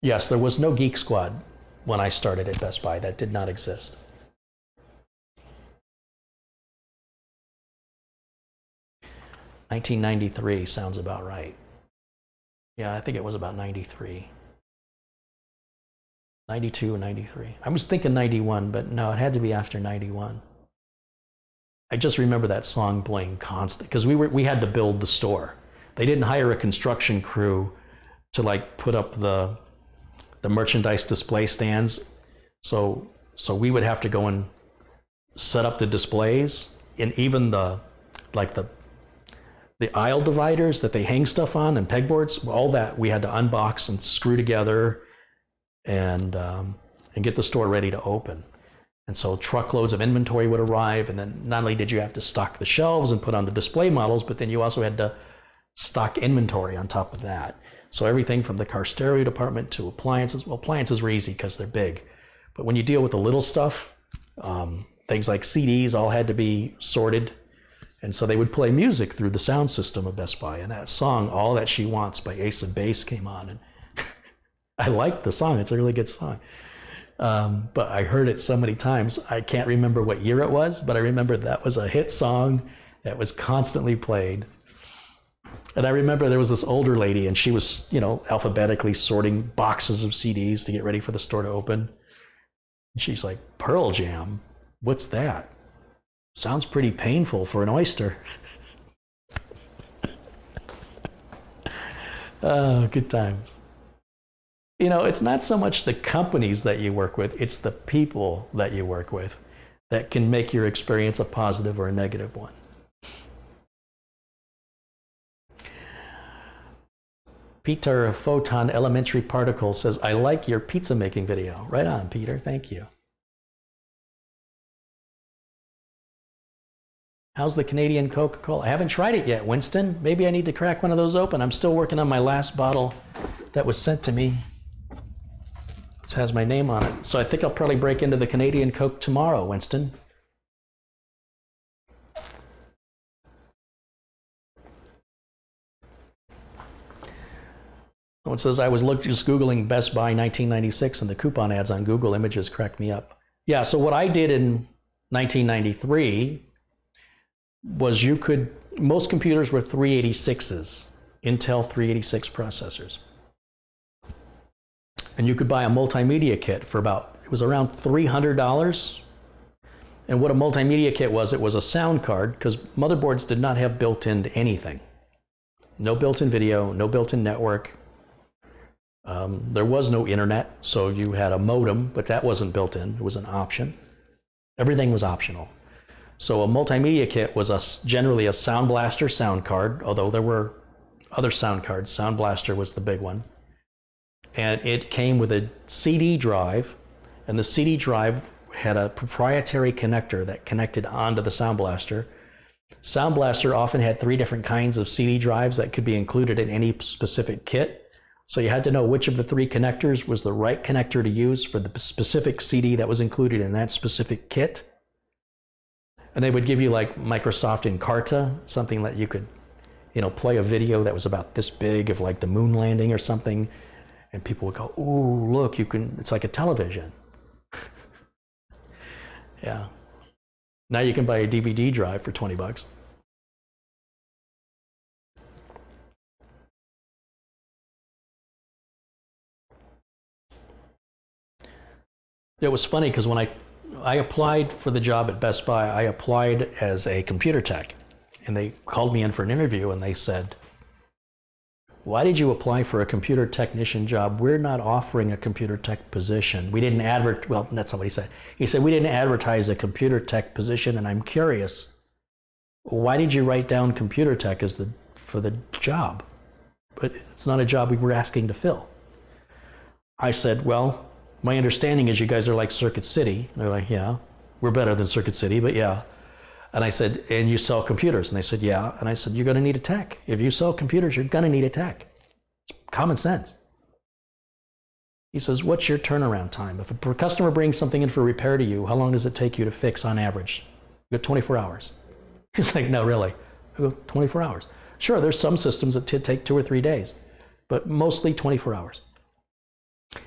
Yes, there was no Geek Squad when I started at Best Buy. That did not exist. $1993 sounds about right. Yeah, I think it was about 93. 92 or 93. I was thinking 91, but no, it had to be after 91. I just remember that song playing constant, because we had to build the store. They didn't hire a construction crew to put up the merchandise display stands. So we would have to go and set up the displays, and even the aisle dividers that they hang stuff on and pegboards, all that we had to unbox and screw together and get the store ready to open. And so truckloads of inventory would arrive, and then not only did you have to stock the shelves and put on the display models, but then you also had to stock inventory on top of that. So everything from the car stereo department to appliances. Well, appliances were easy because they're big. But when you deal with the little stuff, things like CDs all had to be sorted. And so they would play music through the sound system of Best Buy. And that song, All That She Wants by Ace of Base, came on. And I liked the song. It's a really good song. But I heard it so many times. I can't remember what year it was, but I remember that was a hit song that was constantly played. And I remember there was this older lady, and she was, alphabetically sorting boxes of CDs to get ready for the store to open. And she's like, Pearl Jam? What's that? Sounds pretty painful for an oyster. Oh, good times. It's not so much the companies that you work with, it's the people that you work with that can make your experience a positive or a negative one. Peter Photon Elementary Particle says, I like your pizza making video. Right on, Peter. Thank you. How's the Canadian Coca-Cola? I haven't tried it yet, Winston. Maybe I need to crack one of those open. I'm still working on my last bottle that was sent to me. It has my name on it. So I think I'll probably break into the Canadian Coke tomorrow, Winston. Someone says, I was just Googling Best Buy 1996 and the coupon ads on Google Images cracked me up. Yeah, so what I did in 1993 was most computers were 386s, Intel 386 processors. And you could buy a multimedia kit for it was around $300. And what a multimedia kit was, it was a sound card, because motherboards did not have built-in anything. No built-in video, no built-in network. There was no internet, so you had a modem, but that wasn't built in. It was an option. Everything was optional. So a multimedia kit was generally a Sound Blaster sound card, although there were other sound cards. Sound Blaster was the big one. And it came with a CD drive, and the CD drive had a proprietary connector that connected onto the Sound Blaster. Sound Blaster often had 3 different kinds of CD drives that could be included in any specific kit. So you had to know which of the 3 connectors was the right connector to use for the specific CD that was included in that specific kit. And they would give you like Microsoft Encarta, something that you could, play a video that was about this big of like the moon landing or something. And people would go, "Ooh, look, it's like a television." Yeah. Now you can buy a DVD drive for $20. It was funny because when I applied for the job at Best Buy, I applied as a computer tech. And they called me in for an interview and they said, "Why did you apply for a computer technician job? We're not offering a computer tech position. We didn't well, that's not what he said. He said, we didn't advertise a computer tech position, and I'm curious, why did you write down computer tech for the job? But it's not a job we were asking to fill." I said, "Well, my understanding is you guys are like Circuit City." And they're like, "Yeah, we're better than Circuit City, but yeah." And I said, "And you sell computers?" And they said, "Yeah." And I said, "You're going to need a tech. If you sell computers, you're going to need a tech. It's common sense." He says, "What's your turnaround time? If a customer brings something in for repair to you, how long does it take you to fix on average?" "You got 24 hours. He's like, "No, really?" I go, 24 hours. "Sure, there's some systems that take 2 or 3 days, but mostly 24 hours.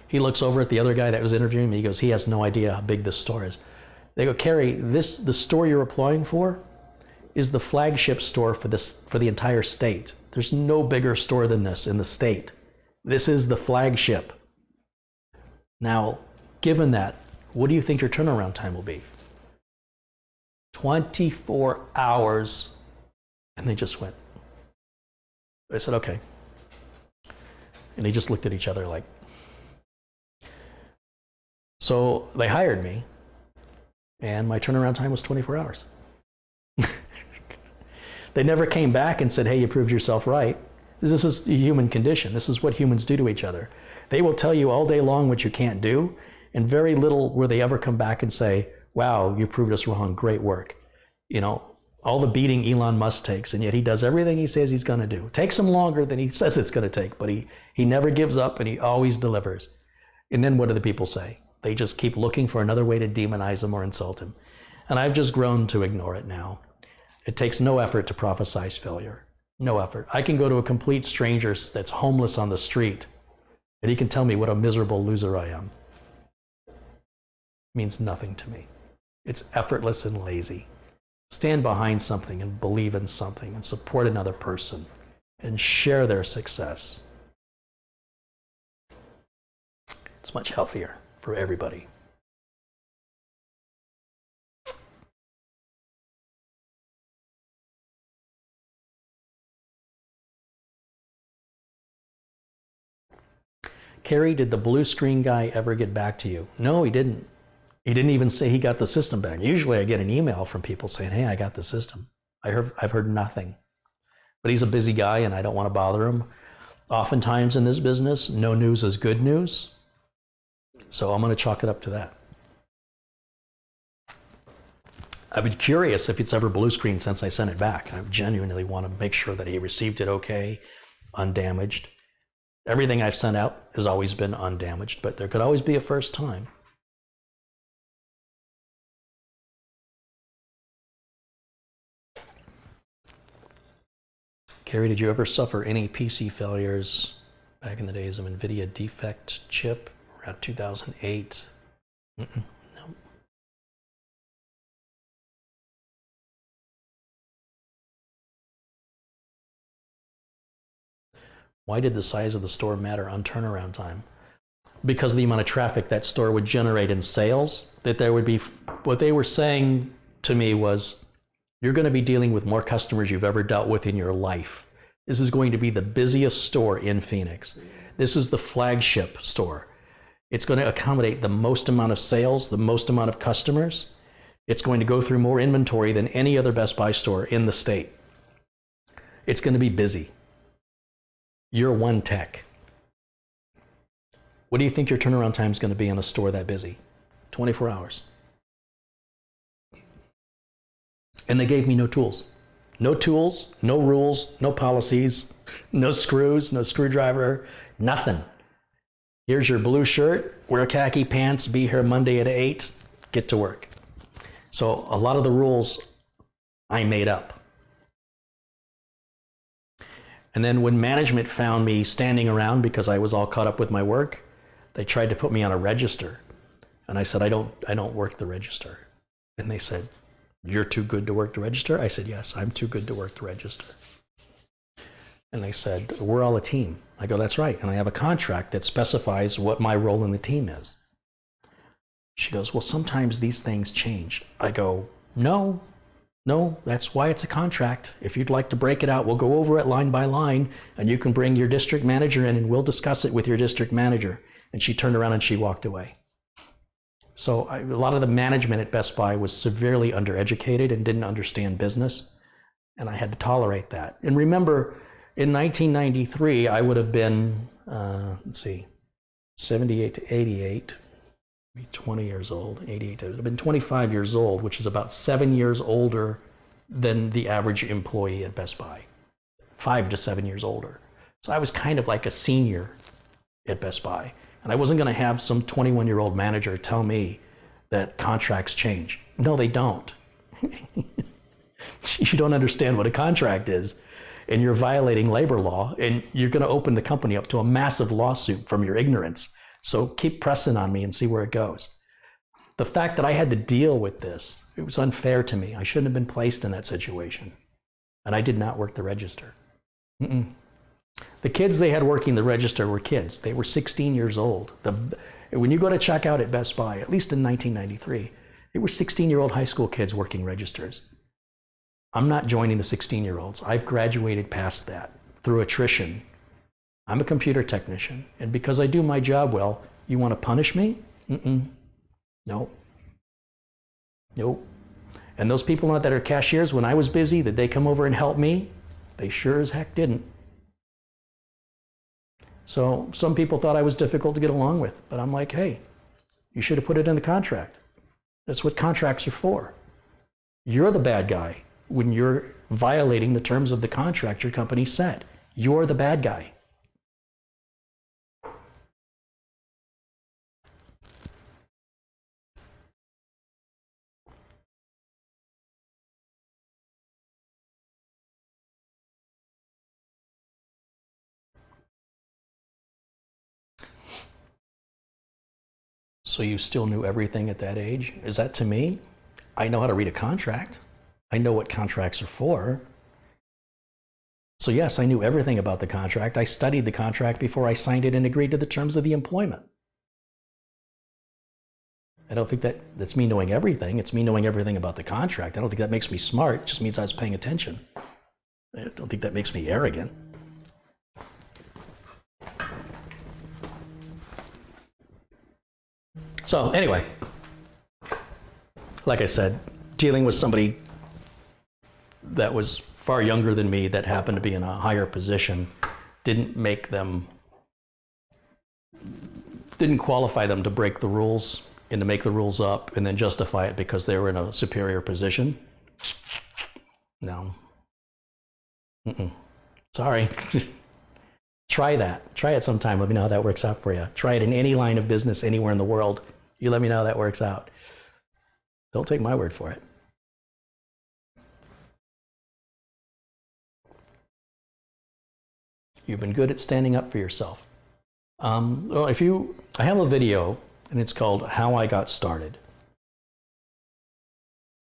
He looks over at the other guy that was interviewing me. He goes, he has no idea how big this store is. They go, "Car-ey, the store you're applying for is the flagship store for the entire state. There's no bigger store than this in the state. This is the flagship. Now, given that, what do you think your turnaround time will be?" 24 hours. And they just went. I said, "Okay." And they just looked at each other like. So they hired me, and my turnaround time was 24 hours. They never came back and said, "Hey, you proved yourself right." This is the human condition. This is what humans do to each other. They will tell you all day long what you can't do, and very little will they ever come back and say, "Wow, you proved us wrong, great work." All the beating Elon Musk takes, and yet he does everything he says he's going to do. It takes him longer than he says it's going to take, but he never gives up and he always delivers. And then what do the people say? They just keep looking for another way to demonize him or insult him. And I've just grown to ignore it now. It takes no effort to prophesize failure. No effort. I can go to a complete stranger that's homeless on the street, and he can tell me what a miserable loser I am. It means nothing to me. It's effortless and lazy. Stand behind something and believe in something and support another person and share their success. It's much healthier for everybody. "Car-ey, did the blue screen guy ever get back to you?" "No, he didn't. He didn't even say he got the system back." Usually I get an email from people saying, "Hey, I got the system." I've heard nothing. But he's a busy guy and I don't want to bother him. Oftentimes in this business, no news is good news. So I'm going to chalk it up to that. I've been curious if it's ever blue screen since I sent it back. I genuinely want to make sure that he received it okay, undamaged. Everything I've sent out has always been undamaged, but there could always be a first time. "Car-ey, did you ever suffer any PC failures back in the days of NVIDIA defect chip around 2008? No. "Why did the size of the store matter on turnaround time?" Because of the amount of traffic that store would generate in sales, that there would be, what they were saying to me was, you're going to be dealing with more customers you've ever dealt with in your life. This is going to be the busiest store in Phoenix. This is the flagship store. It's going to accommodate the most amount of sales, the most amount of customers. It's going to go through more inventory than any other Best Buy store in the state. It's going to be busy. You're one tech. What do you think your turnaround time is going to be in a store that busy? 24 hours. And they gave me no tools. No tools, no rules, no policies, no screws, no screwdriver, nothing. Here's your blue shirt, wear khaki pants, be here Monday at 8, get to work. So a lot of the rules I made up. And then when management found me standing around because I was all caught up with my work, they tried to put me on a register. And I said, I don't work the register. And they said, you're too good to work the register? I said, yes, I'm too good to work the register. And they said, we're all a team. I go, that's right. And I have a contract that specifies what my role in the team is. She goes, well, sometimes these things change. I go, no, that's why it's a contract. If you'd like to break it out, we'll go over it line by line, and you can bring your district manager in and we'll discuss it with your district manager. And she turned around and she walked away. So a lot of the management at Best Buy was severely undereducated and didn't understand business. And I had to tolerate that. And remember, in 1993, I would have been, 78 to 88, maybe 20 years old, 88, I would have been 25 years old, which is about 7 years older than the average employee at Best Buy, 5 to 7 years older. So I was kind of like a senior at Best Buy. And I wasn't going to have some 21-year-old manager tell me that contracts change. No, they don't. You don't understand what a contract is, and you're violating labor law, and you're going to open the company up to a massive lawsuit from your ignorance. So keep pressing on me and see where it goes. The fact that I had to deal with this, it was unfair to me. I shouldn't have been placed in that situation. And I did not work the register. The kids they had working the register were kids. They were 16 years old. When you go to check out at Best Buy, at least in 1993, there were 16-year-old high school kids working registers. I'm not joining the 16-year-olds. I've graduated past that through attrition. I'm a computer technician, and because I do my job well, you want to punish me? Nope. And those people that are cashiers, when I was busy, did they come over and help me? They sure as heck didn't. So some people thought I was difficult to get along with, but I'm like, hey, you should have put it in the contract. That's what contracts are for. You're the bad guy when you're violating the terms of the contract your company set. You're the bad guy. So you still knew everything at that age? Is that to me? I know how to read a contract. I know what contracts are for. So yes, I knew everything about the contract. I studied the contract before I signed it and agreed to the terms of the employment. I don't think that's me knowing everything. It's me knowing everything about the contract. I don't think that makes me smart. It just means I was paying attention. I don't think that makes me arrogant. So anyway, like I said, dealing with somebody that was far younger than me that happened to be in a higher position didn't qualify them to break the rules and to make the rules up and then justify it because they were in a superior position. No. Sorry. Try that. Try it sometime. Let me know how that works out for you. Try it in any line of business anywhere in the world. You let me know how that works out. Don't take my word for it. You've been good at standing up for yourself. I have a video, and it's called How I Got Started.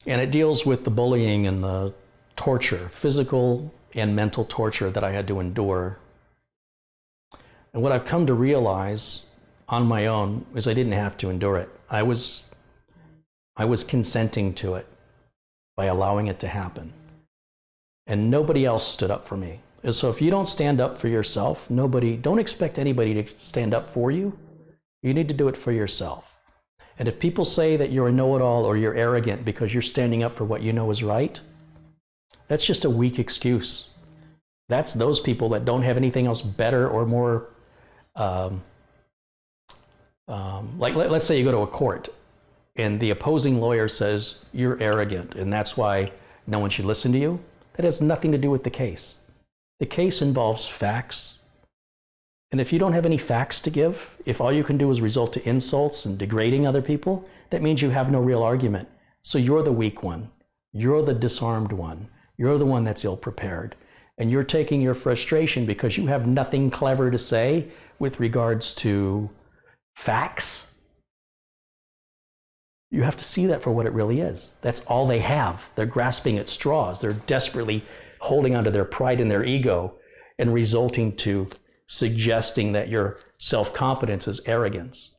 And it deals with the bullying and the torture, physical and mental torture that I had to endure. And what I've come to realize on my own is I didn't have to endure it. I was consenting to it by allowing it to happen. And nobody else stood up for me. And so if you don't stand up for yourself, don't expect anybody to stand up for you. You need to do it for yourself. And if people say that you're a know-it-all or you're arrogant because you're standing up for what you know is right, that's just a weak excuse. That's those people that don't have anything else better or more like let's say you go to a court and the opposing lawyer says you're arrogant and that's why no one should listen to you. That has nothing to do with the case. The case involves facts. And if you don't have any facts to give, if all you can do is resort to insults and degrading other people, that means you have no real argument. So you're the weak one. You're the disarmed one. You're the one that's ill-prepared. And you're taking your frustration because you have nothing clever to say with regards to facts. You have to see that for what it really is. That's all they have. They're grasping at straws. They're desperately holding onto their pride and their ego and resulting to suggesting that your self-confidence is arrogance,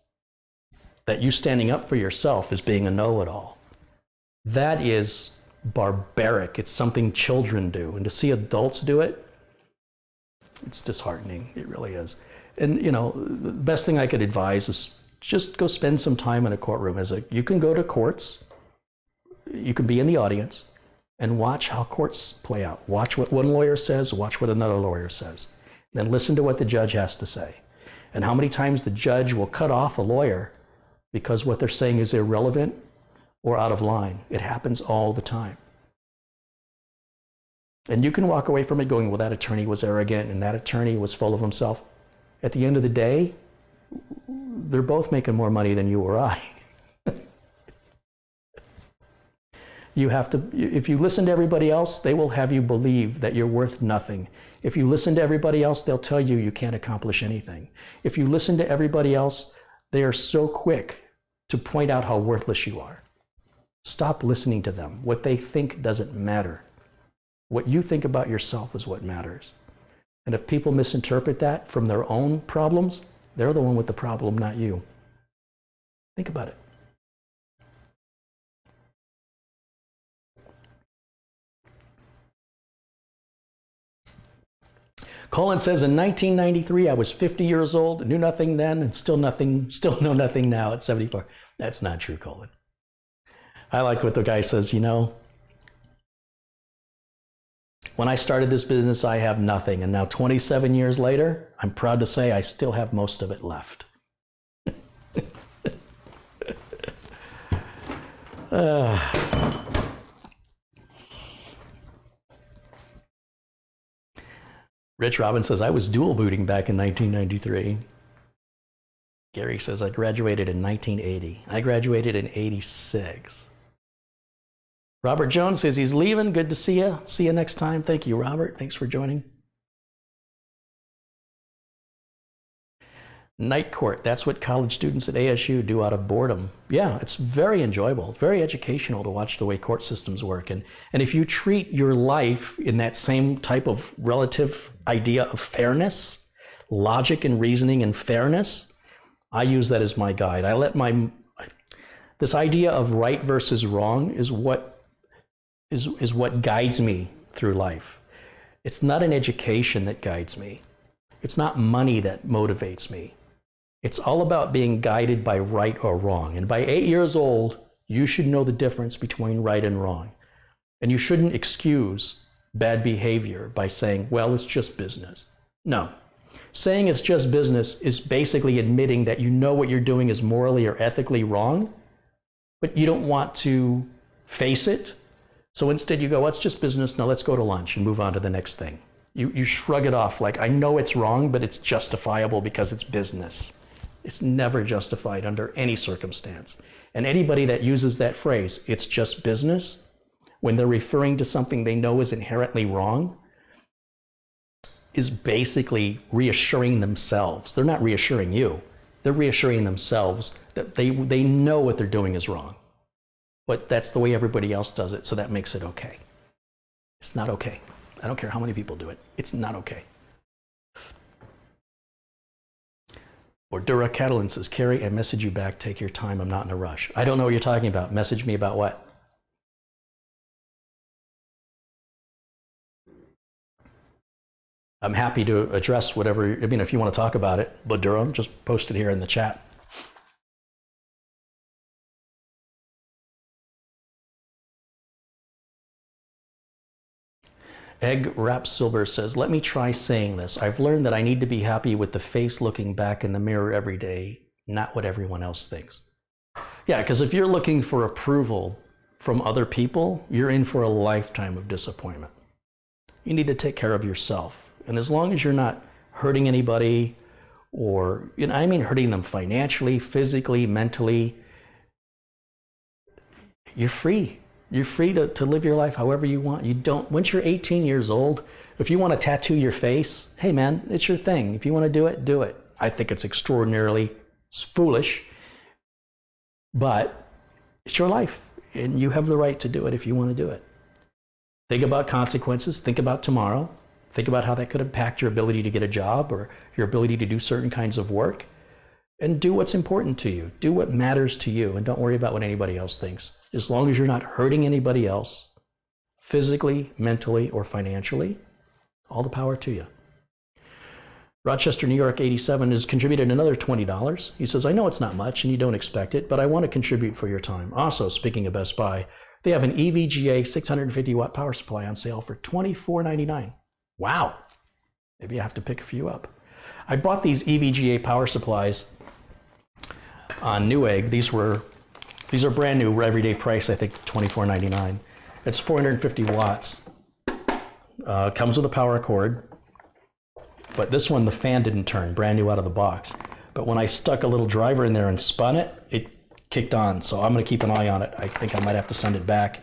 that you standing up for yourself is being a know-it-all. That is barbaric. It's something children do. And to see adults do it, it's disheartening. It really is. And, you know, the best thing I could advise is just go spend some time in a courtroom. You can go to courts, you can be in the audience, and watch how courts play out. Watch what one lawyer says, watch what another lawyer says. Then listen to what the judge has to say. And how many times the judge will cut off a lawyer because what they're saying is irrelevant or out of line. It happens all the time. And you can walk away from it going, well, that attorney was arrogant and that attorney was full of himself. At the end of the day, they're both making more money than you or I. You have to, if you listen to everybody else, they will have you believe that you're worth nothing. If you listen to everybody else, they'll tell you you can't accomplish anything. If you listen to everybody else, they are so quick to point out how worthless you are. Stop listening to them. What they think doesn't matter. What you think about yourself is what matters. And if people misinterpret that from their own problems, they're the one with the problem, not you. Think about it. Colin says, in 1993, I was 50 years old, knew nothing then, and still know nothing now at 74. That's not true, Colin. I like what the guy says, you know, when I started this business, I have nothing. And now 27 years later, I'm proud to say I still have most of it left. Rich Robbins says, I was dual booting back in 1993. Gary says, I graduated in 1980. I graduated in 86. Robert Jones says he's leaving. Good to see you. See you next time. Thank you, Robert. Thanks for joining. Night court. That's what college students at ASU do out of boredom. Yeah, it's very enjoyable, very educational to watch the way court systems work. And if you treat your life in that same type of relative idea of fairness, logic and reasoning and fairness, I use that as my guide. I let this idea of right versus wrong is what guides me through life. It's not an education that guides me. It's not money that motivates me. It's all about being guided by right or wrong. And by 8 years old, you should know the difference between right and wrong. And you shouldn't excuse bad behavior by saying, well, it's just business. No. Saying it's just business is basically admitting that you know what you're doing is morally or ethically wrong, but you don't want to face it. So instead you go, well, it's just business. Now let's go to lunch and move on to the next thing. You shrug it off like, I know it's wrong, but it's justifiable because it's business. It's never justified under any circumstance. And anybody that uses that phrase, it's just business, when they're referring to something they know is inherently wrong, is basically reassuring themselves. They're not reassuring you. They're reassuring themselves that they know what they're doing is wrong. But that's the way everybody else does it, so that makes it okay. It's not okay. I don't care how many people do it. It's not okay. Or Dura Catalan says, Carrie, I message you back. Take your time. I'm not in a rush. I don't know what you're talking about. Message me about what? I'm happy to address whatever, I mean, if you want to talk about it, but Durham, just post it here in the chat. Egg Wrap Silver says, let me try saying this. I've learned that I need to be happy with the face looking back in the mirror every day, not what everyone else thinks. Yeah, because if you're looking for approval from other people, you're in for a lifetime of disappointment. You need to take care of yourself. And as long as you're not hurting anybody, or, you know, I mean hurting them financially, physically, mentally, you're free. You're free to live your life however you want. You don't, once you're 18 years old, if you want to tattoo your face, hey man, it's your thing. If you want to do it, do it. I think it's extraordinarily foolish, but it's your life and you have the right to do it if you want to do it. Think about consequences. Think about tomorrow. Think about how that could impact your ability to get a job or your ability to do certain kinds of work. And do what's important to you. Do what matters to you, and don't worry about what anybody else thinks. As long as you're not hurting anybody else, physically, mentally, or financially, all the power to you. Rochester, New York, 87 has contributed another $20. He says, I know it's not much and you don't expect it, but I want to contribute for your time. Also, speaking of Best Buy, they have an EVGA 650 watt power supply on sale for $24.99. Wow. Maybe I have to pick a few up. I bought these EVGA power supplies on Newegg. These are brand new, everyday price, I think $24.99. It's 450 watts. Comes with a power cord, but this one, the fan didn't turn, brand new out of the box. But when I stuck a little driver in there and spun it, it kicked on. So I'm gonna keep an eye on it. I think I might have to send it back.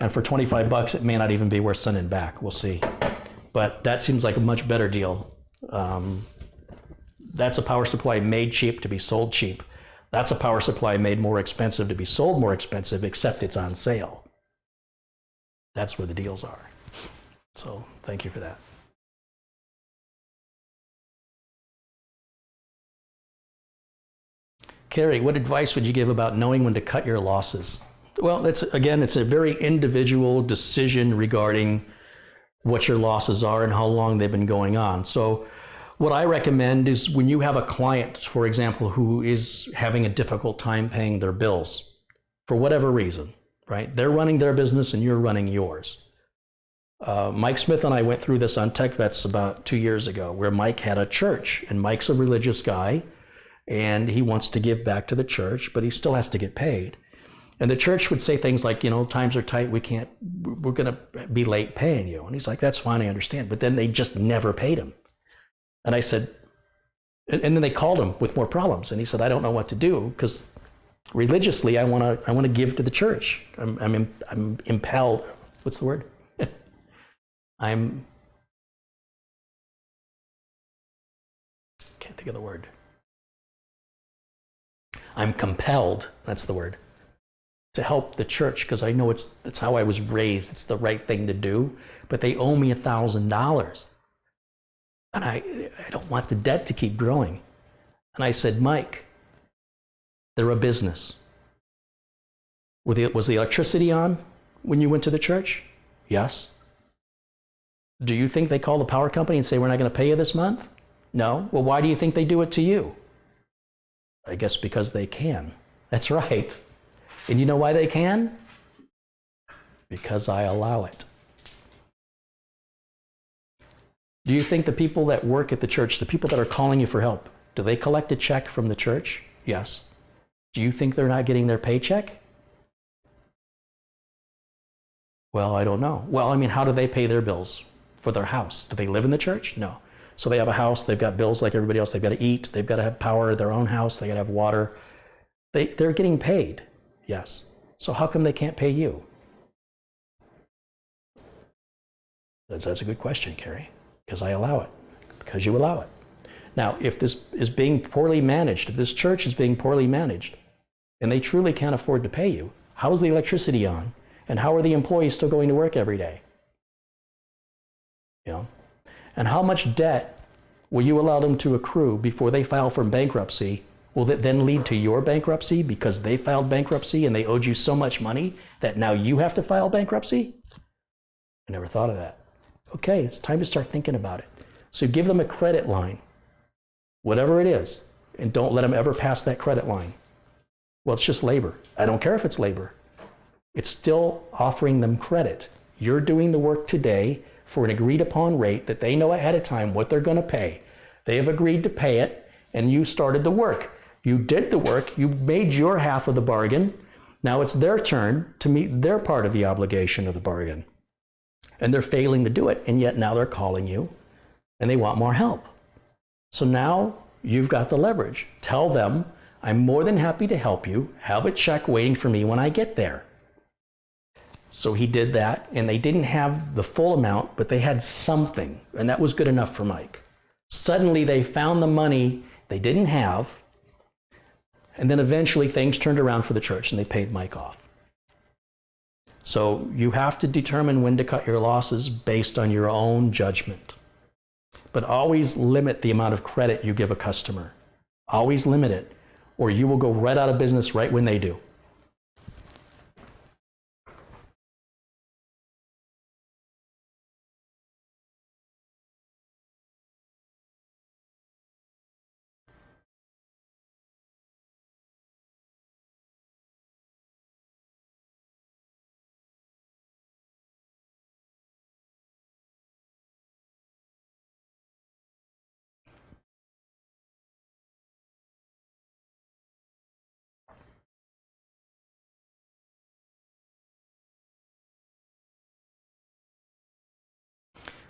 And for 25 bucks, it may not even be worth sending back. We'll see. But that seems like a much better deal. That's a power supply made cheap to be sold cheap. That's a power supply made more expensive to be sold more expensive, except it's on sale. That's where the deals are. So thank you for that. Carrie, what advice would you give about knowing when to cut your losses? Well, it's a very individual decision regarding what your losses are and how long they've been going on. So what I recommend is when you have a client, for example, who is having a difficult time paying their bills for whatever reason, right? They're running their business and you're running yours. Mike Smith and I went through this on Tech Vets about 2 years ago, where Mike had a church, and Mike's a religious guy and he wants to give back to the church, but he still has to get paid. And the church would say things like, times are tight, we're gonna be late paying you. And he's like, that's fine, I understand. But then they just never paid him. And I said, and then they called him with more problems. And he said, I don't know what to do, because religiously I want to give to the church. I'm impelled. What's the word? Can't think of the word. I'm compelled. That's the word. To help the church, because I know that's how I was raised. It's the right thing to do. But they owe me $1,000. And I don't want the debt to keep growing. And I said, Mike, they're a business. Was the electricity on when you went to the church? Yes. Do you think they call the power company and say, we're not going to pay you this month? No. Well, why do you think they do it to you? I guess because they can. That's right. And you know why they can? Because I allow it. Do you think the people that work at the church, the people that are calling you for help, do they collect a check from the church? Yes. Do you think they're not getting their paycheck? Well, I don't know. Well, how do they pay their bills for their house? Do they live in the church? No. So they have a house, they've got bills like everybody else, they've got to eat, they've got to have power at their own house, they got to have water. They're getting paid, yes. So how come they can't pay you? That's a good question, Carrie. Because I allow it, because you allow it. Now, if this is being poorly managed, if this church is being poorly managed, and they truly can't afford to pay you, how's the electricity on? And how are the employees still going to work every day? And how much debt will you allow them to accrue before they file for bankruptcy? Will that then lead to your bankruptcy because they filed bankruptcy and they owed you so much money that now you have to file bankruptcy? I never thought of that. Okay, it's time to start thinking about it. So give them a credit line, whatever it is, and don't let them ever pass that credit line. Well, it's just labor. I don't care if it's labor. It's still offering them credit. You're doing the work today for an agreed upon rate that they know ahead of time what they're going to pay. They have agreed to pay it, and you started the work. You did the work. You made your half of the bargain. Now it's their turn to meet their part of the obligation of the bargain. And they're failing to do it, and yet now they're calling you, and they want more help. So now you've got the leverage. Tell them, I'm more than happy to help you. Have a check waiting for me when I get there. So he did that, and they didn't have the full amount, but they had something, and that was good enough for Mike. Suddenly they found the money they didn't have, and then eventually things turned around for the church and they paid Mike off. So you have to determine when to cut your losses based on your own judgment. But always limit the amount of credit you give a customer. Always limit it, or you will go right out of business right when they do.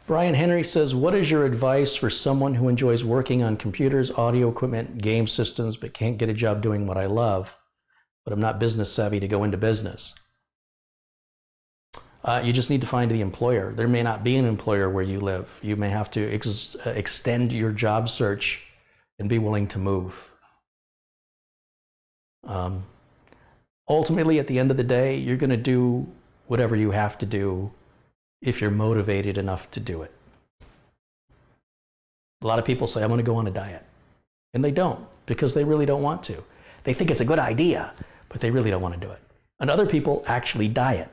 Brian Henry says, what is your advice for someone who enjoys working on computers, audio equipment, game systems, but can't get a job doing what I love, but I'm not business savvy to go into business? You just need to find the employer. There may not be an employer where you live. You may have to extend your job search and be willing to move. Ultimately, at the end of the day, you're going to do whatever you have to do if you're motivated enough to do it. A lot of people say, I'm going to go on a diet. And they don't, because they really don't want to. They think it's a good idea, but they really don't want to do it. And other people actually diet.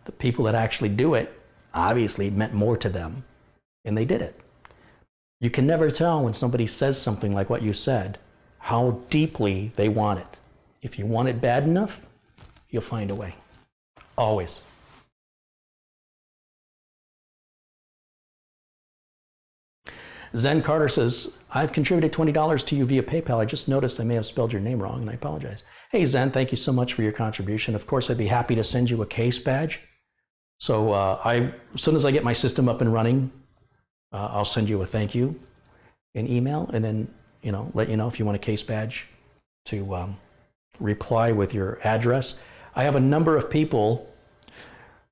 The people that actually do it obviously meant more to them, and they did it. You can never tell when somebody says something like what you said, how deeply they want it. If you want it bad enough, you'll find a way. Always. Zen Carter says, I've contributed $20 to you via PayPal. I just noticed I may have spelled your name wrong, and I apologize. Hey, Zen, thank you so much for your contribution. Of course, I'd be happy to send you a case badge. So as soon as I get my system up and running, I'll send you a thank you in email, and then let you know if you want a case badge to reply with your address. I have a number of people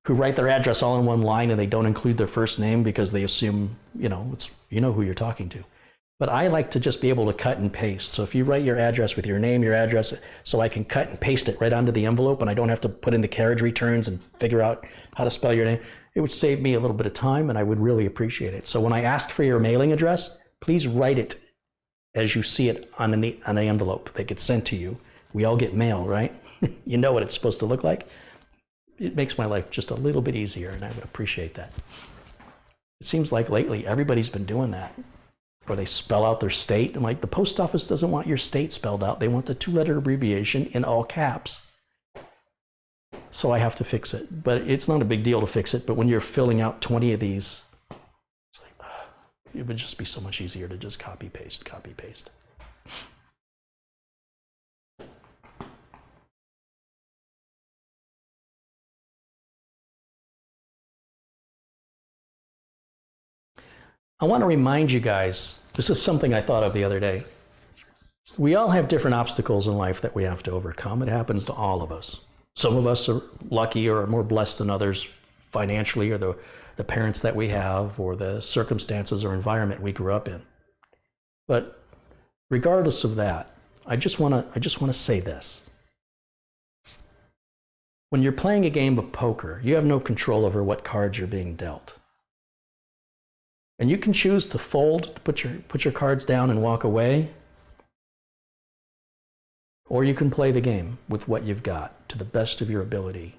who write their address all in one line and they don't include their first name because they assume, you know who you're talking to. But I like to just be able to cut and paste. So if you write your address with your name, your address, so I can cut and paste it right onto the envelope and I don't have to put in the carriage returns and figure out how to spell your name, it would save me a little bit of time and I would really appreciate it. So when I ask for your mailing address, please write it as you see it on the envelope that gets sent to you. We all get mail, right? You know what it's supposed to look like. It makes my life just a little bit easier, and I would appreciate that. It seems like lately everybody's been doing that, where they spell out their state. And like, the post office doesn't want your state spelled out. They want the 2-letter abbreviation in all caps. So I have to fix it. But it's not a big deal to fix it. But when you're filling out 20 of these, it's like, it would just be so much easier to just copy, paste, copy, paste. I want to remind you guys, this is something I thought of the other day. We all have different obstacles in life that we have to overcome. It happens to all of us. Some of us are lucky or are more blessed than others financially, or the parents that we have, or the circumstances or environment we grew up in. But regardless of that, I just want to say this. When you're playing a game of poker, you have no control over what cards you're being dealt. And you can choose to fold, to put your cards down and walk away, or you can play the game with what you've got to the best of your ability.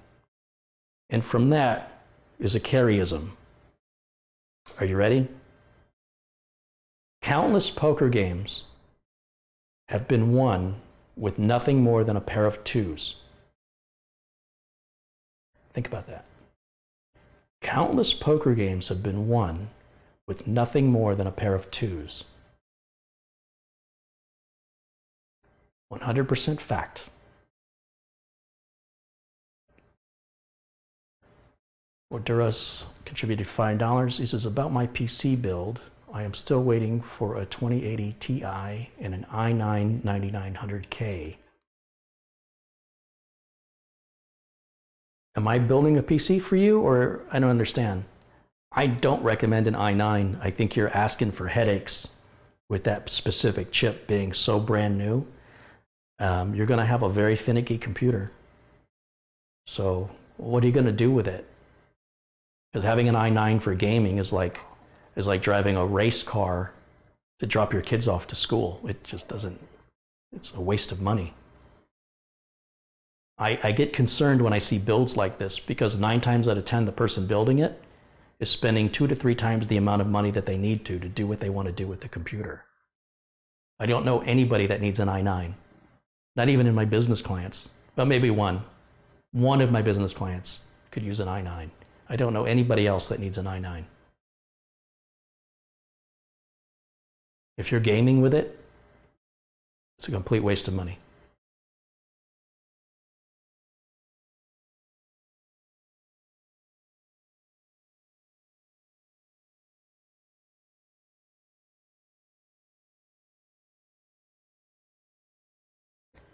And from that is a carryism. Are you ready? Countless poker games have been won with nothing more than a pair of twos. Think about that. Countless poker games have been won with nothing more than a pair of twos. 100% fact. Orduras contributed $5. He says, about my PC build, I am still waiting for a 2080 Ti and an i9 9900K. Am I building a PC for you, or I don't understand? I don't recommend an i9. I think you're asking for headaches with that specific chip being so brand new. You're going to have a very finicky computer. So what are you going to do with it? Because having an i9 for gaming is like driving a race car to drop your kids off to school. It just doesn't, it's a waste of money. I get concerned when I see builds like this because 9 times out of 10, the person building it is spending 2 to 3 times the amount of money that they need to do what they want to do with the computer. I don't know anybody that needs an i9, not even in my business clients. Well, maybe one of my business clients could use an i9. I don't know anybody else that needs an i9. If you're gaming with it, it's a complete waste of money.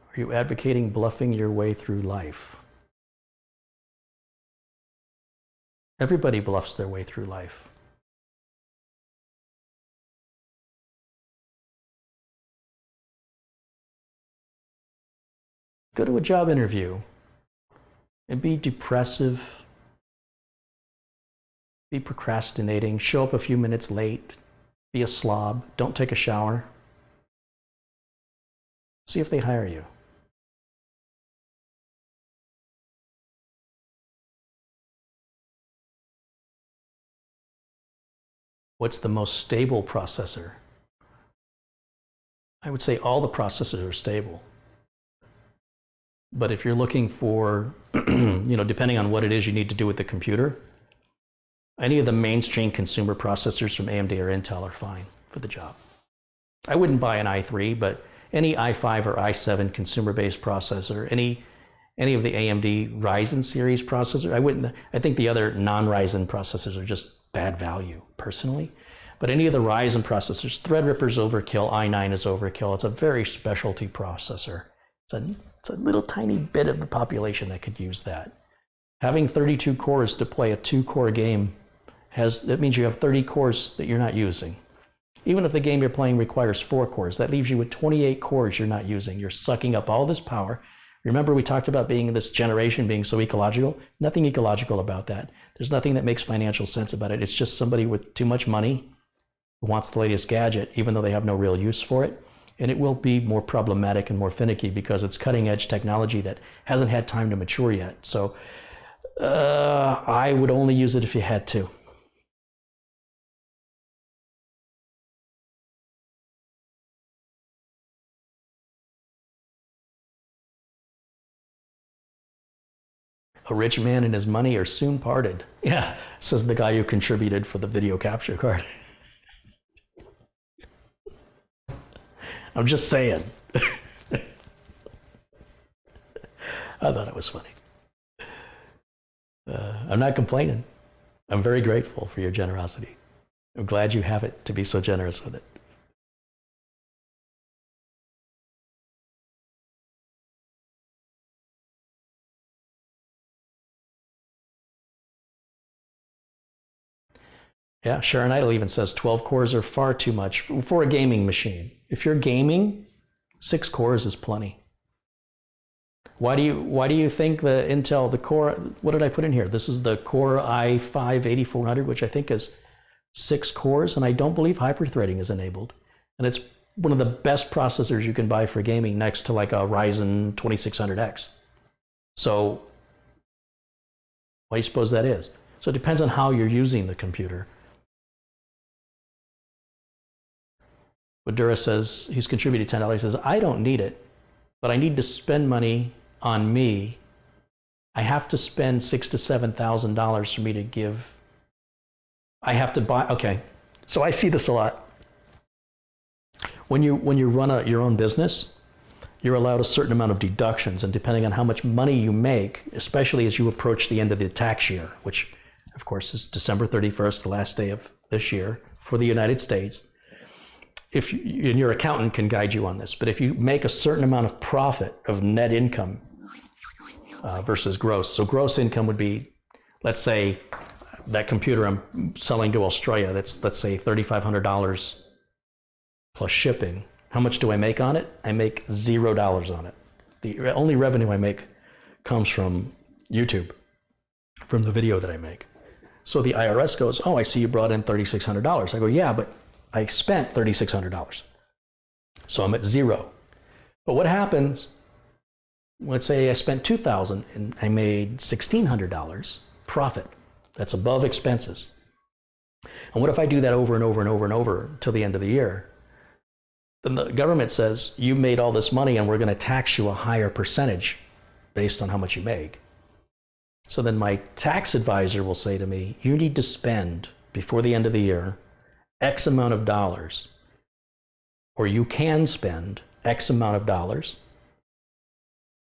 Are you advocating bluffing your way through life? Everybody bluffs their way through life. Go to a job interview and be depressive, be procrastinating, show up a few minutes late, be a slob, don't take a shower. See if they hire you. What's the most stable processor? I would say all the processors are stable. But if you're looking for, depending on what it is you need to do with the computer, any of the mainstream consumer processors from AMD or Intel are fine for the job. I wouldn't buy an i3, but any i5 or i7 consumer-based processor, any of the AMD Ryzen series processor, I think the other non-Ryzen processors are just bad value, personally. But any of the Ryzen processors, Threadripper's overkill, i9 is overkill. It's a very specialty processor. It's a little tiny bit of the population that could use that. Having 32 cores to play a 2-core game, that means you have 30 cores that you're not using. Even if the game you're playing requires 4 cores, that leaves you with 28 cores you're not using. You're sucking up all this power. Remember we talked about this generation being so ecological? Nothing ecological about that. There's nothing that makes financial sense about it. It's just somebody with too much money who wants the latest gadget, even though they have no real use for it. And it will be more problematic and more finicky because it's cutting edge technology that hasn't had time to mature yet. So I would only use it if you had to. A rich man and his money are soon parted. Yeah, says the guy who contributed for the video capture card. I'm just saying. I thought it was funny. I'm not complaining. I'm very grateful for your generosity. I'm glad you have it to be so generous with it. Yeah, Sharon Idle even says 12 cores are far too much for a gaming machine. If you're gaming, 6 cores is plenty. Why do you think the Intel, the Core, what did I put in here? This is the Core i5-8400, which I think is 6 cores, and I don't believe hyperthreading is enabled. And it's one of the best processors you can buy for gaming next to like a Ryzen 2600X. So why do you suppose that is? So it depends on how you're using the computer. Madura says, he's contributed $10. He says, I don't need it, but I need to spend money on me. I have to spend $6,000 to $7,000 for me to give. I have to buy, okay. So I see this a lot. When you run your own business, you're allowed a certain amount of deductions, and depending on how much money you make, especially as you approach the end of the tax year, which of course is December 31st, the last day of this year for the United States, and your accountant can guide you on this, but if you make a certain amount of profit of net income, versus gross. So gross income would be, let's say, that computer I'm selling to Australia, that's, let's say, $3,500 plus shipping. How much do I make on it? I make $0 on it. The only revenue I make comes from YouTube, from the video that I make. So the IRS goes, oh, I see you brought in $3,600. I go, yeah, but I spent $3,600. So I'm at zero. But what happens, let's say I spent $2,000 and I made $1,600 profit. That's above expenses. And what if I do that over and over and over and over till the end of the year? Then the government says, you made all this money and we're going to tax you a higher percentage based on how much you make. So then my tax advisor will say to me, you need to spend before the end of the year X amount of dollars, or you can spend X amount of dollars,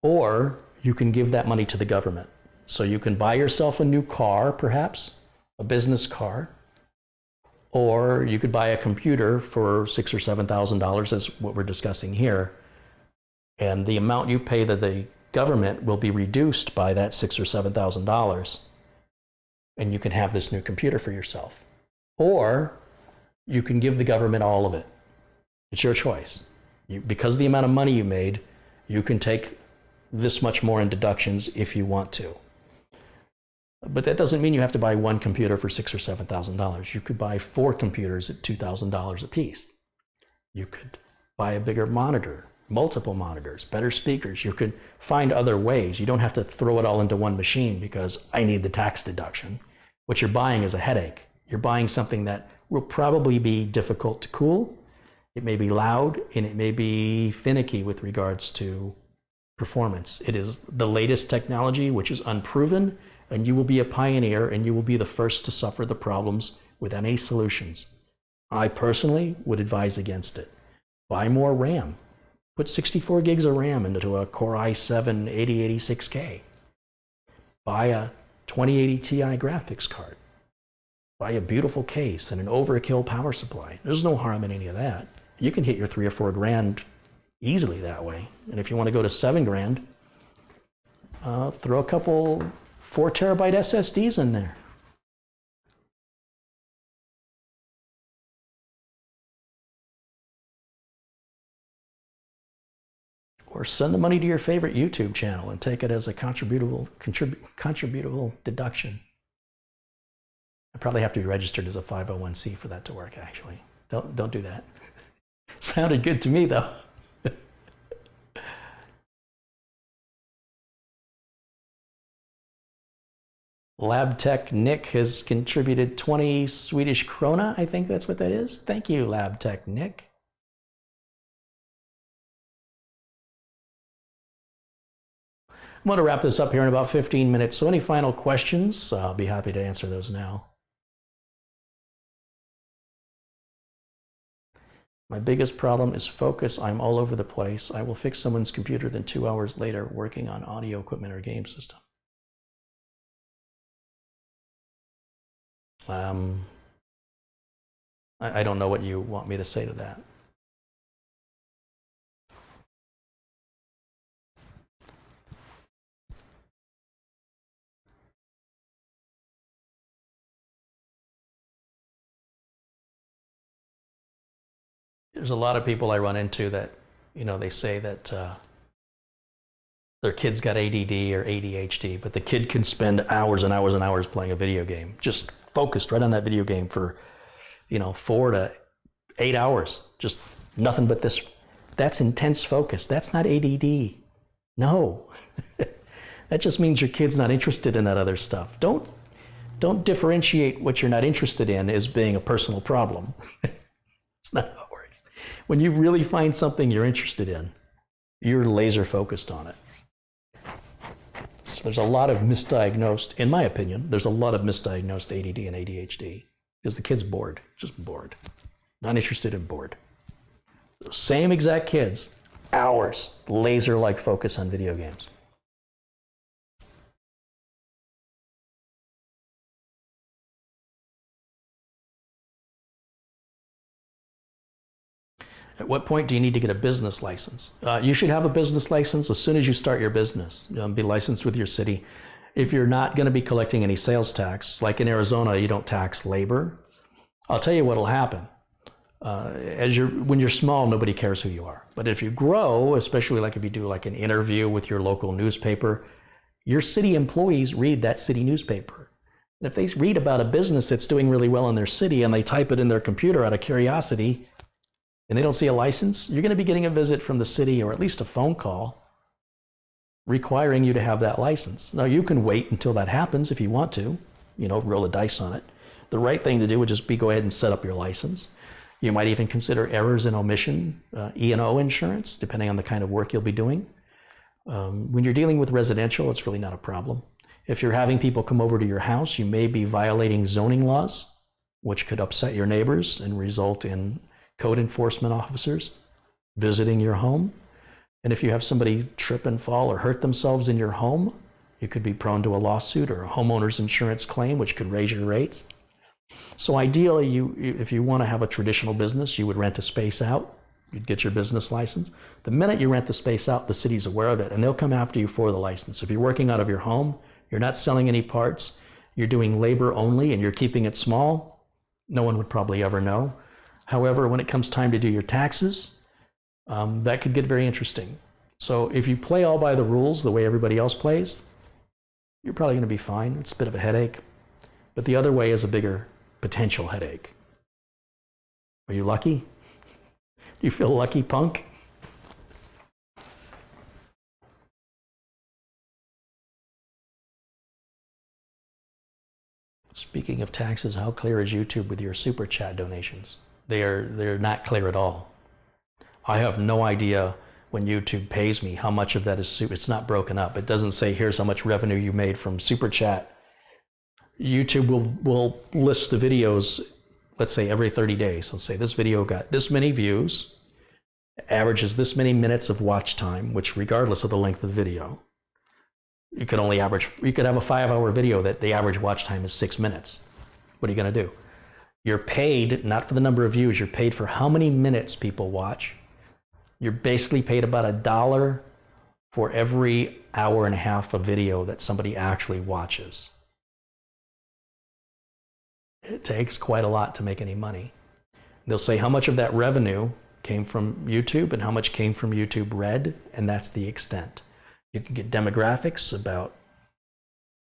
or you can give that money to the government. So you can buy yourself a new car, perhaps, a business car, or you could buy a computer for $6,000 or $7,000, that's what we're discussing here. And the amount you pay to the government will be reduced by that $6,000 or $7,000, and you can have this new computer for yourself. Or you can give the government all of it. It's your choice. Because of the amount of money you made, you can take this much more in deductions if you want to. But that doesn't mean you have to buy one computer for $6,000 or $7,000. You could buy 4 computers at $2,000 a piece. You could buy a bigger monitor, multiple monitors, better speakers. You could find other ways. You don't have to throw it all into one machine because I need the tax deduction. What you're buying is a headache. You're buying something that will probably be difficult to cool. It may be loud, and it may be finicky with regards to performance. It is the latest technology, which is unproven, and you will be a pioneer, and you will be the first to suffer the problems with any solutions. I personally would advise against it. Buy more RAM. Put 64 gigs of RAM into a Core i7 8086K. Buy a 2080 Ti graphics card. Buy a beautiful case and an overkill power supply. There's no harm in any of that. You can hit your $3,000 or $4,000 easily that way. And if you want to go to $7,000, throw a couple 4 terabyte SSDs in there. Or send the money to your favorite YouTube channel and take it as a contributable deduction. I probably have to be registered as a 501c for that to work, actually. Don't do that. Sounded good to me, though. LabTech Nick has contributed 20 Swedish krona. I think that's what that is. Thank you, LabTech Nick. I'm going to wrap this up here in about 15 minutes. So any final questions? I'll be happy to answer those now. My biggest problem is focus. I'm all over the place. I will fix someone's computer, then 2 hours later working on audio equipment or game system. I don't know what you want me to say to that. There's a lot of people I run into that, they say that their kid's got ADD or ADHD, but the kid can spend hours and hours and hours playing a video game, just focused right on that video game for, 4 to 8 hours, just nothing but this. That's intense focus. That's not ADD. No. That just means your kid's not interested in that other stuff. Don't differentiate what you're not interested in as being a personal problem. It's not how it works. When you really find something you're interested in, you're laser focused on it. So there's a lot of misdiagnosed, in my opinion, there's a lot of misdiagnosed ADD and ADHD because the kid's bored, just bored, not interested and bored. Those same exact kids, hours, laser-like focus on video games. At what point do you need to get a business license? You should have a business license as soon as you start your business. Be licensed with your city. If you're not going to be collecting any sales tax, like in Arizona, you don't tax labor. I'll tell you what will happen. When you're small, nobody cares who you are. But if you grow, especially like if you do like an interview with your local newspaper, your city employees read that city newspaper. And if they read about a business that's doing really well in their city and they type it in their computer out of curiosity and they don't see a license, you're going to be getting a visit from the city or at least a phone call requiring you to have that license. Now, you can wait until that happens if you want to, roll the dice on it. The right thing to do would just be go ahead and set up your license. You might even consider errors and omission, E&O insurance, depending on the kind of work you'll be doing. When you're dealing with residential, it's really not a problem. If you're having people come over to your house, you may be violating zoning laws, which could upset your neighbors and result in code enforcement officers visiting your home. And if you have somebody trip and fall or hurt themselves in your home, you could be prone to a lawsuit or a homeowner's insurance claim, which could raise your rates. So ideally, if you want to have a traditional business, you would rent a space out. You'd get your business license. The minute you rent the space out, the city's aware of it, and they'll come after you for the license. If you're working out of your home, you're not selling any parts, you're doing labor only, and you're keeping it small, no one would probably ever know. However, when it comes time to do your taxes, that could get very interesting. So if you play all by the rules the way everybody else plays, you're probably going to be fine. It's a bit of a headache. But the other way is a bigger potential headache. Are you lucky? Do you feel lucky, punk? Speaking of taxes, how clear is YouTube with your super chat donations? They're not clear at all. I have no idea when YouTube pays me how much of that is it's not broken up. It doesn't say here's how much revenue you made from super chat. YouTube will list the videos, let's say every 30 days. It'll say this video got this many views, averages this many minutes of watch time, which regardless of the length of the video, you could have a 5-hour video that the average watch time is 6 minutes. What are you going to do? You're paid not for the number of views, you're paid for how many minutes people watch. You're basically paid about $1 for every hour and a half of video that somebody actually watches. It takes quite a lot to make any money. They'll say how much of that revenue came from YouTube and how much came from YouTube Red, and that's the extent. You can get demographics about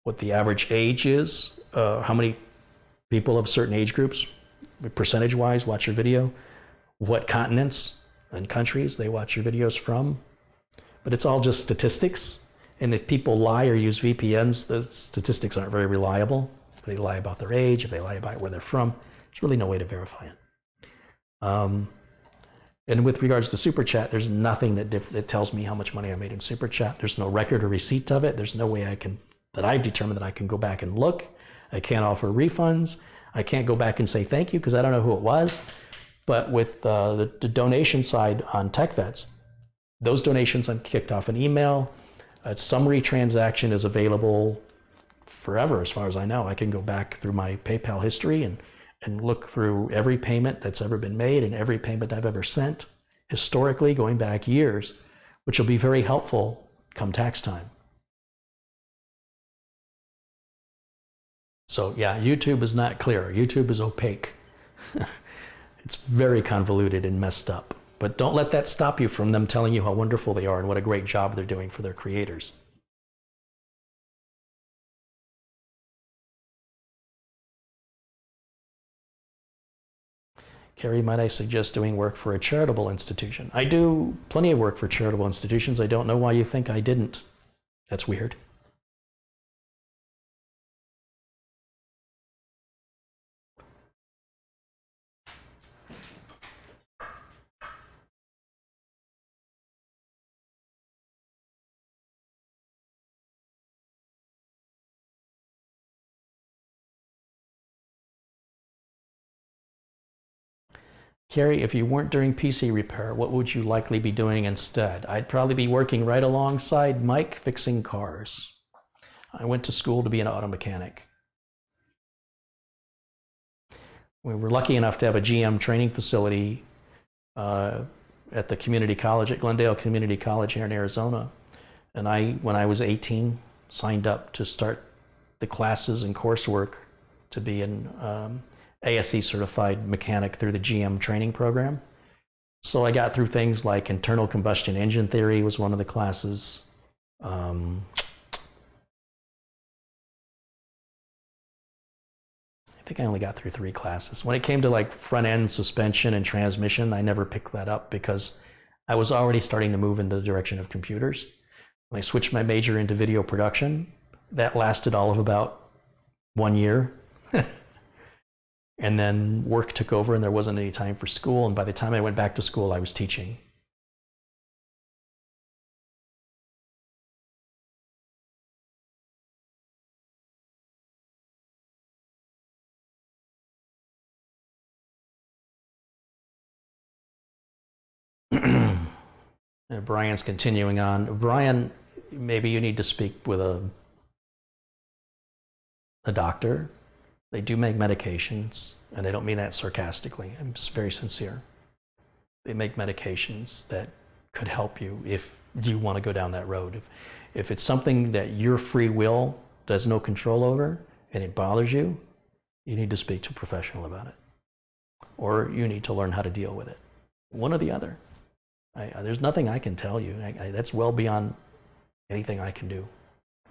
what the average age is, how many people of certain age groups, percentage-wise, watch your video, what continents and countries they watch your videos from. But it's all just statistics. And if people lie or use VPNs, the statistics aren't very reliable. If they lie about their age, if they lie about where they're from, there's really no way to verify it. And with regards to Super Chat, there's nothing that tells me how much money I made in Super Chat. There's no record or receipt of it. There's no way that I've determined that I can go back and look. I can't offer refunds. I can't go back and say thank you because I don't know who it was. But with the donation side on TechVets, those donations I'm kicked off an email. A summary transaction is available forever as far as I know. I can go back through my PayPal history and look through every payment that's ever been made and every payment I've ever sent, historically going back years, which will be very helpful come tax time. So yeah, YouTube is not clear. YouTube is opaque. It's very convoluted and messed up. But don't let that stop you from them telling you how wonderful they are and what a great job they're doing for their creators. Carrie, might I suggest doing work for a charitable institution? I do plenty of work for charitable institutions. I don't know why you think I didn't. That's weird. Carrie, if you weren't doing PC repair, what would you likely be doing instead? I'd probably be working right alongside Mike fixing cars. I went to school to be an auto mechanic. We were lucky enough to have a GM training facility at the community college, at Glendale Community College here in Arizona. And when I was 18, signed up to start the classes and coursework to be an ASE certified mechanic through the GM training program. So I got through things like internal combustion engine theory was one of the classes. I think I only got through 3 classes. When it came to like front end suspension and transmission, I never picked that up because I was already starting to move in the direction of computers. When I switched my major into video production, that lasted all of about 1 year. And then work took over and there wasn't any time for school. And by the time I went back to school, I was teaching. And Brian's continuing on. Brian, maybe you need to speak with a doctor. They do make medications, and I don't mean that sarcastically. I'm just very sincere. They make medications that could help you if you want to go down that road. If it's something that your free will does no control over and it bothers you, you need to speak to a professional about it. Or you need to learn how to deal with it. One or the other. There's nothing I can tell you. That's well beyond anything I can do.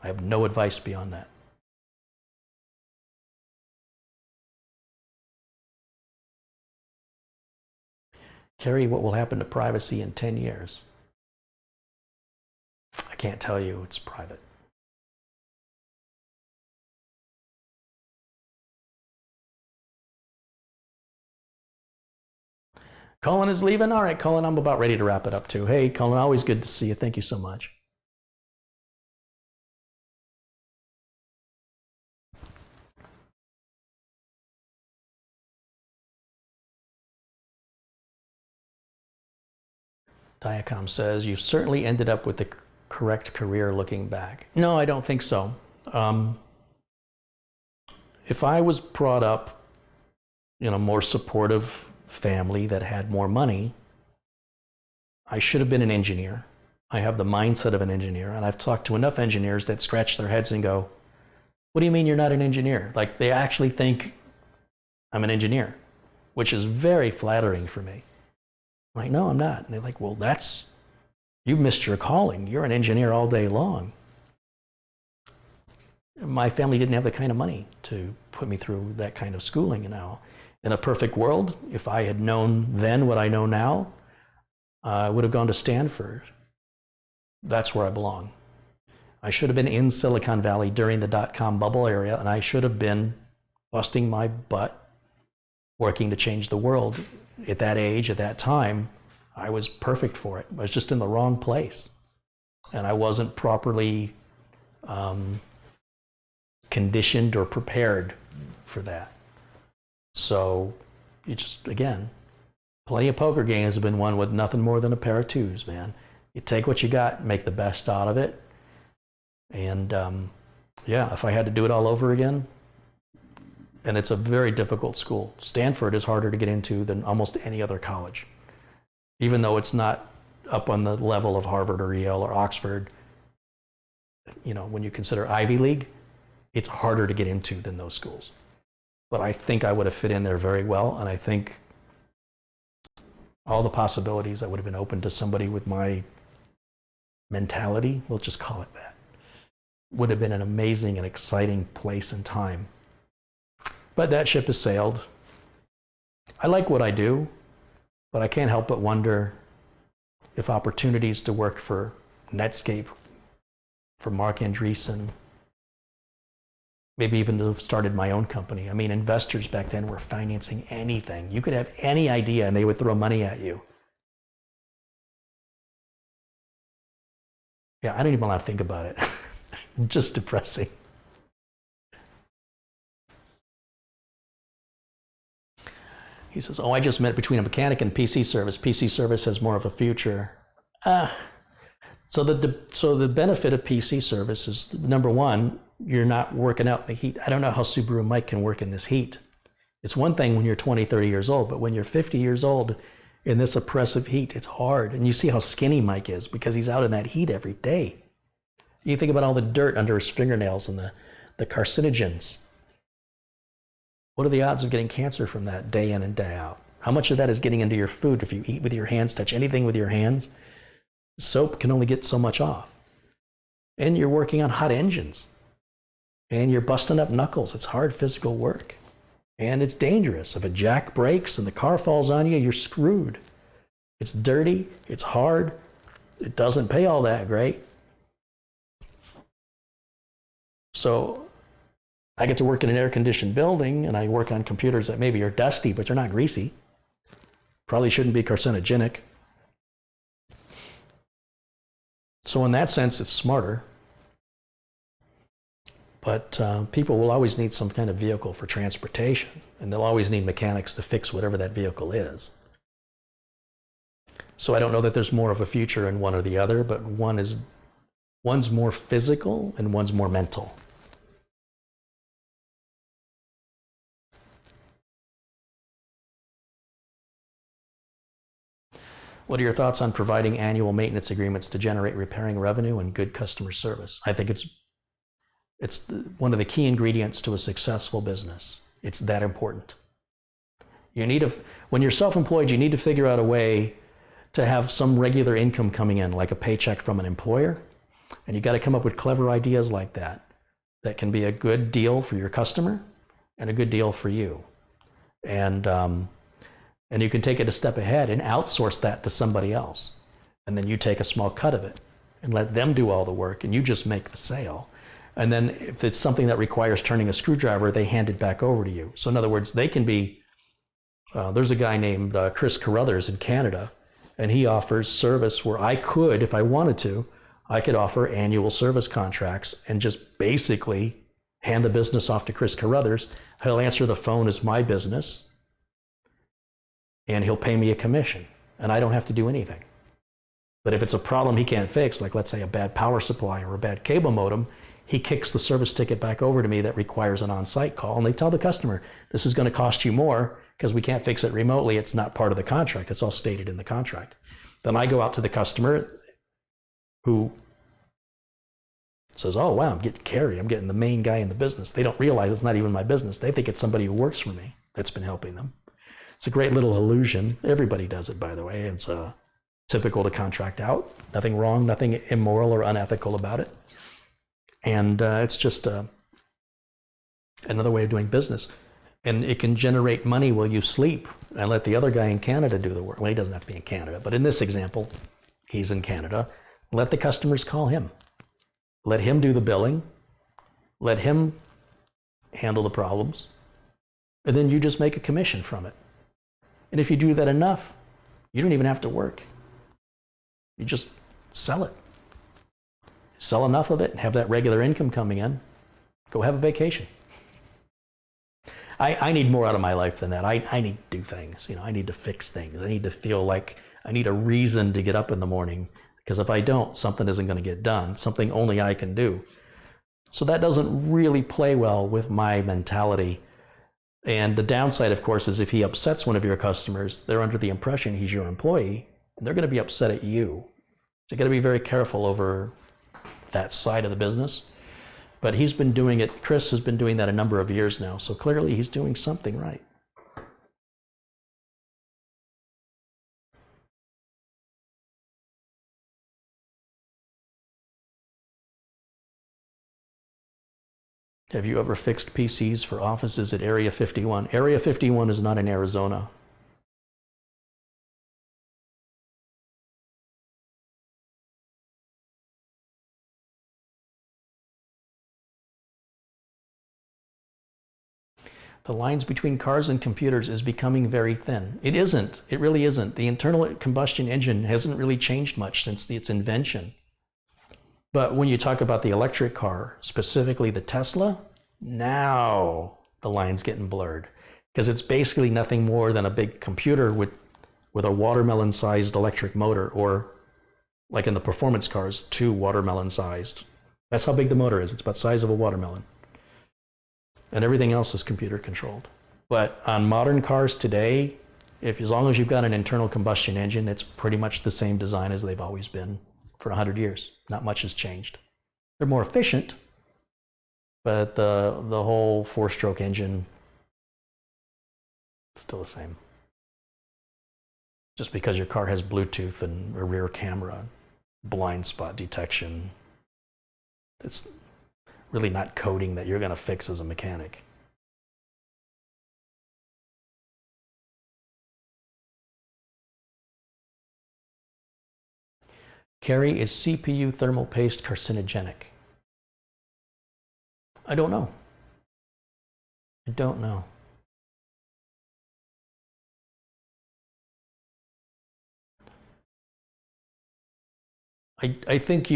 I have no advice beyond that. Carrie, what will happen to privacy in 10 years? I can't tell you, it's private. Colin is leaving? All right, Colin, I'm about ready to wrap it up too. Hey, Colin, always good to see you. Thank you so much. Diacom says, you've certainly ended up with the correct career looking back. No, I don't think so. If I was brought up in a more supportive family that had more money, I should have been an engineer. I have the mindset of an engineer, and I've talked to enough engineers that scratch their heads and go, what do you mean you're not an engineer? Like, they actually think I'm an engineer, which is very flattering for me. I'm like, no, I'm not. And they're like, well, you missed your calling. You're an engineer all day long. My family didn't have the kind of money to put me through that kind of schooling. In a perfect world, if I had known then what I know now, I would have gone to Stanford. That's where I belong. I should have been in Silicon Valley during the dot-com bubble area, and I should have been busting my butt working to change the world. At that age, at that time, I was perfect for it. I was just in the wrong place. And I wasn't properly conditioned or prepared for that. So you just, again, plenty of poker games have been won with nothing more than a pair of twos, man. You take what you got, make the best out of it. And yeah, if I had to do it all over again, and it's a very difficult school. Stanford is harder to get into than almost any other college. Even though it's not up on the level of Harvard or Yale or Oxford, when you consider Ivy League, it's harder to get into than those schools. But I think I would have fit in there very well, and I think all the possibilities that would have been open to somebody with my mentality, we'll just call it that, would have been an amazing and exciting place and time. But that ship has sailed. I like what I do, but I can't help but wonder if opportunities to work for Netscape, for Mark Andreessen, maybe even to have started my own company. I mean, investors back then were financing anything. You could have any idea and they would throw money at you. Yeah, I don't even want to think about it. Just depressing. He says, oh, I just meant between a mechanic and PC service. PC service has more of a future. So the benefit of PC service is, number one, you're not working out the heat. I don't know how Subaru and Mike can work in this heat. It's one thing when you're 20, 30 years old, but when you're 50 years old in this oppressive heat. It's hard. And you see how skinny Mike is because he's out in that heat every day. You think about all the dirt under his fingernails and the carcinogens. What are the odds of getting cancer from that day in and day out? How much of that is getting into your food if you eat with your hands, touch anything with your hands? Soap can only get so much off. And you're working on hot engines. And you're busting up knuckles. It's hard physical work. And it's dangerous. If a jack breaks and the car falls on you, you're screwed. It's dirty. It's hard. It doesn't pay all that great. So I get to work in an air-conditioned building, and I work on computers that maybe are dusty, but they're not greasy. Probably shouldn't be carcinogenic. So in that sense, it's smarter. But people will always need some kind of vehicle for transportation, and they'll always need mechanics to fix whatever that vehicle is. So I don't know that there's more of a future in one or the other, but one's more physical and one's more mental. What are your thoughts on providing annual maintenance agreements to generate repairing revenue and good customer service? I think it's one of the key ingredients to a successful business. It's that important. When you're self-employed, you need to figure out a way to have some regular income coming in, like a paycheck from an employer. And you got to come up with clever ideas like that can be a good deal for your customer and a good deal for you. And you can take it a step ahead and outsource that to somebody else. And then you take a small cut of it and let them do all the work, and you just make the sale. And then if it's something that requires turning a screwdriver, they hand it back over to you. So in other words, they can be, there's a guy named Chris Carruthers in Canada, and he offers service where I could, if I wanted to, I could offer annual service contracts and just basically hand the business off to Chris Carruthers. He'll answer the phone as my business, and he'll pay me a commission, and I don't have to do anything. But if it's a problem he can't fix, like let's say a bad power supply or a bad cable modem, he kicks the service ticket back over to me that requires an on-site call, and they tell the customer, this is going to cost you more because we can't fix it remotely. It's not part of the contract. It's all stated in the contract. Then I go out to the customer who says, oh, wow, I'm getting car-ey. I'm getting the main guy in the business. They don't realize it's not even my business. They think it's somebody who works for me that's been helping them. It's a great little illusion. Everybody does it, by the way. It's typical to contract out. Nothing wrong, nothing immoral or unethical about it. And it's just another way of doing business. And it can generate money while you sleep and let the other guy in Canada do the work. Well, he doesn't have to be in Canada, but in this example, he's in Canada. Let the customers call him. Let him do the billing. Let him handle the problems. And then you just make a commission from it. And if you do that enough, you don't even have to work. You just sell it. Sell enough of it and have that regular income coming in. Go have a vacation. I need more out of my life than that. I need to do things. I need to fix things. I need to feel like I need a reason to get up in the morning, because if I don't, something isn't going to get done, something only I can do. So that doesn't really play well with my mentality. And the downside, of course, is if he upsets one of your customers, they're under the impression he's your employee, and they're going to be upset at you. So you got to be very careful over that side of the business. But he's been doing it, Chris has been doing that a number of years now, so clearly he's doing something right. Have you ever fixed PCs for offices at Area 51? Area 51 is not in Arizona. The lines between cars and computers is becoming very thin. It isn't. It really isn't. The internal combustion engine hasn't really changed much since its invention. But when you talk about the electric car, specifically the Tesla, now the line's getting blurred, because it's basically nothing more than a big computer with a watermelon-sized electric motor, or like in the performance cars, 2 watermelon-sized. That's how big the motor is. It's about the size of a watermelon. And everything else is computer controlled. But on modern cars today, As long as you've got an internal combustion engine, it's pretty much the same design as they've always been for 100 years. Not much has changed. They're more efficient, but the whole four-stroke engine is still the same. Just because your car has Bluetooth and a rear camera, blind spot detection, it's really not coding that you're going to fix as a mechanic. Carrie, is CPU thermal paste carcinogenic? I don't know. I don't know. I think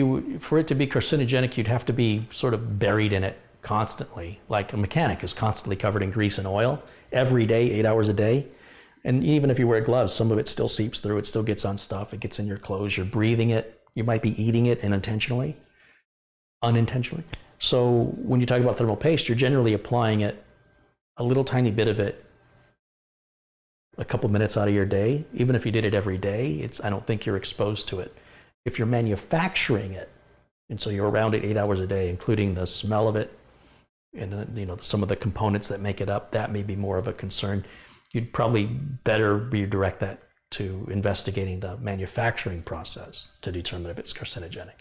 for it to be carcinogenic, you'd have to be sort of buried in it constantly. Like a mechanic is constantly covered in grease and oil every day, 8 hours a day. And even if you wear gloves, some of it still seeps through. It still gets on stuff. It gets in your clothes. You're breathing it. You might be eating it unintentionally. So when you talk about thermal paste, you're generally applying it, a little tiny bit of it, a couple minutes out of your day. Even if you did it every day, I don't think you're exposed to it. If you're manufacturing it, and so you're around it 8 hours a day, including the smell of it, and some of the components that make it up, that may be more of a concern. You'd probably better redirect that to investigating the manufacturing process to determine if it's carcinogenic.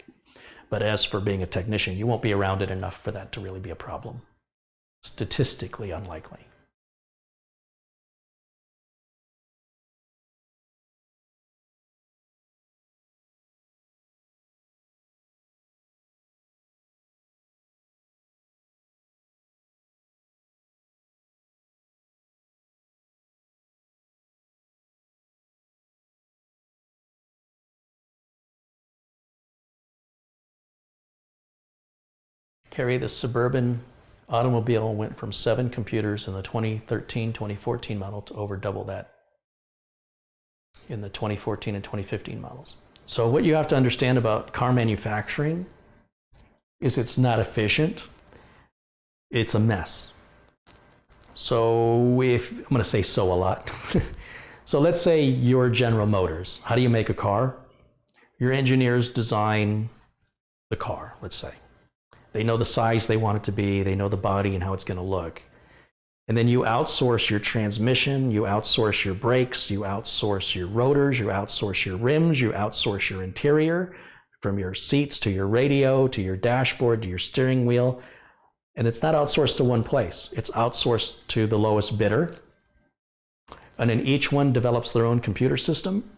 But as for being a technician, you won't be around it enough for that to really be a problem. Statistically unlikely. Carrie, the Suburban automobile went from 7 computers in the 2013-2014 model to over double that in the 2014 and 2015 models. So what you have to understand about car manufacturing is it's not efficient. It's a mess. So I'm going to say so a lot. So let's say you're General Motors. How do you make a car? Your engineers design the car, let's say. They know the size they want it to be. They know the body and how it's going to look. And then you outsource your transmission, you outsource your brakes, you outsource your rotors, you outsource your rims, you outsource your interior, from your seats to your radio, to your dashboard, to your steering wheel. And it's not outsourced to one place. It's outsourced to the lowest bidder. And then each one develops their own computer system,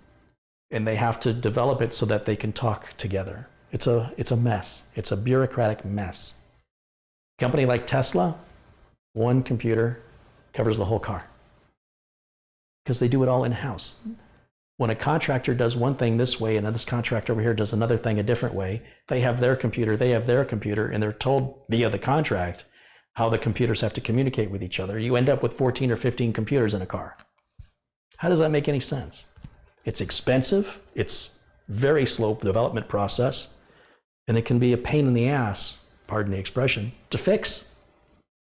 and they have to develop it so that they can talk together. It's a mess. It's a bureaucratic mess. A company like Tesla, one computer covers the whole car because they do it all in-house. When a contractor does one thing this way and this contractor over here does another thing a different way, they have their computer, and they're told via the contract how the computers have to communicate with each other. You end up with 14 or 15 computers in a car. How does that make any sense? It's expensive. It's very slow development process. And it can be a pain in the ass, pardon the expression, to fix,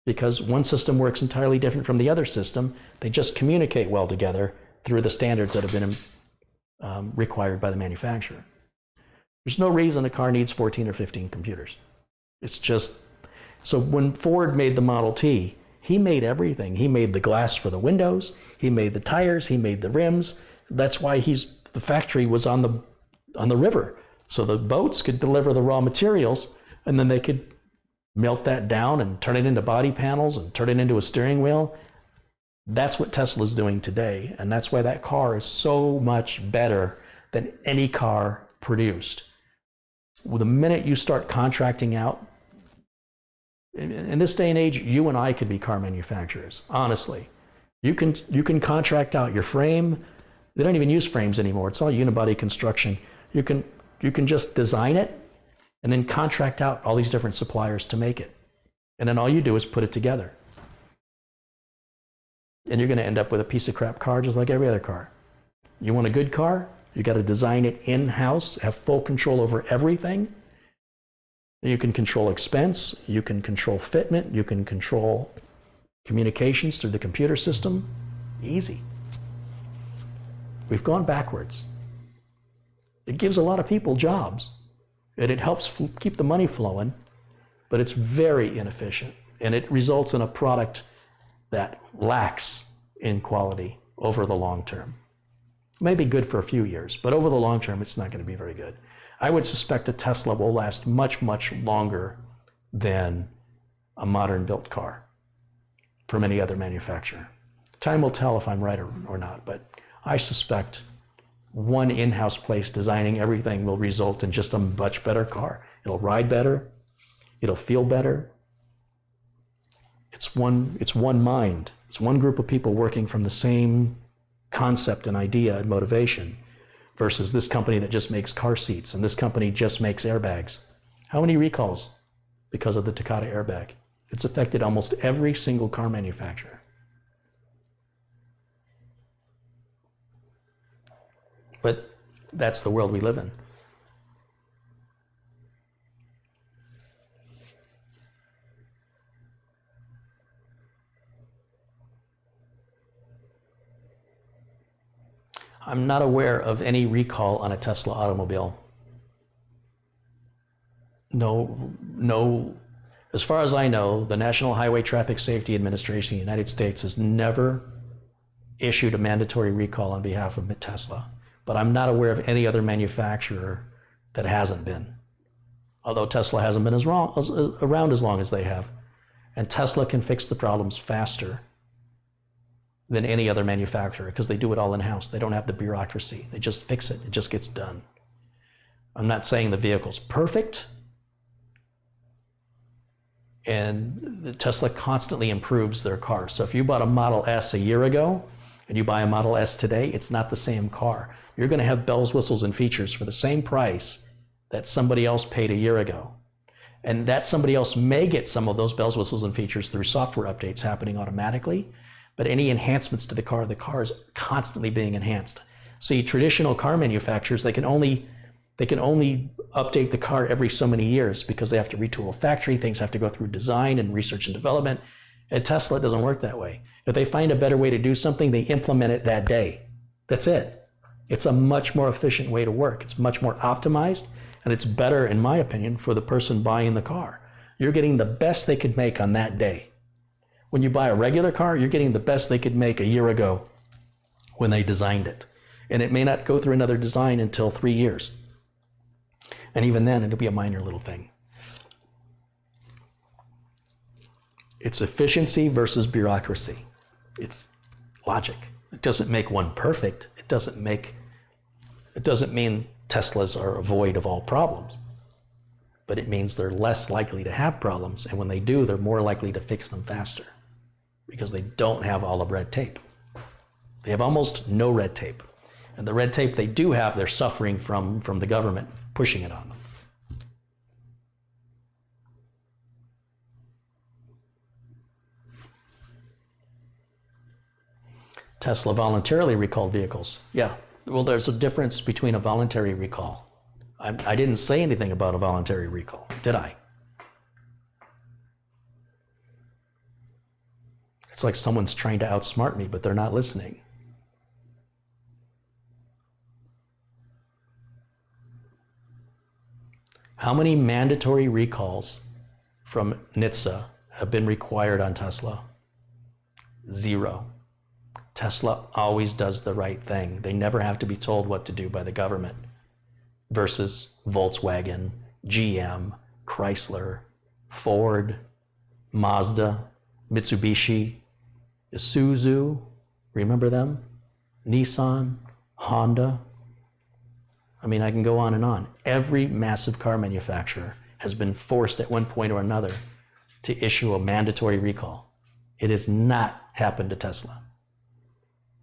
because one system works entirely different from the other system. They just communicate well together through the standards that have been required by the manufacturer. There's no reason a car needs 14 or 15 computers. It's just, so when Ford made the Model T, he made everything. He made the glass for the windows, he made the tires, he made the rims. That's why the factory was on the river. So the boats could deliver the raw materials, and then they could melt that down and turn it into body panels and turn it into a steering wheel. That's what Tesla's doing today, and that's why that car is so much better than any car produced. Well, the minute you start contracting out, in this day and age, you and I could be car manufacturers, honestly. You can contract out your frame. They don't even use frames anymore. It's all unibody construction. You can just design it and then contract out all these different suppliers to make it. And then all you do is put it together. And you're going to end up with a piece of crap car just like every other car. You want a good car? You got to design it in-house, have full control over everything. You can control expense, you can control fitment, you can control communications through the computer system. Easy. We've gone backwards. It gives a lot of people jobs, and it helps keep the money flowing, but it's very inefficient, and it results in a product that lacks in quality over the long term. It may be good for a few years, but over the long term, it's not going to be very good. I would suspect a Tesla will last much, much longer than a modern built car from any other manufacturer. Time will tell if I'm right or not, but I suspect one in-house place designing everything will result in just a much better car. It'll ride better, it'll feel better. It's one mind. It's one group of people working from the same concept and idea and motivation versus this company that just makes car seats and this company just makes airbags. How many recalls because of the Takata airbag? It's affected almost every single car manufacturer. But that's the world we live in. I'm not aware of any recall on a Tesla automobile. No, as far as I know, the National Highway Traffic Safety Administration of the United States has never issued a mandatory recall on behalf of Tesla. But I'm not aware of any other manufacturer that hasn't been. Although Tesla hasn't been around as long as they have. And Tesla can fix the problems faster than any other manufacturer because they do it all in-house. They don't have the bureaucracy. They just fix it. It just gets done. I'm not saying the vehicle's perfect. And the Tesla constantly improves their car. So if you bought a Model S a year ago and you buy a Model S today, it's not the same car. You're going to have bells, whistles, and features for the same price that somebody else paid a year ago. And that somebody else may get some of those bells, whistles, and features through software updates happening automatically. But any enhancements to the car is constantly being enhanced. See, traditional car manufacturers, they can only update the car every so many years because they have to retool a factory, things have to go through design and research and development. At Tesla, it doesn't work that way. If they find a better way to do something, they implement it that day. That's it. It's a much more efficient way to work. It's much more optimized, and it's better, in my opinion, for the person buying the car. You're getting the best they could make on that day. When you buy a regular car, you're getting the best they could make a year ago when they designed it. And it may not go through another design until 3 years. And even then, it'll be a minor little thing. It's efficiency versus bureaucracy. It's logic. It doesn't make one perfect. It doesn't mean Teslas are void of all problems. But it means they're less likely to have problems. And when they do, they're more likely to fix them faster because they don't have all the red tape. They have almost no red tape. And the red tape they do have, they're suffering from the government pushing it on them. Tesla voluntarily recalled vehicles. Yeah, well, there's a difference between a voluntary recall. I didn't say anything about a voluntary recall, did I? It's like someone's trying to outsmart me, but they're not listening. How many mandatory recalls from NHTSA have been required on Tesla? 0. Tesla always does the right thing. They never have to be told what to do by the government versus Volkswagen, GM, Chrysler, Ford, Mazda, Mitsubishi, Isuzu, remember them? Nissan, Honda. I mean, I can go on and on. Every massive car manufacturer has been forced at one point or another to issue a mandatory recall. It has not happened to Tesla.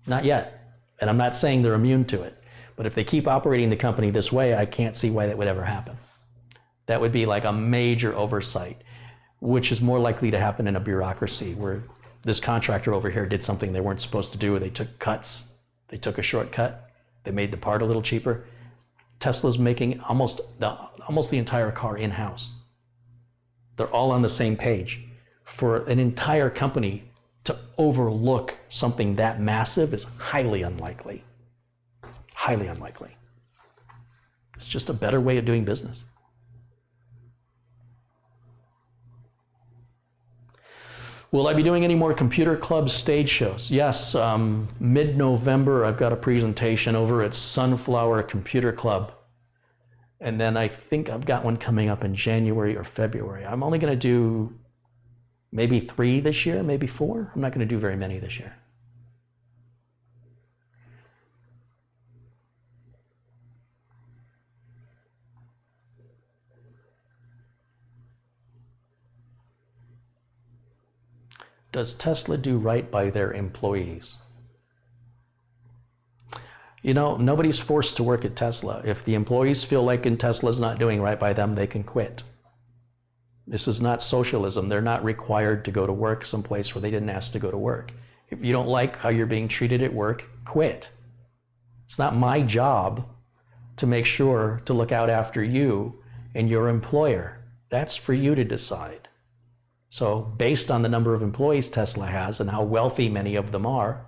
Not yet. And I'm not saying they're immune to it. But if they keep operating the company this way, I can't see why that would ever happen. That would be like a major oversight, which is more likely to happen in a bureaucracy where this contractor over here did something they weren't supposed to do, or they took cuts, they took a shortcut, they made the part a little cheaper. Tesla's making almost the entire car in-house. They're all on the same page. For an entire company to overlook something that massive is highly unlikely. Highly unlikely. It's just a better way of doing business. Will I be doing any more computer club stage shows? Yes, mid-November I've got a presentation over at Sunflower Computer Club. And then I think I've got one coming up in January or February. I'm only going to do maybe 3 this year, maybe 4. I'm not going to do very many this year. Does Tesla do right by their employees? You know, nobody's forced to work at Tesla. If the employees feel like Tesla's not doing right by them, they can quit. This is not socialism. They're not required to go to work someplace where they didn't ask to go to work. If you don't like how you're being treated at work, quit. It's not my job to make sure to look out after you and your employer. That's for you to decide. So based on the number of employees Tesla has and how wealthy many of them are,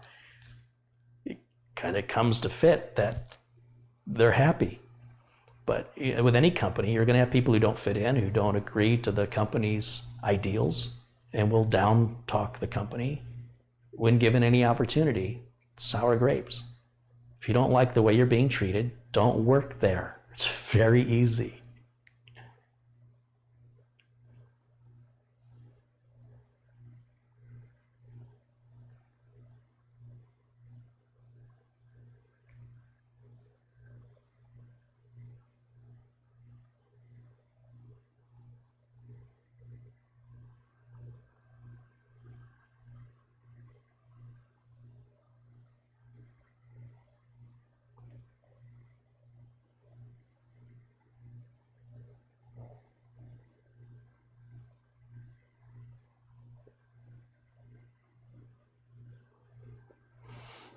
it kind of comes to fit that they're happy. But with any company, you're going to have people who don't fit in, who don't agree to the company's ideals, and will down talk the company when given any opportunity. Sour grapes. If you don't like the way you're being treated, don't work there. It's very easy.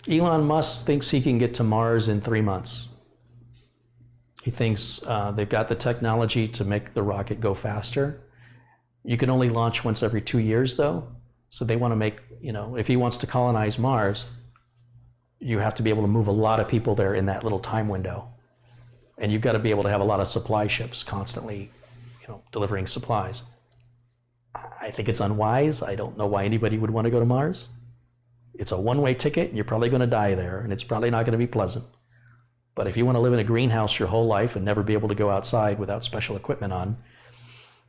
Elon Musk thinks he can get to Mars in 3 months. He thinks they've got the technology to make the rocket go faster. You can only launch once every 2 years, though. So they want to make, if he wants to colonize Mars, you have to be able to move a lot of people there in that little time window. And you've got to be able to have a lot of supply ships constantly, delivering supplies. I think it's unwise. I don't know why anybody would want to go to Mars. It's a one-way ticket, and you're probably going to die there, and it's probably not going to be pleasant. But if you want to live in a greenhouse your whole life and never be able to go outside without special equipment on,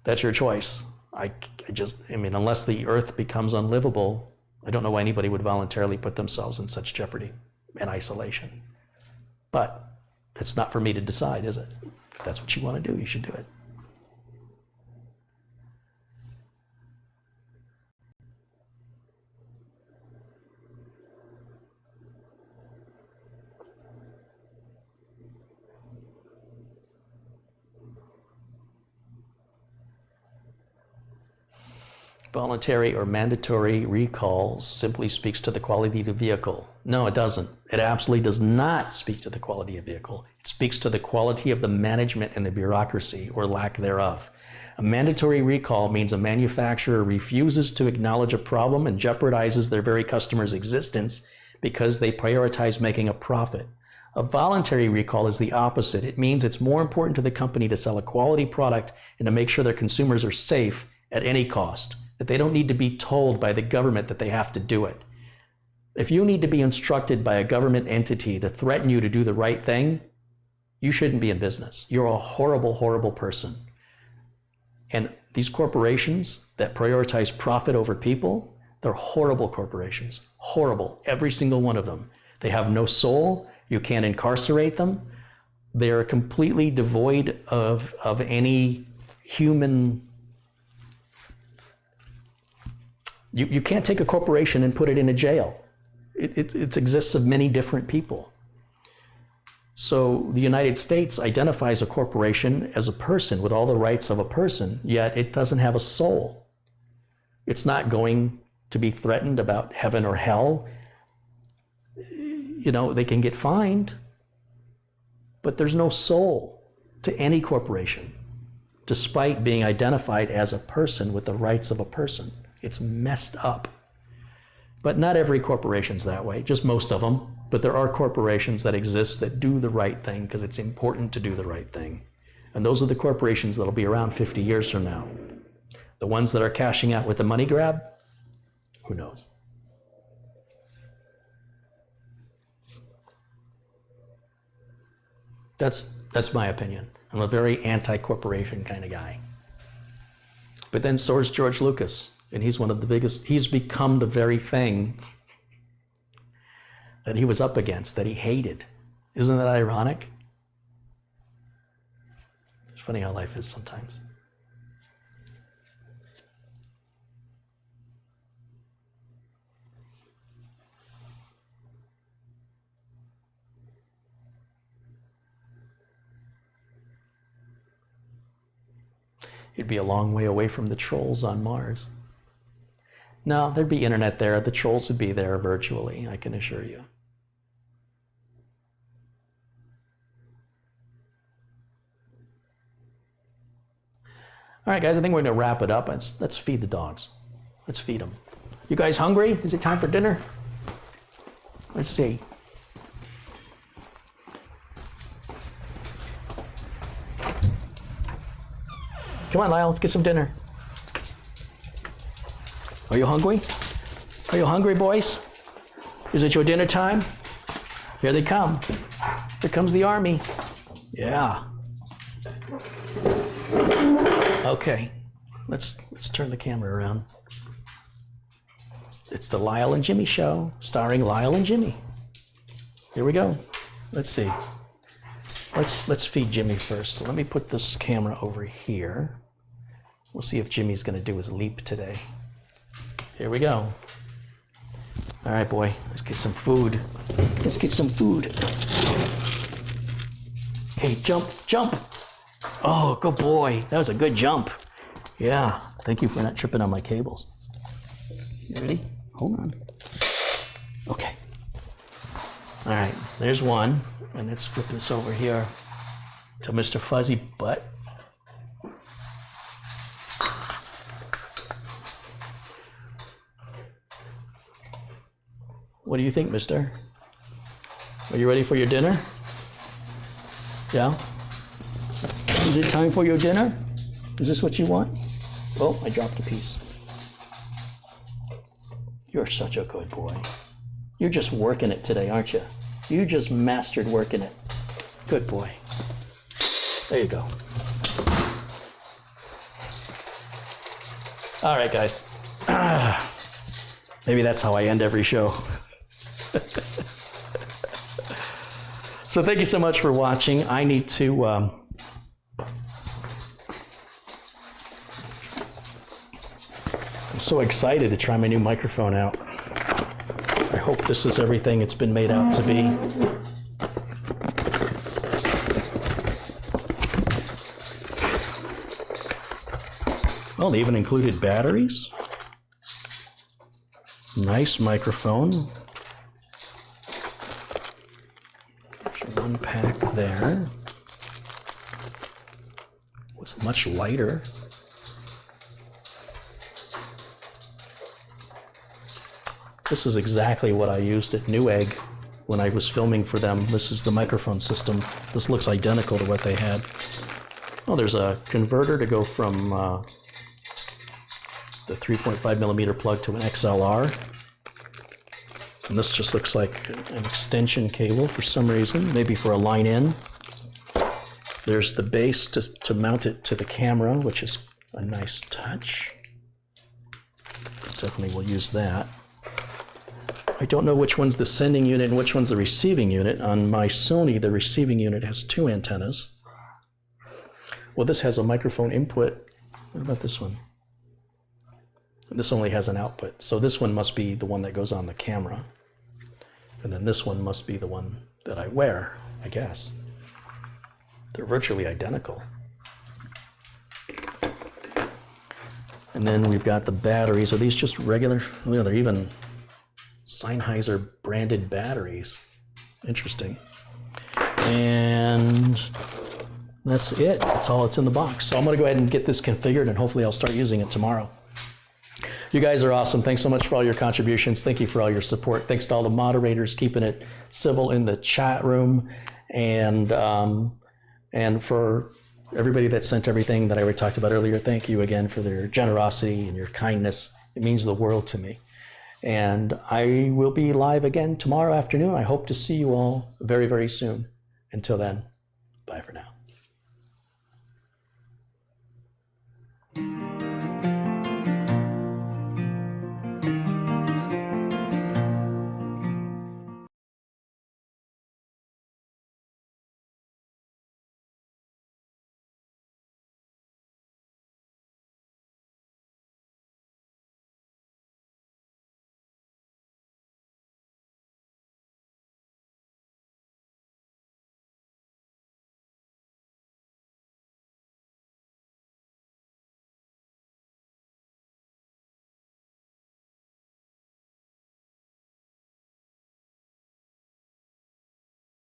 that's your choice. Unless the Earth becomes unlivable, I don't know why anybody would voluntarily put themselves in such jeopardy and isolation. But it's not for me to decide, is it? If that's what you want to do, you should do it. Voluntary or mandatory recall simply speaks to the quality of the vehicle. No, it doesn't. It absolutely does not speak to the quality of the vehicle. It speaks to the quality of the management and the bureaucracy, or lack thereof. A mandatory recall means a manufacturer refuses to acknowledge a problem and jeopardizes their very customer's existence because they prioritize making a profit. A voluntary recall is the opposite. It means it's more important to the company to sell a quality product and to make sure their consumers are safe at any cost, that they don't need to be told by the government that they have to do it. If you need to be instructed by a government entity to threaten you to do the right thing, you shouldn't be in business. You're a horrible, horrible person. And these corporations that prioritize profit over people, they're horrible corporations. Horrible, every single one of them. They have no soul. You can't incarcerate them. They are completely devoid of any human. You can't take a corporation and put it in a jail. It exists of many different people. So the United States identifies a corporation as a person with all the rights of a person, yet it doesn't have a soul. It's not going to be threatened about heaven or hell. They can get fined, but there's no soul to any corporation, despite being identified as a person with the rights of a person. It's messed up. But not every corporation's that way, just most of them. But there are corporations that exist that do the right thing because it's important to do the right thing. And those are the corporations that'll be around 50 years from now. The ones that are cashing out with the money grab, who knows? That's my opinion. I'm a very anti-corporation kind of guy. But then so is George Lucas, and he's one of the biggest. He's become the very thing that he was up against, that he hated. Isn't that ironic? It's funny how life is sometimes. You'd be a long way away from the trolls on Mars. No, there'd be internet there. The trolls would be there virtually, I can assure you. All right, guys, I think we're going to wrap it up. Let's feed the dogs. Let's feed them. You guys hungry? Is it time for dinner? Let's see. Come on, Lyle, let's get some dinner. Are you hungry? Are you hungry, boys? Is it your dinner time? Here they come. Here comes the army. Yeah. Okay, let's turn the camera around. It's the Lyle and Jimmy show, starring Lyle and Jimmy. Here we go. Let's see. Let's feed Jimmy first. So let me put this camera over here. We'll see if Jimmy's going to do his leap today. Here we go. All right, boy, let's get some food. Let's get some food. Hey, jump, jump. Oh, good boy. That was a good jump. Yeah, thank you for not tripping on my cables. You ready? Hold on. Okay. All right, there's one. And let's flip this over here to Mr. Fuzzy Butt. What do you think, mister? Are you ready for your dinner? Yeah? Is it time for your dinner? Is this what you want? Oh, I dropped a piece. You're such a good boy. You're just working it today, aren't you? You just mastered working it. Good boy. There you go. All right, guys. Maybe that's how I end every show. So thank you so much for watching. I need to I'm so excited to try my new microphone out. I hope this is everything it's been made out to be. Well, they even included batteries. Nice microphone. There's one pack there. It's much lighter. This is exactly what I used at Newegg when I was filming for them. This is the microphone system. This looks identical to what they had. Oh, there's a converter to go from the 3.5 millimeter plug to an XLR. And this just looks like an extension cable for some reason, maybe for a line in. There's the base to mount it to the camera, which is a nice touch. Definitely will use that. I don't know which one's the sending unit and which one's the receiving unit. On my Sony, the receiving unit has 2 antennas. Well, this has a microphone input. What about this one? This only has an output. So this one must be the one that goes on the camera. And then this one must be the one that I wear, I guess. They're virtually identical. And then we've got the batteries. Are these just regular? Oh, yeah, they're even Sennheiser branded batteries. Interesting. And that's it. That's all that's in the box. So I'm going to go ahead and get this configured, and hopefully I'll start using it tomorrow. You guys are awesome. Thanks so much for all your contributions. Thank you for all your support. Thanks to all the moderators keeping it civil in the chat room, and for everybody that sent everything that I already talked about earlier. Thank you again for their generosity and your kindness. It means the world to me. And I will be live again tomorrow afternoon. I hope to see you all very, very soon. Until then, bye for now.